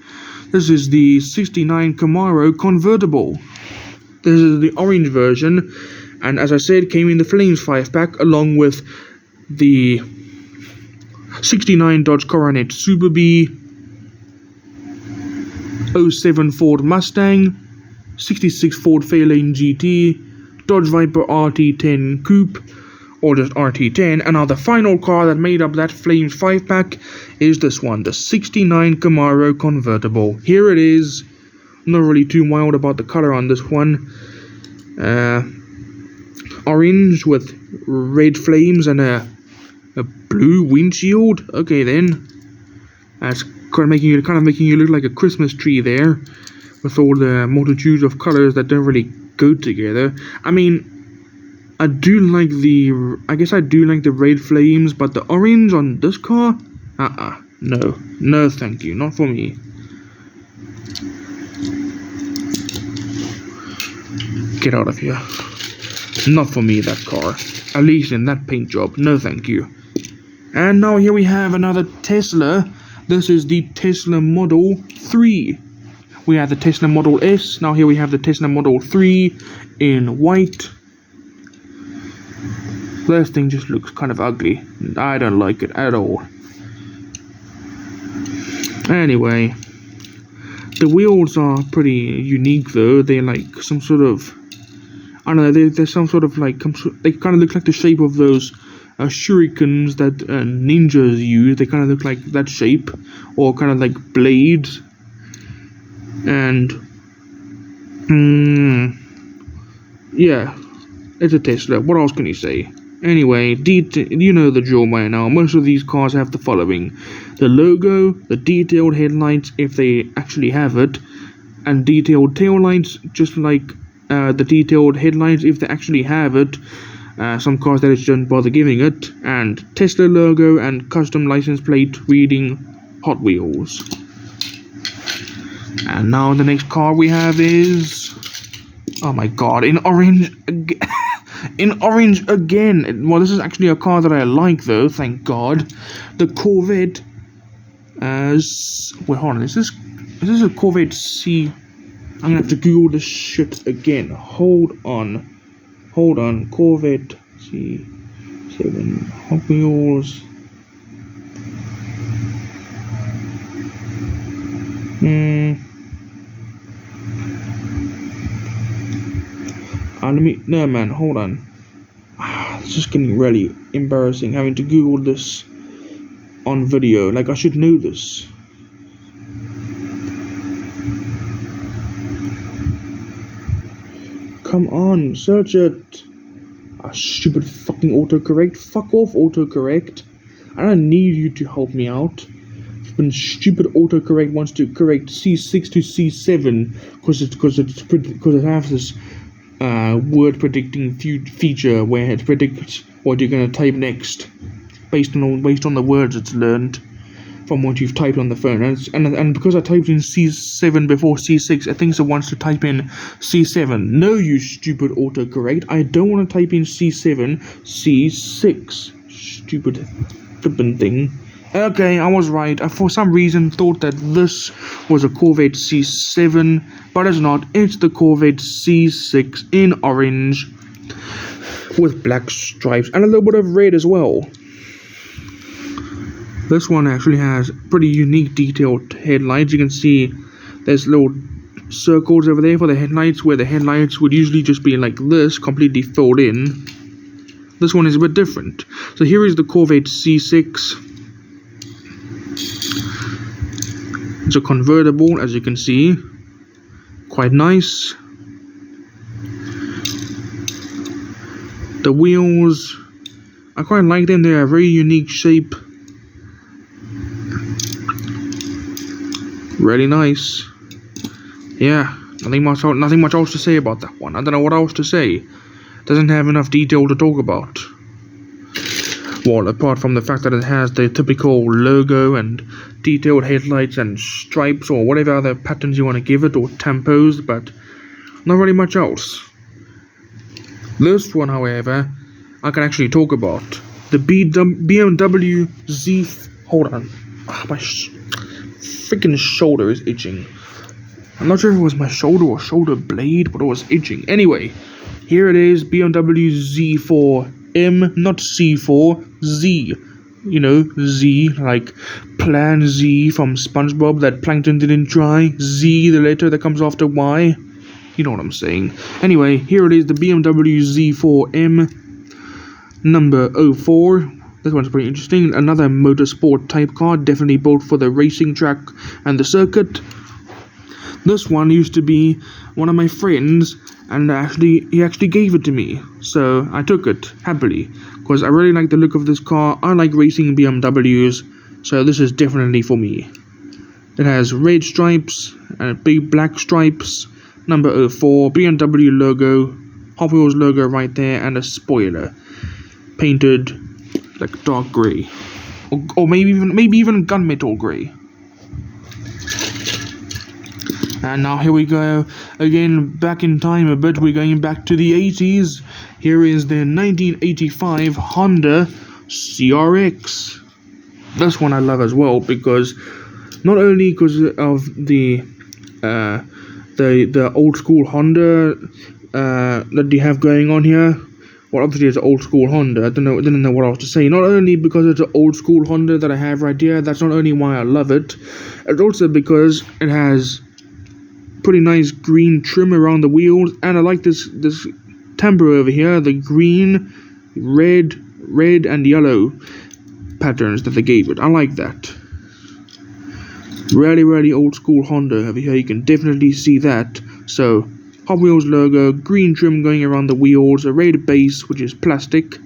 This is the 69 Camaro convertible. This is the orange version, and as I said, came in the Flames 5-pack along with the 69 Dodge Coronet Super B, 07 Ford Mustang, 66 Ford Fairlane GT, Dodge Viper RT10 Coupe, or just RT10, and now the final car that made up that Flames 5-pack is this one, the 69 Camaro convertible. Here it is. Not really too wild about the color on this one. Orange with red flames and a blue windshield. Okay then, that's kind of making you look like a Christmas tree there, with all the multitudes of colors that don't really go together. I mean, I do like the red flames, but the orange on this car, no thank you, not for me. Get out of here. Not for me, that car. At least in that paint job, no thank you. And now here we have another Tesla. This is the Tesla Model 3. We have the Tesla Model S, now here we have the Tesla Model 3 in white. This thing just looks kind of ugly. I don't like it at all. Anyway, the wheels are pretty unique though. They're like some sort of, I don't know, they're some sort of like, they kind of look like the shape of those shurikens that ninjas use. They kind of look like that shape, or kind of like blades. And yeah, it's a Tesla. What else can you say? Anyway, you know the drill by now. Most of these cars have the following: the logo, the detailed headlights if they actually have it, and detailed taillights just like the detailed headlights if they actually have it. Some cars that just don't bother giving it, and Tesla logo and custom license plate reading Hot Wheels. And now the next car we have is, oh my god, in orange in orange again. Well, this is actually a car that I like though, thank god. The Corvette wait, hold on, is this a Corvette C? I'm gonna have to Google this shit again. Hold on, Corvette C. 7 Hot Wheels. No man, hold on. It's just getting really embarrassing having to Google this on video. Like, I should know this. Come on, search it. Stupid fucking autocorrect. Fuck off, autocorrect. I don't need you to help me out. When stupid autocorrect wants to correct C6 to C7 because it has this word predicting feature where it predicts what you're gonna type next based on the words it's learned from what you've typed on the phone, and because I typed in C7 before C6, it thinks it wants to type in C7. No, you stupid autocorrect. I don't want to type in C7, C6. Stupid flippin' thing. Okay, I was right. I for some reason thought that this was a Corvette C7, but it's not. It's the Corvette C6 in orange with black stripes and a little bit of red as well. This one actually has pretty unique detailed headlights. You can see there's little circles over there for the headlights, where the headlights would usually just be like this, completely filled in. This one is a bit different. So here is the Corvette C6. It's a convertible, as you can see. Quite nice. The wheels, I quite like them. They're a very unique shape. Really nice. Yeah, nothing much else to say about that one. I don't know what else to say. Doesn't have enough detail to talk about. Well, apart from the fact that it has the typical logo and detailed headlights and stripes or whatever other patterns you want to give it, or tampos, but not really much else. This one, however, I can actually talk about. The BMW Z... Hold on. My freaking shoulder is itching. I'm not sure if it was my shoulder or shoulder blade, but it was itching. Anyway, here it is, BMW Z4M, not C4, Z. You know, Z, like Plan Z from SpongeBob that Plankton didn't try. Z, the letter that comes after Y. You know what I'm saying. Anyway, here it is, the BMW Z4M, number 04. This one's pretty interesting. Another motorsport type car, definitely built for the racing track and the circuit. This one used to be one of my friends, and he actually gave it to me. So I took it happily because I really like the look of this car. I like racing BMWs, so this is definitely for me. It has red stripes and big black stripes, number 04, BMW logo, Hot Wheels logo right there, and a spoiler painted like dark grey, or maybe even gunmetal grey. And now here we go again, back in time a bit. We're going back to the 80s. Here is the 1985 Honda CRX. This one I love as well, because not only because of the old school Honda that you have going on here. Well, obviously it's an old school Honda. I didn't know what else to say. Not only because it's an old school Honda that I have right here, that's not only why I love it. It's also because it has pretty nice green trim around the wheels, and I like this temper over here, the green, red and yellow patterns that they gave it. I like that. Really old school Honda over here. You can definitely see that. So Hot Wheels logo, green trim going around the wheels, a red base which is plastic,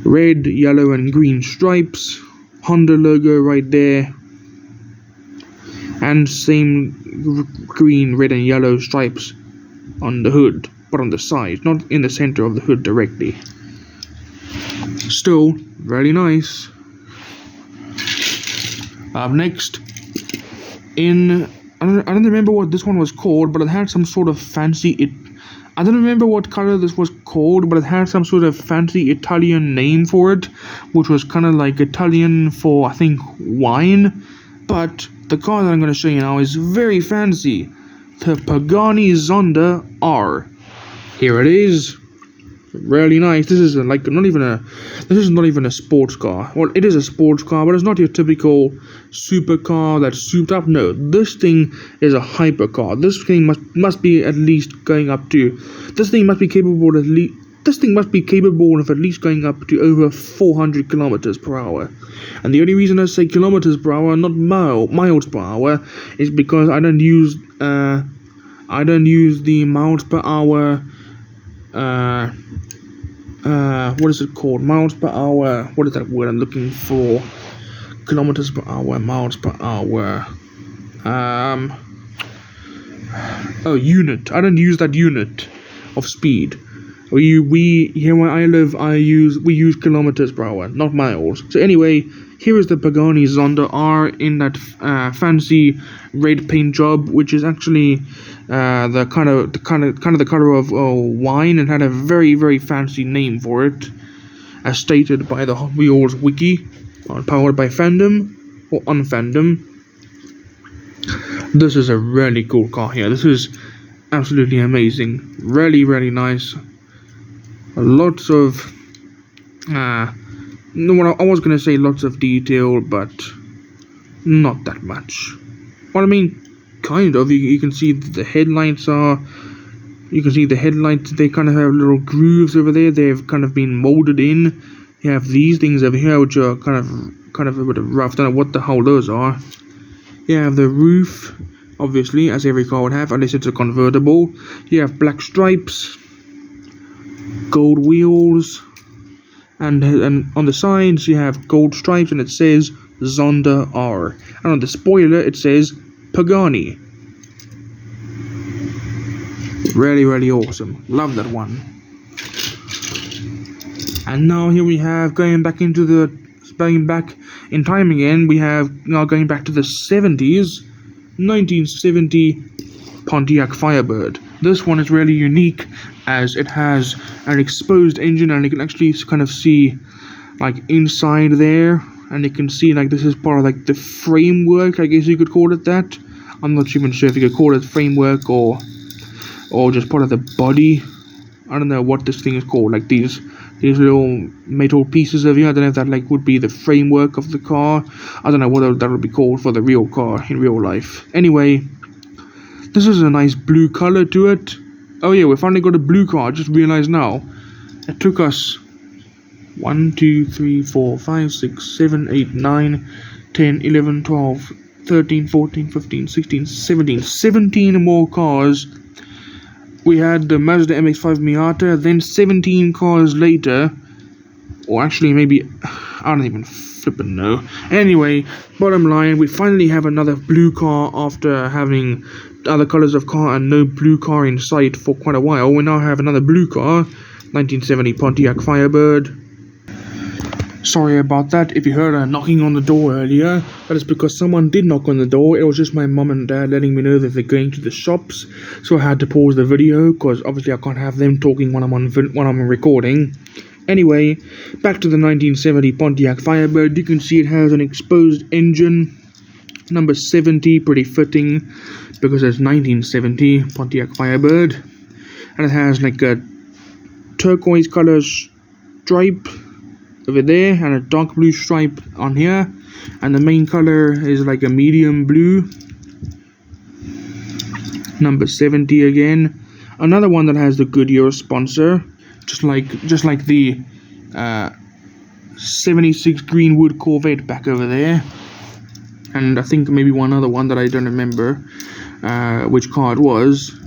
red, yellow and green stripes, Honda logo right there, and same green, red and yellow stripes on the hood, but on the side, not in the center of the hood directly. Still really nice. Up next, I don't remember what this one was called, but it had some sort of fancy... I don't remember what color this was called, but it had some sort of fancy Italian name for it, which was kind of like Italian for, I think, wine. But the car that I'm going to show you now is very fancy. The Pagani Zonda R. Here it is. Really nice. This is not even a sports car. Well, it is a sports car, but it's not your typical supercar that's souped up. No, this thing is a hypercar. This thing must be at least going up to. This thing must be capable of at least going up to over 400 kilometers per hour. And the only reason I say kilometers per hour, not miles per hour, is because I don't use the miles per hour. What is it called? Miles per hour. What is that word I'm looking for? Kilometers per hour, miles per hour. Unit. I don't use that unit of speed. We here where I live, we use kilometers per hour, not miles. So anyway, here is the Pagani Zonda R in that fancy red paint job, which is actually the kind of the color of wine, and had a very, very fancy name for it, as stated by the Hot Wheels wiki, powered by Fandom or Unfandom. This is a really cool car here. This is absolutely amazing. Really, really nice. Lots of I was gonna say lots of detail, but not that much. Well, I mean, kind of. You can see the headlights are. You can see the headlights. They kind of have little grooves over there. They've kind of been molded in. You have these things over here, which are kind of a bit rough. I don't know what the hell those are. You have the roof, obviously, as every car would have, unless it's a convertible. You have black stripes, gold wheels, and on the sides you have gold stripes, and it says Zonda R. And on the spoiler it says Pagani. Really, really awesome. Love that one. And now here we have going back in time again. We have now going back to the 70s, 1970 Pontiac Firebird. This one is really unique as it has an exposed engine, and you can actually kind of see like inside there, and you can see like this is part of like the framework, I guess you could call it that. I'm not even sure if you could call it framework or just part of the body. I don't know what this thing is called, like these little metal pieces over here. I don't know if that like would be the framework of the car. I don't know what that would be called for the real car in real life. Anyway, this is a nice blue color to it. Oh yeah, we finally got a blue car. I just realized now. It took us 1, 2, 3, 4, 5, 6, 7, 8, 9, 10, 11, 12, 13, 14, 15, 16, 17 more cars. We had the Mazda MX-5 Miata, then 17 cars later, or actually maybe, I don't even flippin' know. Anyway, bottom line, we finally have another blue car after having other colors of car and no blue car in sight for quite a while. We now have another blue car, 1970 Pontiac Firebird. Sorry about that if you heard a knocking on the door earlier. That is because someone did knock on the door. It was just my mum and dad letting me know that they're going to the shops. So I had to pause the video because obviously I can't have them talking when I'm recording. Anyway, back to the 1970 Pontiac Firebird. You can see it has an exposed engine. Number 70, pretty fitting because it's 1970 Pontiac Firebird. And it has like a turquoise color stripe over there and a dark blue stripe on here, and the main color is like a medium blue. Number 70 again, another one that has the Goodyear sponsor, just like the 76 Greenwood Corvette back over there, and I think maybe one other one that I don't remember which car it was.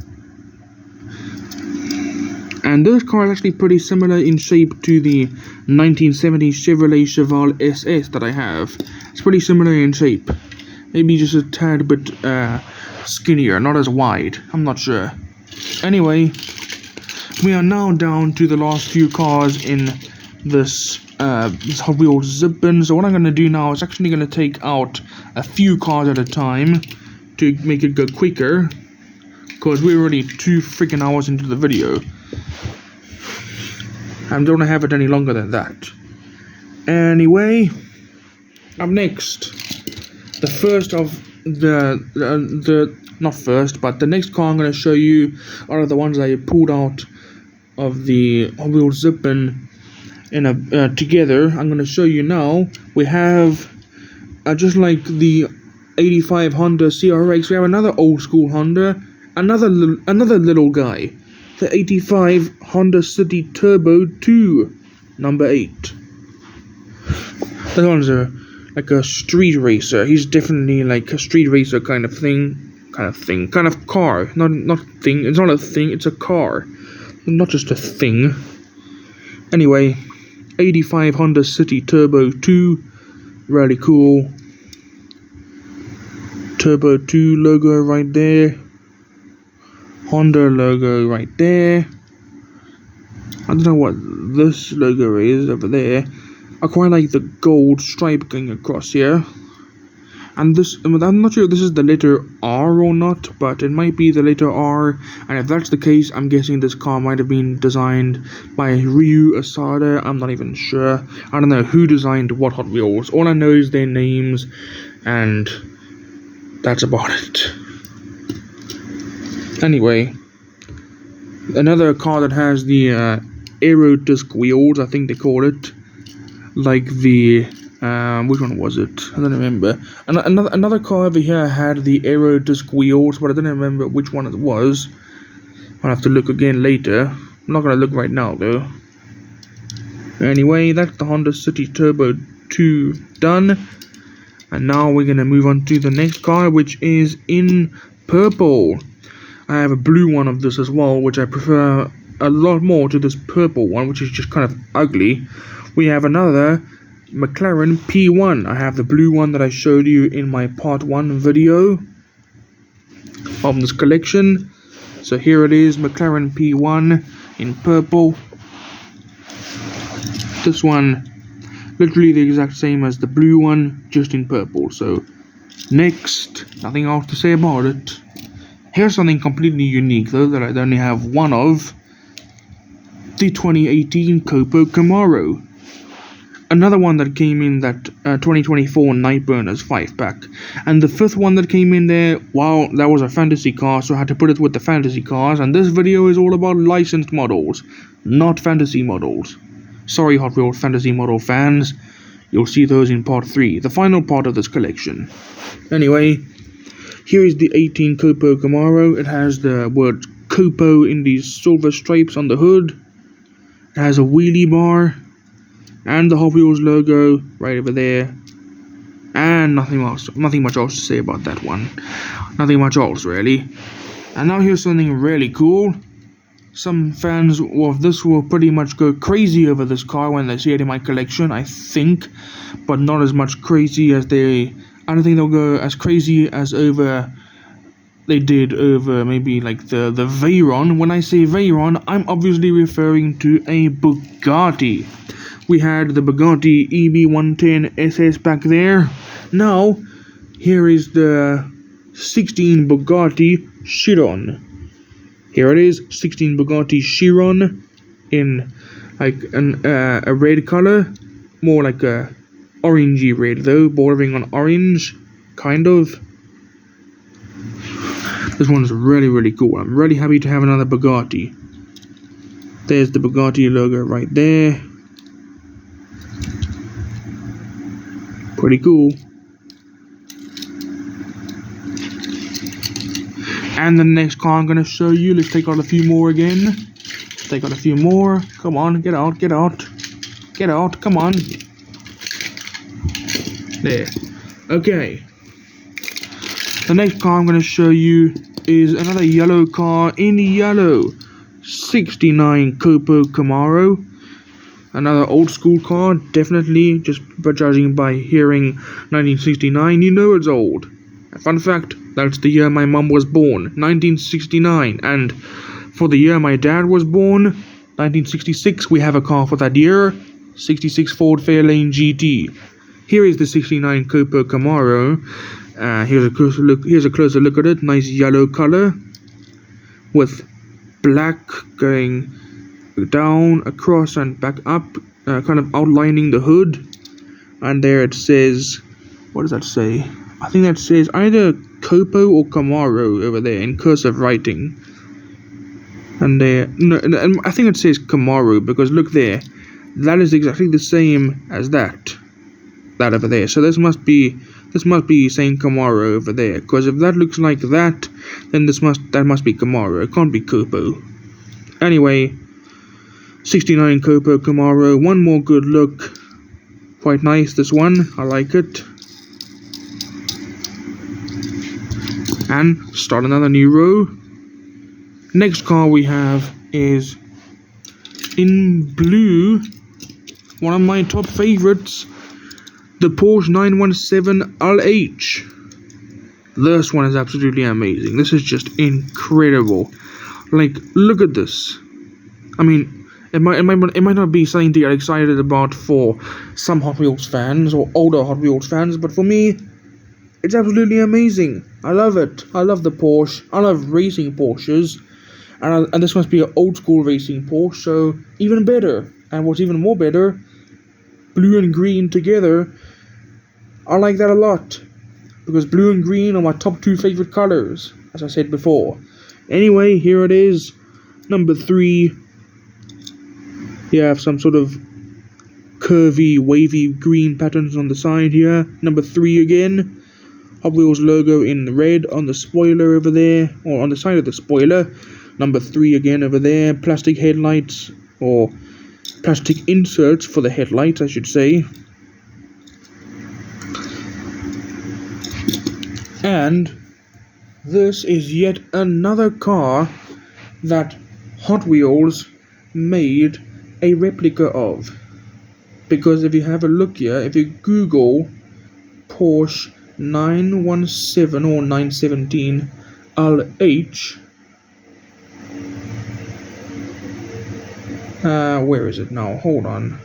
And this car is actually pretty similar in shape to the 1970 Chevrolet Cheval SS that I have. It's pretty similar in shape. Maybe just a tad bit skinnier, not as wide. I'm not sure. Anyway, we are now down to the last few cars in this Hot Wheels zip-in. So what I'm going to do now is actually going to take out a few cars at a time to make it go quicker, because we're already 2 freaking hours into the video. I don't want to have it any longer than that. Anyway, up next, the first of not first, but the next car I'm going to show you are the ones I pulled out of the Hot Wheels Zippin in a together. I'm gonna show you now. We have just like the 85 Honda CRX, we have another old school Honda, another little guy, the 85 Honda City Turbo 2, number 8. That one's like a street racer. He's definitely like a street racer kind of car. Not thing. It's not a thing. It's a car, not just a thing. Anyway, 85 Honda City Turbo 2, really cool. Turbo 2 logo right there. Honda logo right there. I don't know what this logo is over there. I quite like the gold stripe going across here. And this, I'm not sure if this is the letter R or not, but it might be the letter R. And if that's the case, I'm guessing this car might have been designed by Ryu Asada. I'm not even sure. I don't know who designed what Hot Wheels. All I know is their names, and that's about it. Anyway, another car that has the aero disc wheels, I think they call it. Like the which one was it? I don't remember. Another car over here had the aero disc wheels, but I don't remember which one it was. I'll have to look again later. I'm not gonna look right now though. Anyway, that's the Honda City Turbo 2 done. And now we're gonna move on to the next car, which is in purple. I have a blue one of this as well, which I prefer a lot more to this purple one, which is just kind of ugly. We have another McLaren P1. I have the blue one that I showed you in my part 1 video of this collection. So here it is, McLaren P1 in purple. This one, literally the exact same as the blue one, just in purple. So next, nothing else to say about it. Here's something completely unique though that I only have one of. The 2018 Copo Camaro. Another one that came in that 2024 Nightburners 5-pack. And the 5th one that came in there, wow, that was a fantasy car, so I had to put it with the fantasy cars. And this video is all about licensed models, not fantasy models. Sorry Hot Wheels fantasy model fans, you'll see those in part 3, the final part of this collection. Anyway, here is the 18 Copo Camaro. It has the word Copo in these silver stripes on the hood. It has a wheelie bar. And the Hot Wheels logo right over there. And nothing much else to say about that one. Nothing much else really. And now here's something really cool. Some fans of this will pretty much go crazy over this car when they see it in my collection, I think. But not as much crazy as I don't think they'll go as crazy as they did over maybe like the Veyron. When I say Veyron, I'm obviously referring to a Bugatti. We had the Bugatti EB110 SS back there. Now, here is the 16 Bugatti Chiron. Here it is, 16 Bugatti Chiron in like a red color. More like a orangey red though, bordering on orange, kind of. This one's really, really cool. I'm really happy to have another Bugatti. There's the Bugatti logo right there. Pretty cool. And the next car I'm going to show you, let's take out a few more again. Let's take out a few more. Come on, get out, get out. Get out, come on. There. Okay. The next car I'm going to show you is another yellow car in yellow. 69 Copo Camaro. Another old school car, definitely, just judging by hearing 1969, you know it's old. Fun fact, that's the year my mum was born, 1969, and for the year my dad was born, 1966, we have a car for that year, 66 Ford Fairlane GT. Here is the 69 Copo Camaro. Here's a closer look at it, nice yellow color, with black going down, across, and back up, kind of outlining the hood. And there it says, what does that say? I think that says either Copo or Camaro over there in cursive writing. And there, no, I think it says Camaro because look there, that is exactly the same as that over there. So this must be saying Camaro over there, because if that looks like that, then that must be Camaro. It can't be Copo. Anyway, 69 Copo Camaro. One more good look. Quite nice, this one. I like it. And start another new row. Next car we have is in blue, one of my top favorites, the Porsche 917 LH. This one is absolutely amazing. This is just incredible. Like, look at this. I mean, it might not be something to get excited about for some Hot Wheels fans or older Hot Wheels fans, but for me, it's absolutely amazing. I love it. I love the Porsche. I love racing Porsches. And this must be an old school racing Porsche, so even better. And what's even more better, blue and green together. I like that a lot, because blue and green are my top 2 favorite colors, as I said before. Anyway, here it is, number 3. You have some sort of curvy, wavy green patterns on the side here. Number 3 again. Hot Wheels logo in red on the spoiler over there, or on the side of the spoiler. Number 3 again over there. Plastic headlights, or plastic inserts for the headlights, I should say. And this is yet another car that Hot Wheels made a replica of. Because if you have a look here, if you Google Porsche 917 or 917 LH, where is it now? Hold on.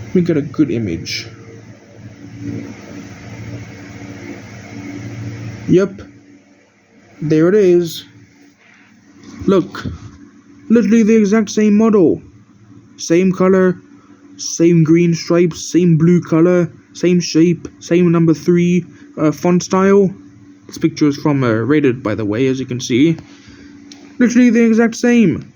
Let me get a good image. Yep. There it is. Look. Literally the exact same model. Same color. Same green stripes. Same blue color. Same shape. Same number 3 font style. This picture is from Reddit, by the way, as you can see. Literally the exact same.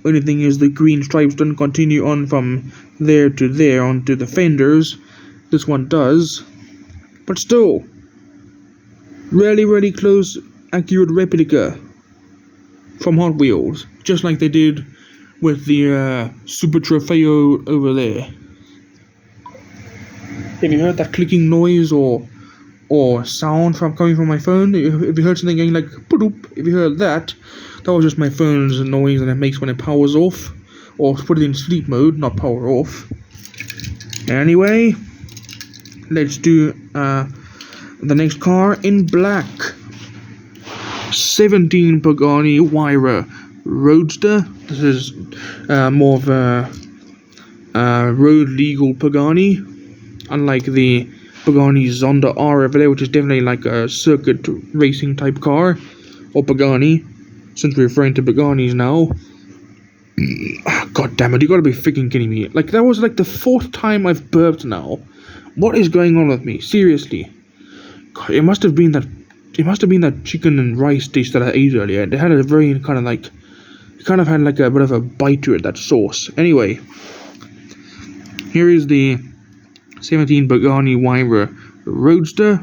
Only thing is the green stripes don't continue on from there to there onto the fenders. This one does. But still, really close, accurate replica from Hot Wheels. Just like they did with the Super Trofeo over there. Have you heard that clicking noise or sound coming from my phone? If you heard something going like "poop," if you heard that, that was just my phone's noise that it makes when it powers off, or put it in sleep mode, not power off. Anyway, let's do the next car in black. 17 Pagani Huayra Roadster. This is more of a road legal Pagani, unlike the Pagani Zonda R over there, which is definitely like a circuit racing type car, or Pagani, since we're referring to Paganis now. God damn it, you gotta be freaking kidding me. Like, that was like the 4th time I've burped now. What is going on with me? Seriously. God, it must have been that chicken and rice dish that I ate earlier. It had a very kind of like, it kind of had like a bit of a bite to it, that sauce. Anyway, here is the 17 Pagani Huayra Roadster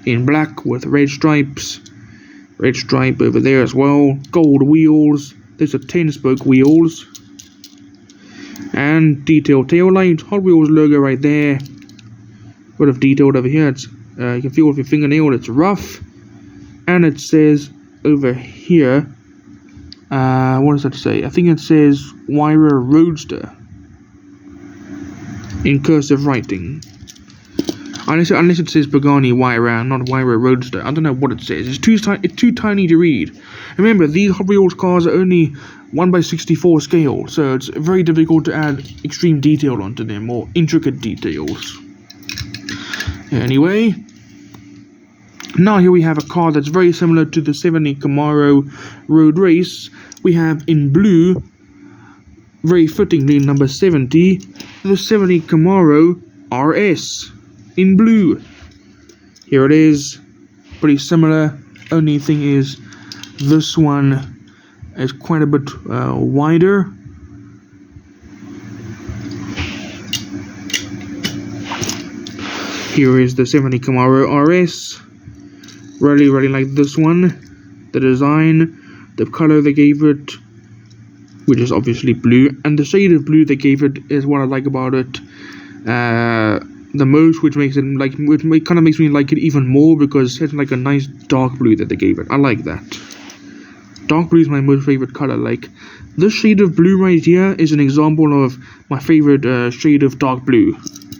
in black with red stripes. Red stripe over there as well. Gold wheels. There's a 10-spoke wheels. And detailed tail light. Hot Wheels logo right there. Bit of detailed over here. It's you can feel with your fingernail it's rough. And it says over here, what does that say? I think it says Huayra Roadster in cursive writing. Unless it says Pagani Huayra, not Huayra Roadster. I don't know what it says. It's too tiny to read. Remember, these Hot Wheels cars are only 1/64 scale, so it's very difficult to add extreme detail onto them, or intricate details. Anyway, now here we have a car that's very similar to the 70 Camaro Road Race. We have in blue, very fittingly number 70, the 70 Camaro RS. In blue. Here it is. Pretty similar. Only thing is, this one is quite a bit wider. Here is the 70 Camaro RS. Really like this one. The design, the color they gave it, which is obviously blue, and the shade of blue they gave it is what I like about it the most, which makes it like, kind of makes me like it even more, because it's like a nice dark blue that they gave it. I like that. Dark blue is my most favorite color. Like, this shade of blue right here is an example of my favorite shade of dark blue.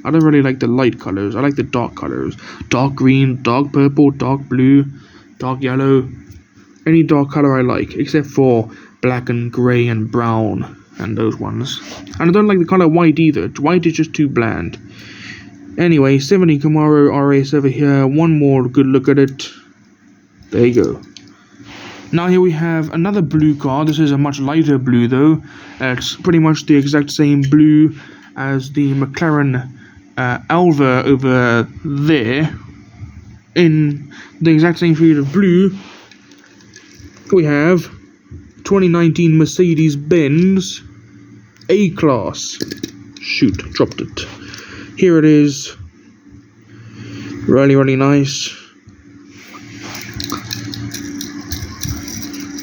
I don't really like the light colors. I like the dark colors. Dark green, dark purple, dark blue, dark yellow. Any dark color I like, except for black and grey and brown and those ones. And I don't like the color white either. White is just too bland. Anyway, 70 Camaro RS over here. One more good look at it. There you go. Now here we have another blue car. This is a much lighter blue though. It's pretty much the exact same blue as the McLaren Alva over there. In the exact same shade of blue, we have 2019 Mercedes-Benz A-Class. Shoot, dropped it. Here it is. Really nice.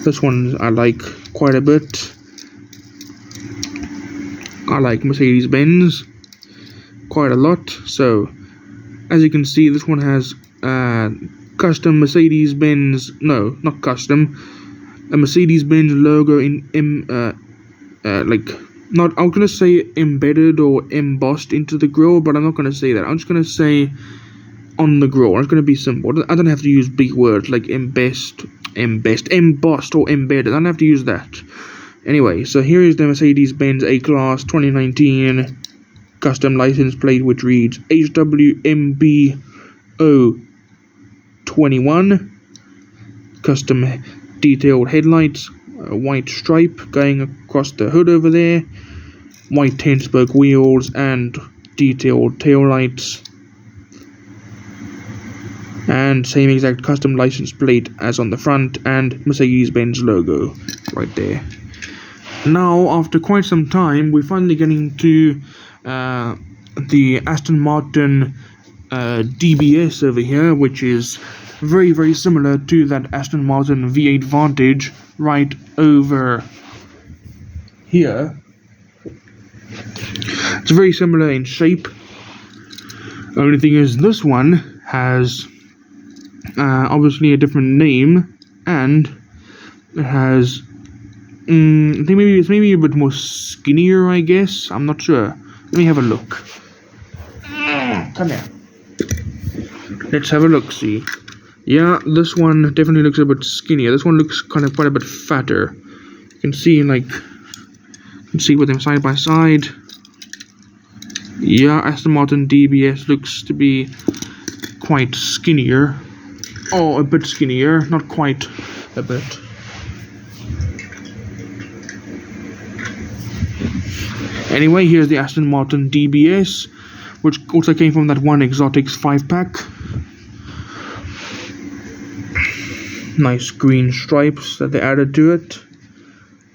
This one I like quite a bit. I like Mercedes-Benz quite a lot. So, as you can see, this one has custom Mercedes-Benz. No, not custom. A Mercedes-Benz logo like, not, I'm gonna say embedded or embossed into the grille, but I'm not gonna say that. I'm just gonna say on the grille. It's gonna be simple. I don't have to use big words like embossed or embedded. I don't have to use that. Anyway, so here is the Mercedes-Benz A-Class 2019 custom license plate, which reads HWMBO21. Custom detailed headlights, a white stripe going across the hood over there, white 10-spoke wheels, and detailed tail lights. And same exact custom license plate as on the front, and Mercedes-Benz logo right there. Now, after quite some time, we're finally getting to the Aston Martin DBS over here, which is very similar to that Aston Martin V8 Vantage right over here. It's very similar in shape. Only thing is, this one has obviously a different name, and it has I think maybe it's a bit more skinnier, I guess. I'm not sure. Let me have a look. Come here. Let's have a look, see. Yeah, this one definitely looks a bit skinnier. This one looks kind of quite a bit fatter. You can see, like, with them side by side. Yeah, Aston Martin DBS looks to be quite skinnier. Oh, a bit skinnier, not quite a bit. Anyway, here's the Aston Martin DBS, which also came from that one Exotics 5-pack. Nice green stripes that they added to it.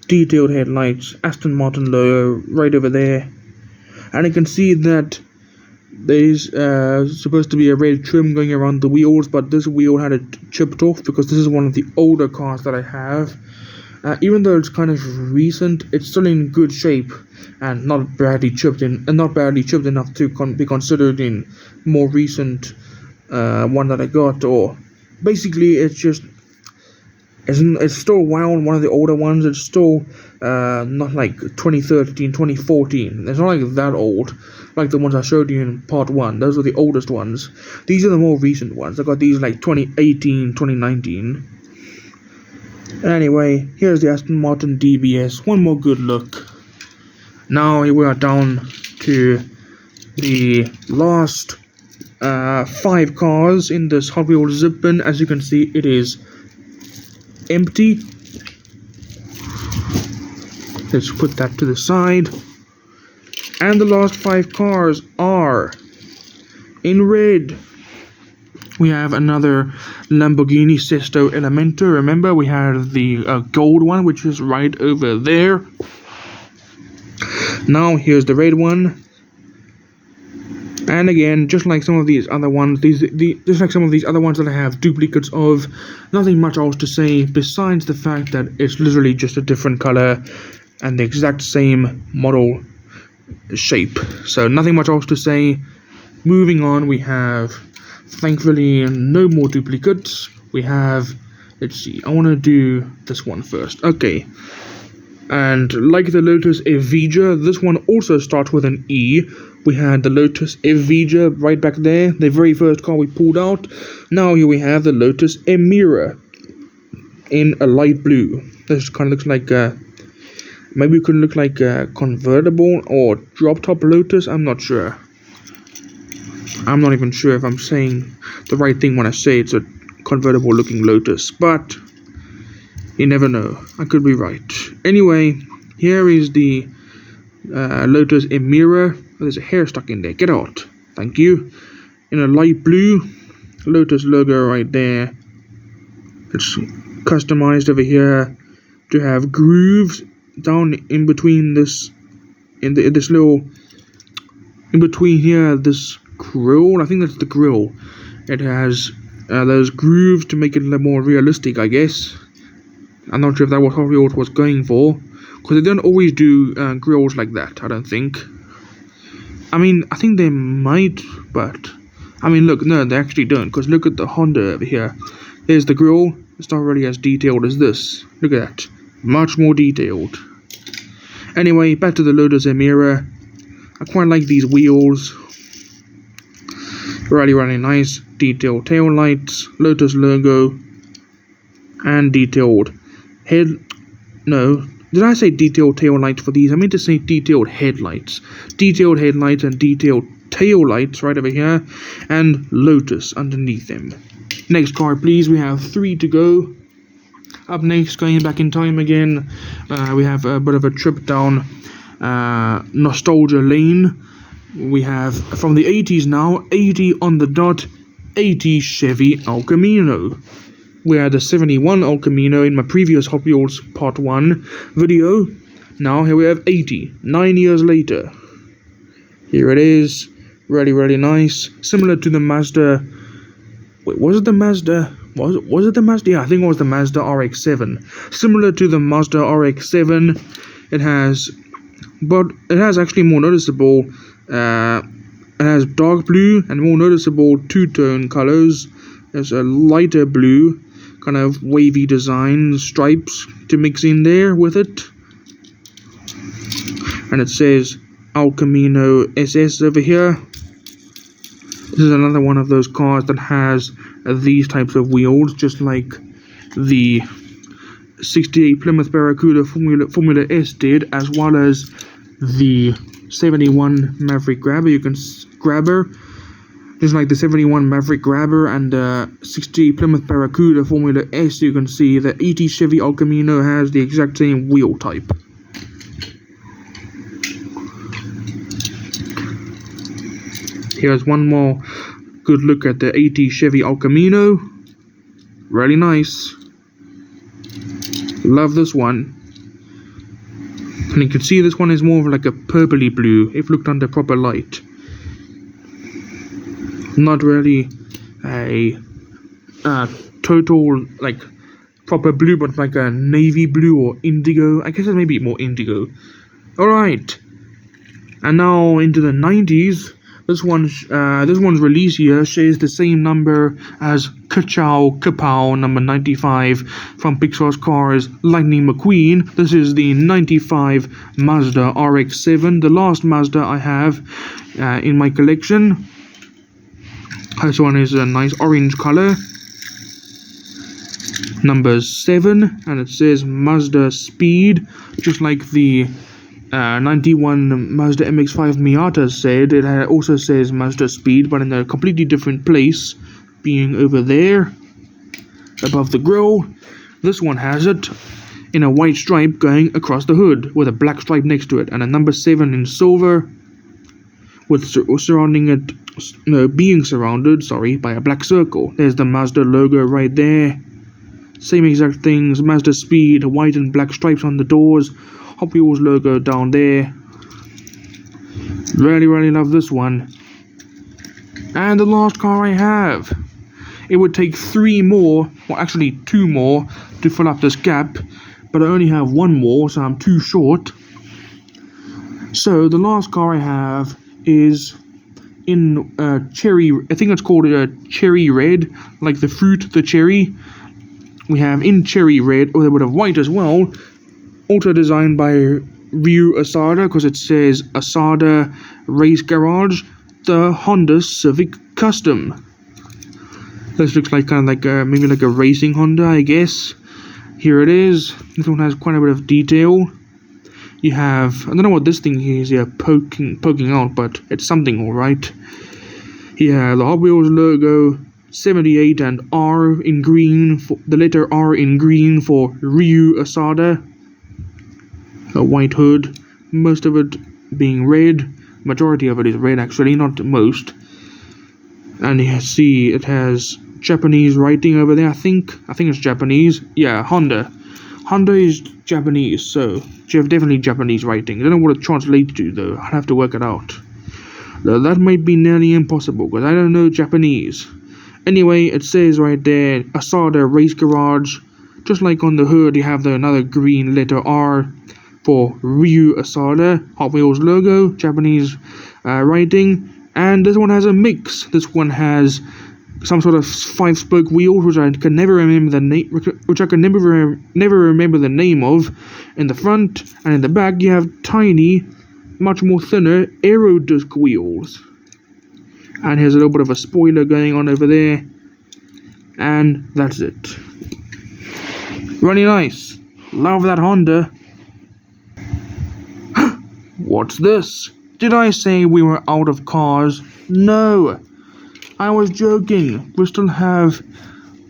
Detailed headlights, Aston Martin logo right over there. And you can see that there's supposed to be a red trim going around the wheels, but this wheel had it chipped off because this is one of the older cars that I have. Even though it's kind of recent, it's still in good shape and not badly chipped enough to be considered in more recent one that I got. Or basically, it's still one of the older ones. It's still not like 2013, 2014. It's not like that old, like the ones I showed you in part 1. Those are the oldest ones. These are the more recent ones. I got these like 2018, 2019. Anyway, here's the Aston Martin DBS. One more good look. Now we are down to the last 5 cars in this Hot Wheels zip bin. As you can see, it is empty. Let's put that to the side. And the last 5 cars are in red. We have another Lamborghini Sesto Elemento. Remember, we had the gold one, which is right over there. Now here's the red one. And again, just like some of these other ones, just like some of these other ones that I have duplicates of, nothing much else to say besides the fact that it's literally just a different color and the exact same model shape. So nothing much else to say. Moving on, we have, thankfully, no more duplicates. We have, let's see, I want to do this one first. Okay. And like the Lotus Evija, this one also starts with an E. We had the Lotus Evija right back there, the very first car we pulled out. Now here we have the Lotus Emira in a light blue. This kind of looks like maybe it could look like a convertible or drop top Lotus. I'm not sure. I'm not even sure if I'm saying the right thing when I say it's a convertible looking Lotus, but you never know. I could be right. Anyway, here is the Lotus Emira. Oh, there's a hair stuck in there. Get out. Thank you. In a light blue. Lotus logo right there. It's customized over here to have grooves down in between this, in this little, in between here, this grill. I think that's the grill. It has those grooves to make it a little more realistic, I guess. I'm not sure if that was what Hot was going for, because they don't always do grills like that, I don't think. I mean, I think they might, but I mean, look, no, they actually don't, because look at the Honda over here. There's the grill. It's not really as detailed as this. Look at that. Much more detailed. Anyway, back to the Lotus Emira. I quite like these wheels. Really, really nice. Detailed tail lights, Lotus logo, and detailed head. No, did I say detailed tail lights for these? I meant to say detailed headlights. Detailed headlights and detailed tail lights right over here, and Lotus underneath them. Next car, please. We have 3 to go. Up next, going back in time again, we have a bit of a trip down nostalgia lane. We have, from the 80s now, 80 on the dot, 80 Chevy El Camino. We had a 71 El Camino in my previous Hot Wheels Part 1 video. Now here we have 80, 9 years later. Here it is, really, really nice. Similar to the Mazda, wait, was it the Mazda? Was it the Mazda? Yeah, I think it was the Mazda RX-7. Similar to the Mazda RX-7, it has, but it has actually more noticeable, it has dark blue and more noticeable two-tone colors. There's a lighter blue, kind of wavy design, stripes to mix in there with it. And it says El Camino SS over here. This is another one of those cars that has these types of wheels, just like the 68 Plymouth Barracuda Formula S did, as well as the 71 Maverick Grabber. You can Grabber, just like the 71 Maverick Grabber and 68 Plymouth Barracuda Formula S. You can see the 80 Chevy El Camino has the exact same wheel type. Here's one more good look at the 80 Chevy El Camino. Really nice. Love this one. And you can see this one is more of like a purpley blue if looked under proper light. Not really a total like proper blue, but like a navy blue or indigo. I guess it's maybe more indigo. Alright. And now into the 90s. This one's release year shares the same number as Ka-Chow Kapow number 95 from Pixar's Cars Lightning McQueen. This is the 95 Mazda RX-7, the last Mazda I have in my collection. This one is a nice orange color. Number 7, and it says Mazda Speed, just like the 91 Mazda MX-5 Miata said. It also says Mazda Speed, but in a completely different place, being over there above the grille. This one has it in a white stripe going across the hood with a black stripe next to it, and a number 7 in silver with surrounding it being surrounded, by a black circle. There's the Mazda logo right there. Same exact things, Mazda Speed, white and black stripes on the doors, Hot Wheels logo down there. Really love this one. And the last car I have. It would take 3 more, well actually 2 more, to fill up this gap, but I only have 1 more, so I'm too short. So the last car I have is in cherry, I think it's called a cherry red, like the fruit, the cherry. We have in cherry red, or they would have white as well, also designed by Ryu Asada, because it says Asada Race Garage, the Honda Civic Custom. This looks like maybe like a racing Honda, I guess. Here it is. This one has quite a bit of detail. You have, I don't know what this thing is here poking out, but it's something alright. You have the Hot Wheels logo, 78 and R in green, the letter R in green for Ryu Asada. A white hood, most of it being red. Majority of it is red actually, not most. And you see it has Japanese writing over there, I think it's Japanese. Yeah, Honda. Honda is Japanese, so you have definitely Japanese writing. I don't know what it translates to though, I'll have to work it out. Though that might be nearly impossible, because I don't know Japanese. Anyway, it says right there, Asada Race Garage. Just like on the hood, you have another green letter R for Ryu Asada. Hot Wheels logo, Japanese writing. And this one has a mix. This one has some sort of 5-spoke wheels, which I can never remember the name, never remember the name of. In the front and in the back, you have tiny, much more thinner aero disc wheels. And here's a little bit of a spoiler going on over there. And that's it. Really nice. Love that Honda. What's this? Did I say we were out of cars? No. I was joking. We still have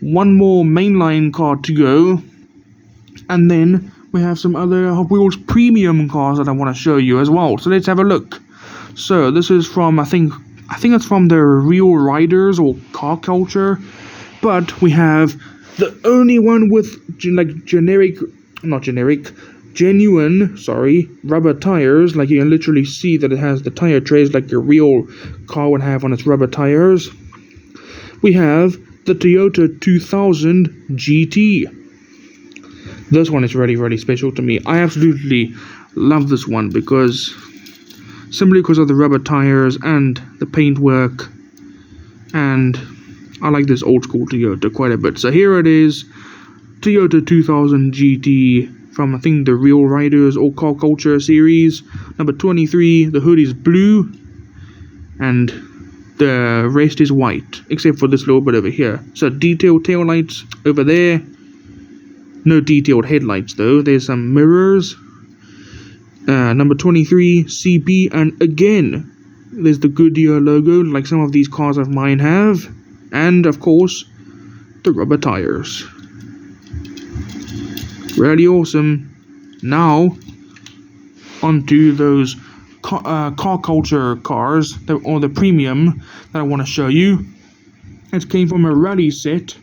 1 more mainline car to go. And then we have some other Hot Wheels premium cars that I want to show you as well. So let's have a look. So this is from, I think it's from the Real Riders or Car Culture. But we have the only one with genuine rubber tires. Like you can literally see that it has the tire trays like a real car would have on its rubber tires. We have the Toyota 2000 GT. This one is really special to me. I absolutely love this one simply because of the rubber tires and the paintwork, and I like this old school Toyota quite a bit. So here it is, Toyota 2000 GT from I think the Real Riders or Car Culture series, number 23. The hood is blue and the rest is white, except for this little bit over here. So detailed tail lights over there. No detailed headlights though. There's some mirrors. Number 23, CP, and again, there's the Goodyear logo, like some of these cars of mine have. And of course, the rubber tires. Really awesome. Now, onto those Car Culture cars, or the premium that I want to show you. It came from a rally set.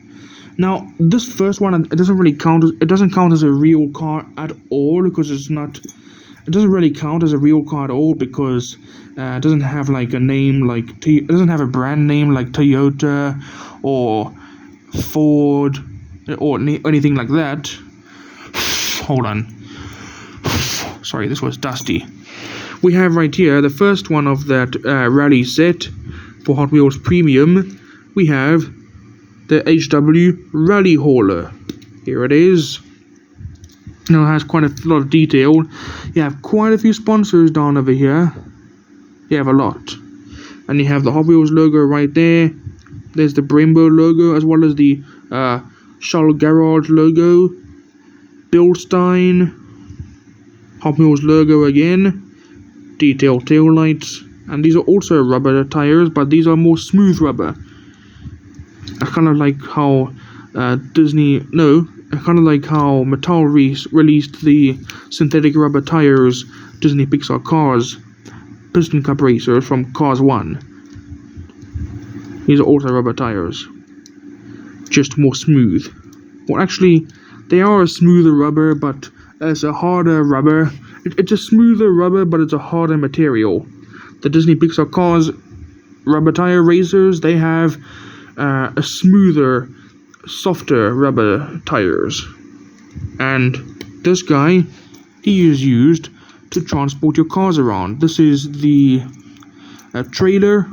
Now, this first one, it doesn't count as a real car at all, because it doesn't really count as a real car at all, because it doesn't have like a name it doesn't have a brand name like Toyota or Ford or anything like that. Hold on. Sorry, this was dusty. We have right here the first one of that rally set for Hot Wheels Premium. We have the HW Rally Hauler. Here it is. Now it has quite a lot of detail. You have quite a few sponsors down over here. You have a lot. And you have the Hot Wheels logo right there. There's the Brembo logo, as well as the Charles Garage logo. Bilstein. Hot Wheels logo again. Detailed tail lights. And these are also rubber tires, but these are more smooth rubber. I kind of like how Mattel released the synthetic rubber tires, Disney Pixar Cars, Piston Cup Racers from Cars 1. These are also rubber tires, just more smooth. Well, actually, they are a smoother rubber, but it's a harder rubber. It's a smoother rubber, but it's a harder material. The Disney Pixar Cars rubber tire racers, they have a smoother, softer rubber tires. And this guy, he is used to transport your cars around. This is the trailer.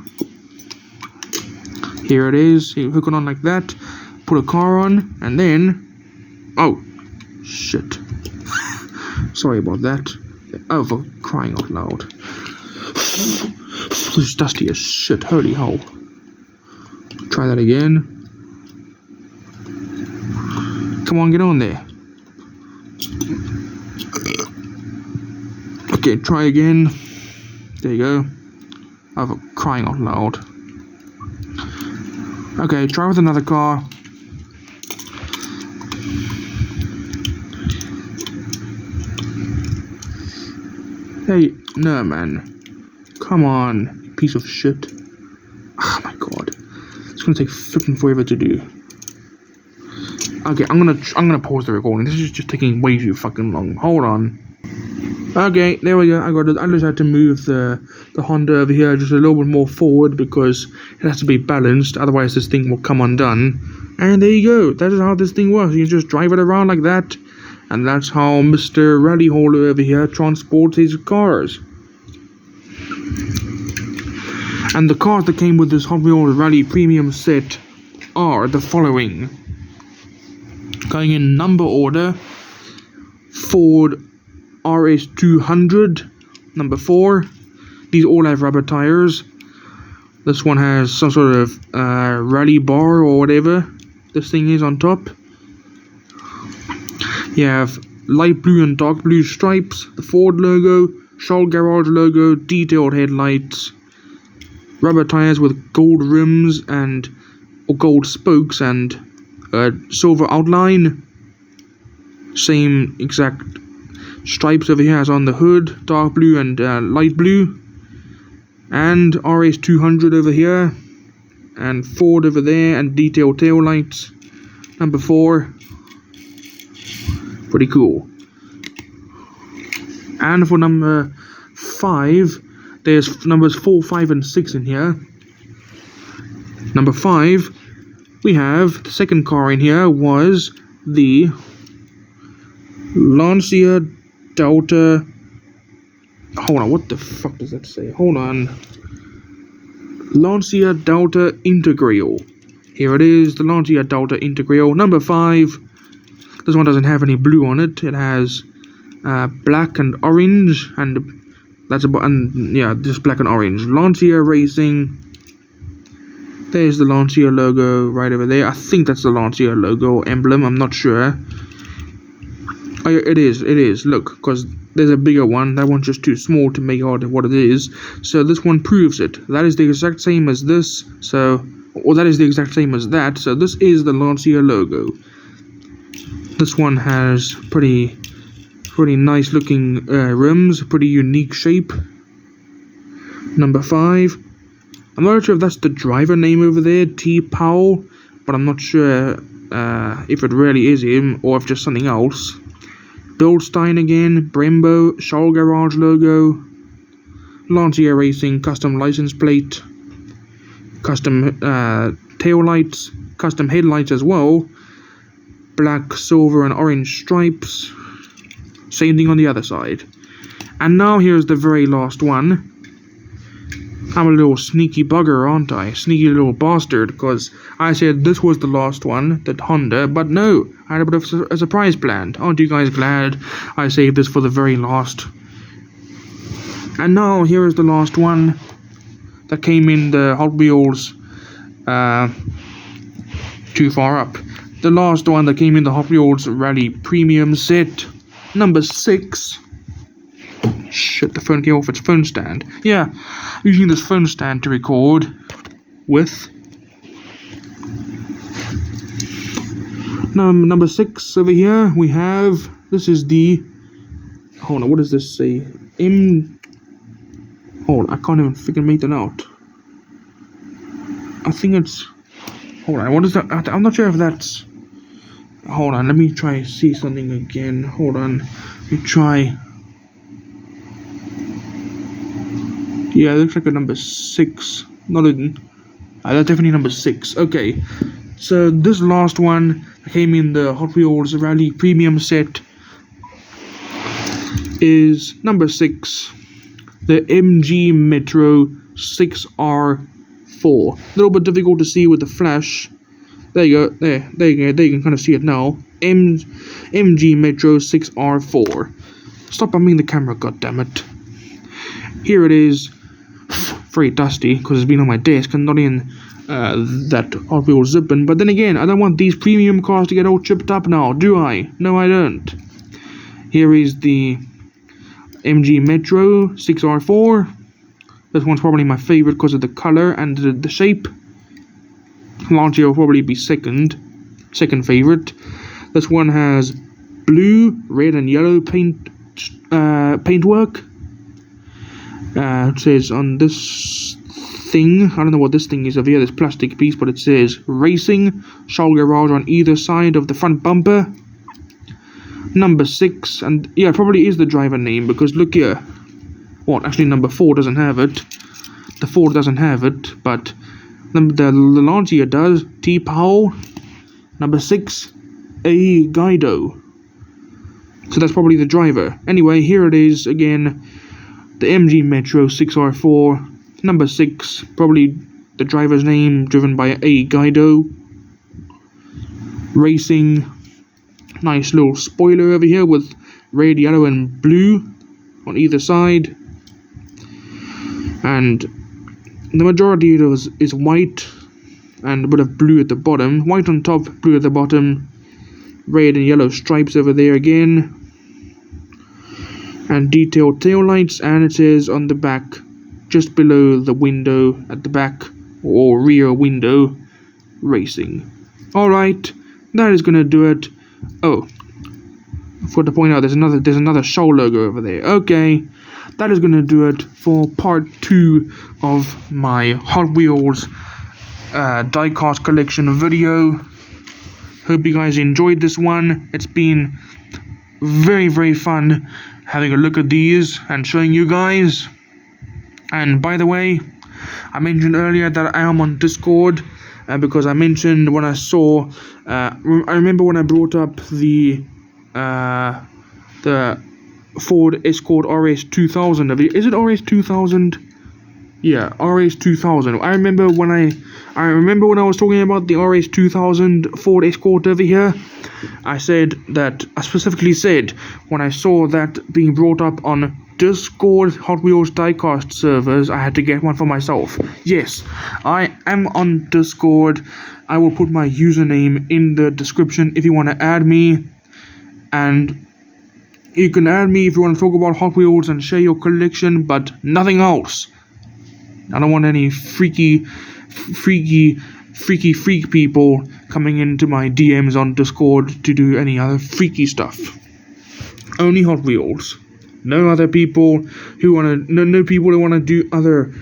Here it is. You hook it on like that, put a car on, and then, oh shit, sorry about that. Oh, for crying out loud. This is dusty as shit. Holy hell. Try that again. Come on, get on there. Okay, try again. There you go. Oh, for crying out loud. Okay, try with another car. Hey, no man. Come on, you piece of shit. Oh my god. It's gonna take flipping forever to do. Okay, I'm gonna pause the recording. This is just taking way too fucking long. Hold on. Okay, there we go. I just had to move the Honda over here just a little bit more forward because it has to be balanced, otherwise this thing will come undone. And there you go. That is how this thing works. You just drive it around like that, and that's how Mr. Rally Hauler over here transports his cars. And the cars that came with this Hot Wheels Rally Premium set are the following. Going in number order: Ford RS200, number 4. These all have rubber tires. This one has some sort of rally bar or whatever this thing is on top. You have light blue and dark blue stripes, the Ford logo, Shaw Garage logo, detailed headlights, rubber tires with gold rims or gold spokes and silver outline. Same exact stripes over here as on the hood, dark blue and light blue. And RS200 over here, and Ford over there, and detailed tail lights. Number 4. Pretty cool. And for number 5, there's numbers 4, 5, and 6 in here. Number 5, we have the second car in here was the Lancia Delta. Hold on, what the fuck does that say? Hold on. Lancia Delta Integral. Here it is, the Lancia Delta Integral. Number 5. This one doesn't have any blue on it. It has black and orange, and that's about, and yeah, just black and orange. Lancia Racing. There's the Lancia logo right over there. I think that's the Lancia logo emblem. I'm not sure. Oh, yeah, it is. Look, because there's a bigger one. That one's just too small to make out what it is. So this one proves it. That is the exact same as this. Or that is the exact same as that. So this is the Lancia logo. This one has pretty nice looking rims. Pretty unique shape. Number 5. I'm not sure if that's the driver name over there, T. Powell, but I'm not sure if it really is him or if just something else. Bildstein again, Brembo, Shaw Garage logo, Lancia Racing custom license plate, custom tail lights, custom headlights as well, black, silver, and orange stripes. Same thing on the other side. And now here's the very last one. I'm a little sneaky bugger, aren't I? Sneaky little bastard, because I said this was the last one, the Honda, but no, I had a bit of a surprise planned. Aren't you guys glad I saved this for the very last? And now, here is the last one that came in the Hot Wheels, too far up. The last one that came in the Hot Wheels Rally Premium set, number 6. Shit, the phone came off its phone stand. Yeah, using this phone stand to record with. Number 6 over here, we have, this is the, hold on, what does this say? Hold on, I can't even freaking make that out. I think it's... Hold on, what is that? I'm not sure if that's... Hold on, let me try see something again. Hold on, let me try. Yeah, it looks like a number 6. Not in... that's definitely number 6. Okay, so this last one came in the Hot Wheels Rally Premium set is number 6, the MG Metro 6R4. A little bit difficult to see with the flash. There you go. There you go. There you can kind of see it now. MG Metro 6R4. Stop bumping the camera, goddammit. Here it is. Very dusty because it's been on my desk and not in that Hot Wheels zipping. But then again, I don't want these premium cars to get all chipped up now, do I? No, I don't. Here is the MG Metro 6R4. This one's probably my favorite because of the color and the shape. Lancia will probably be second favorite. This one has blue, red, and yellow paintwork. It says on this thing, I don't know what this thing is over here, this plastic piece, but it says Racing, Shell Garage on either side of the front bumper. Number 6, and yeah, it probably is the driver name because look here. Well, actually number 4 doesn't have it. The 4 doesn't have it, but the Lancia does. T. Powell. Number 6, A. Guido. So that's probably the driver. Anyway, here it is again. The MG Metro 6R4. Number 6, probably the driver's name, driven by A. Guido. Racing. Nice little spoiler over here with red, yellow, and blue on either side. And the majority of it is white and a bit of blue at the bottom. White on top, blue at the bottom. Red and yellow stripes over there again. And detailed tail lights, and it says on the back, just below the window at the back, or rear window, Racing. Alright, that is gonna do it. Oh, I forgot to point out there's another Shell logo over there. Okay, that is gonna do it for part 2 of my Hot Wheels diecast collection video. Hope you guys enjoyed this one. It's been very, very fun having a look at these and showing you guys. And by the way, I mentioned earlier that I am on Discord because I mentioned when I saw I remember when I brought up the Ford Escort RS2000. Is it RS2000? Yeah, RS2000. I remember when I was talking about the RS2000 Ford Escort over here. I specifically said when I saw that being brought up on Discord Hot Wheels diecast servers, I had to get one for myself. Yes, I am on Discord. I will put my username in the description if you want to add me, and you can add me if you want to talk about Hot Wheels and share your collection, but nothing else. I don't want any freaky people coming into my DMs on Discord to do any other freaky stuff. Only Hot Wheels. No other people who no people who wanna do other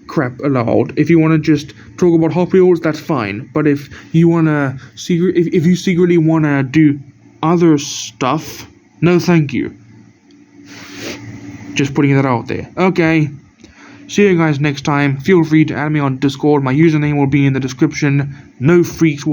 crap allowed. If you wanna just talk about Hot Wheels, that's fine. But if you wanna if you secretly wanna do other stuff, no thank you. Just putting that out there. Okay. See you guys next time. Feel free to add me on Discord. My username will be in the description. No freaks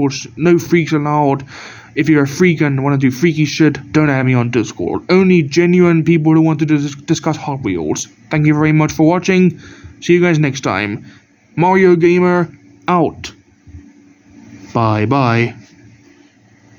allowed. If you're a freak and want to do freaky shit, don't add me on Discord. Only genuine people who want to discuss Hot Wheels. Thank you very much for watching. See you guys next time. Mario Gamer out. Bye bye.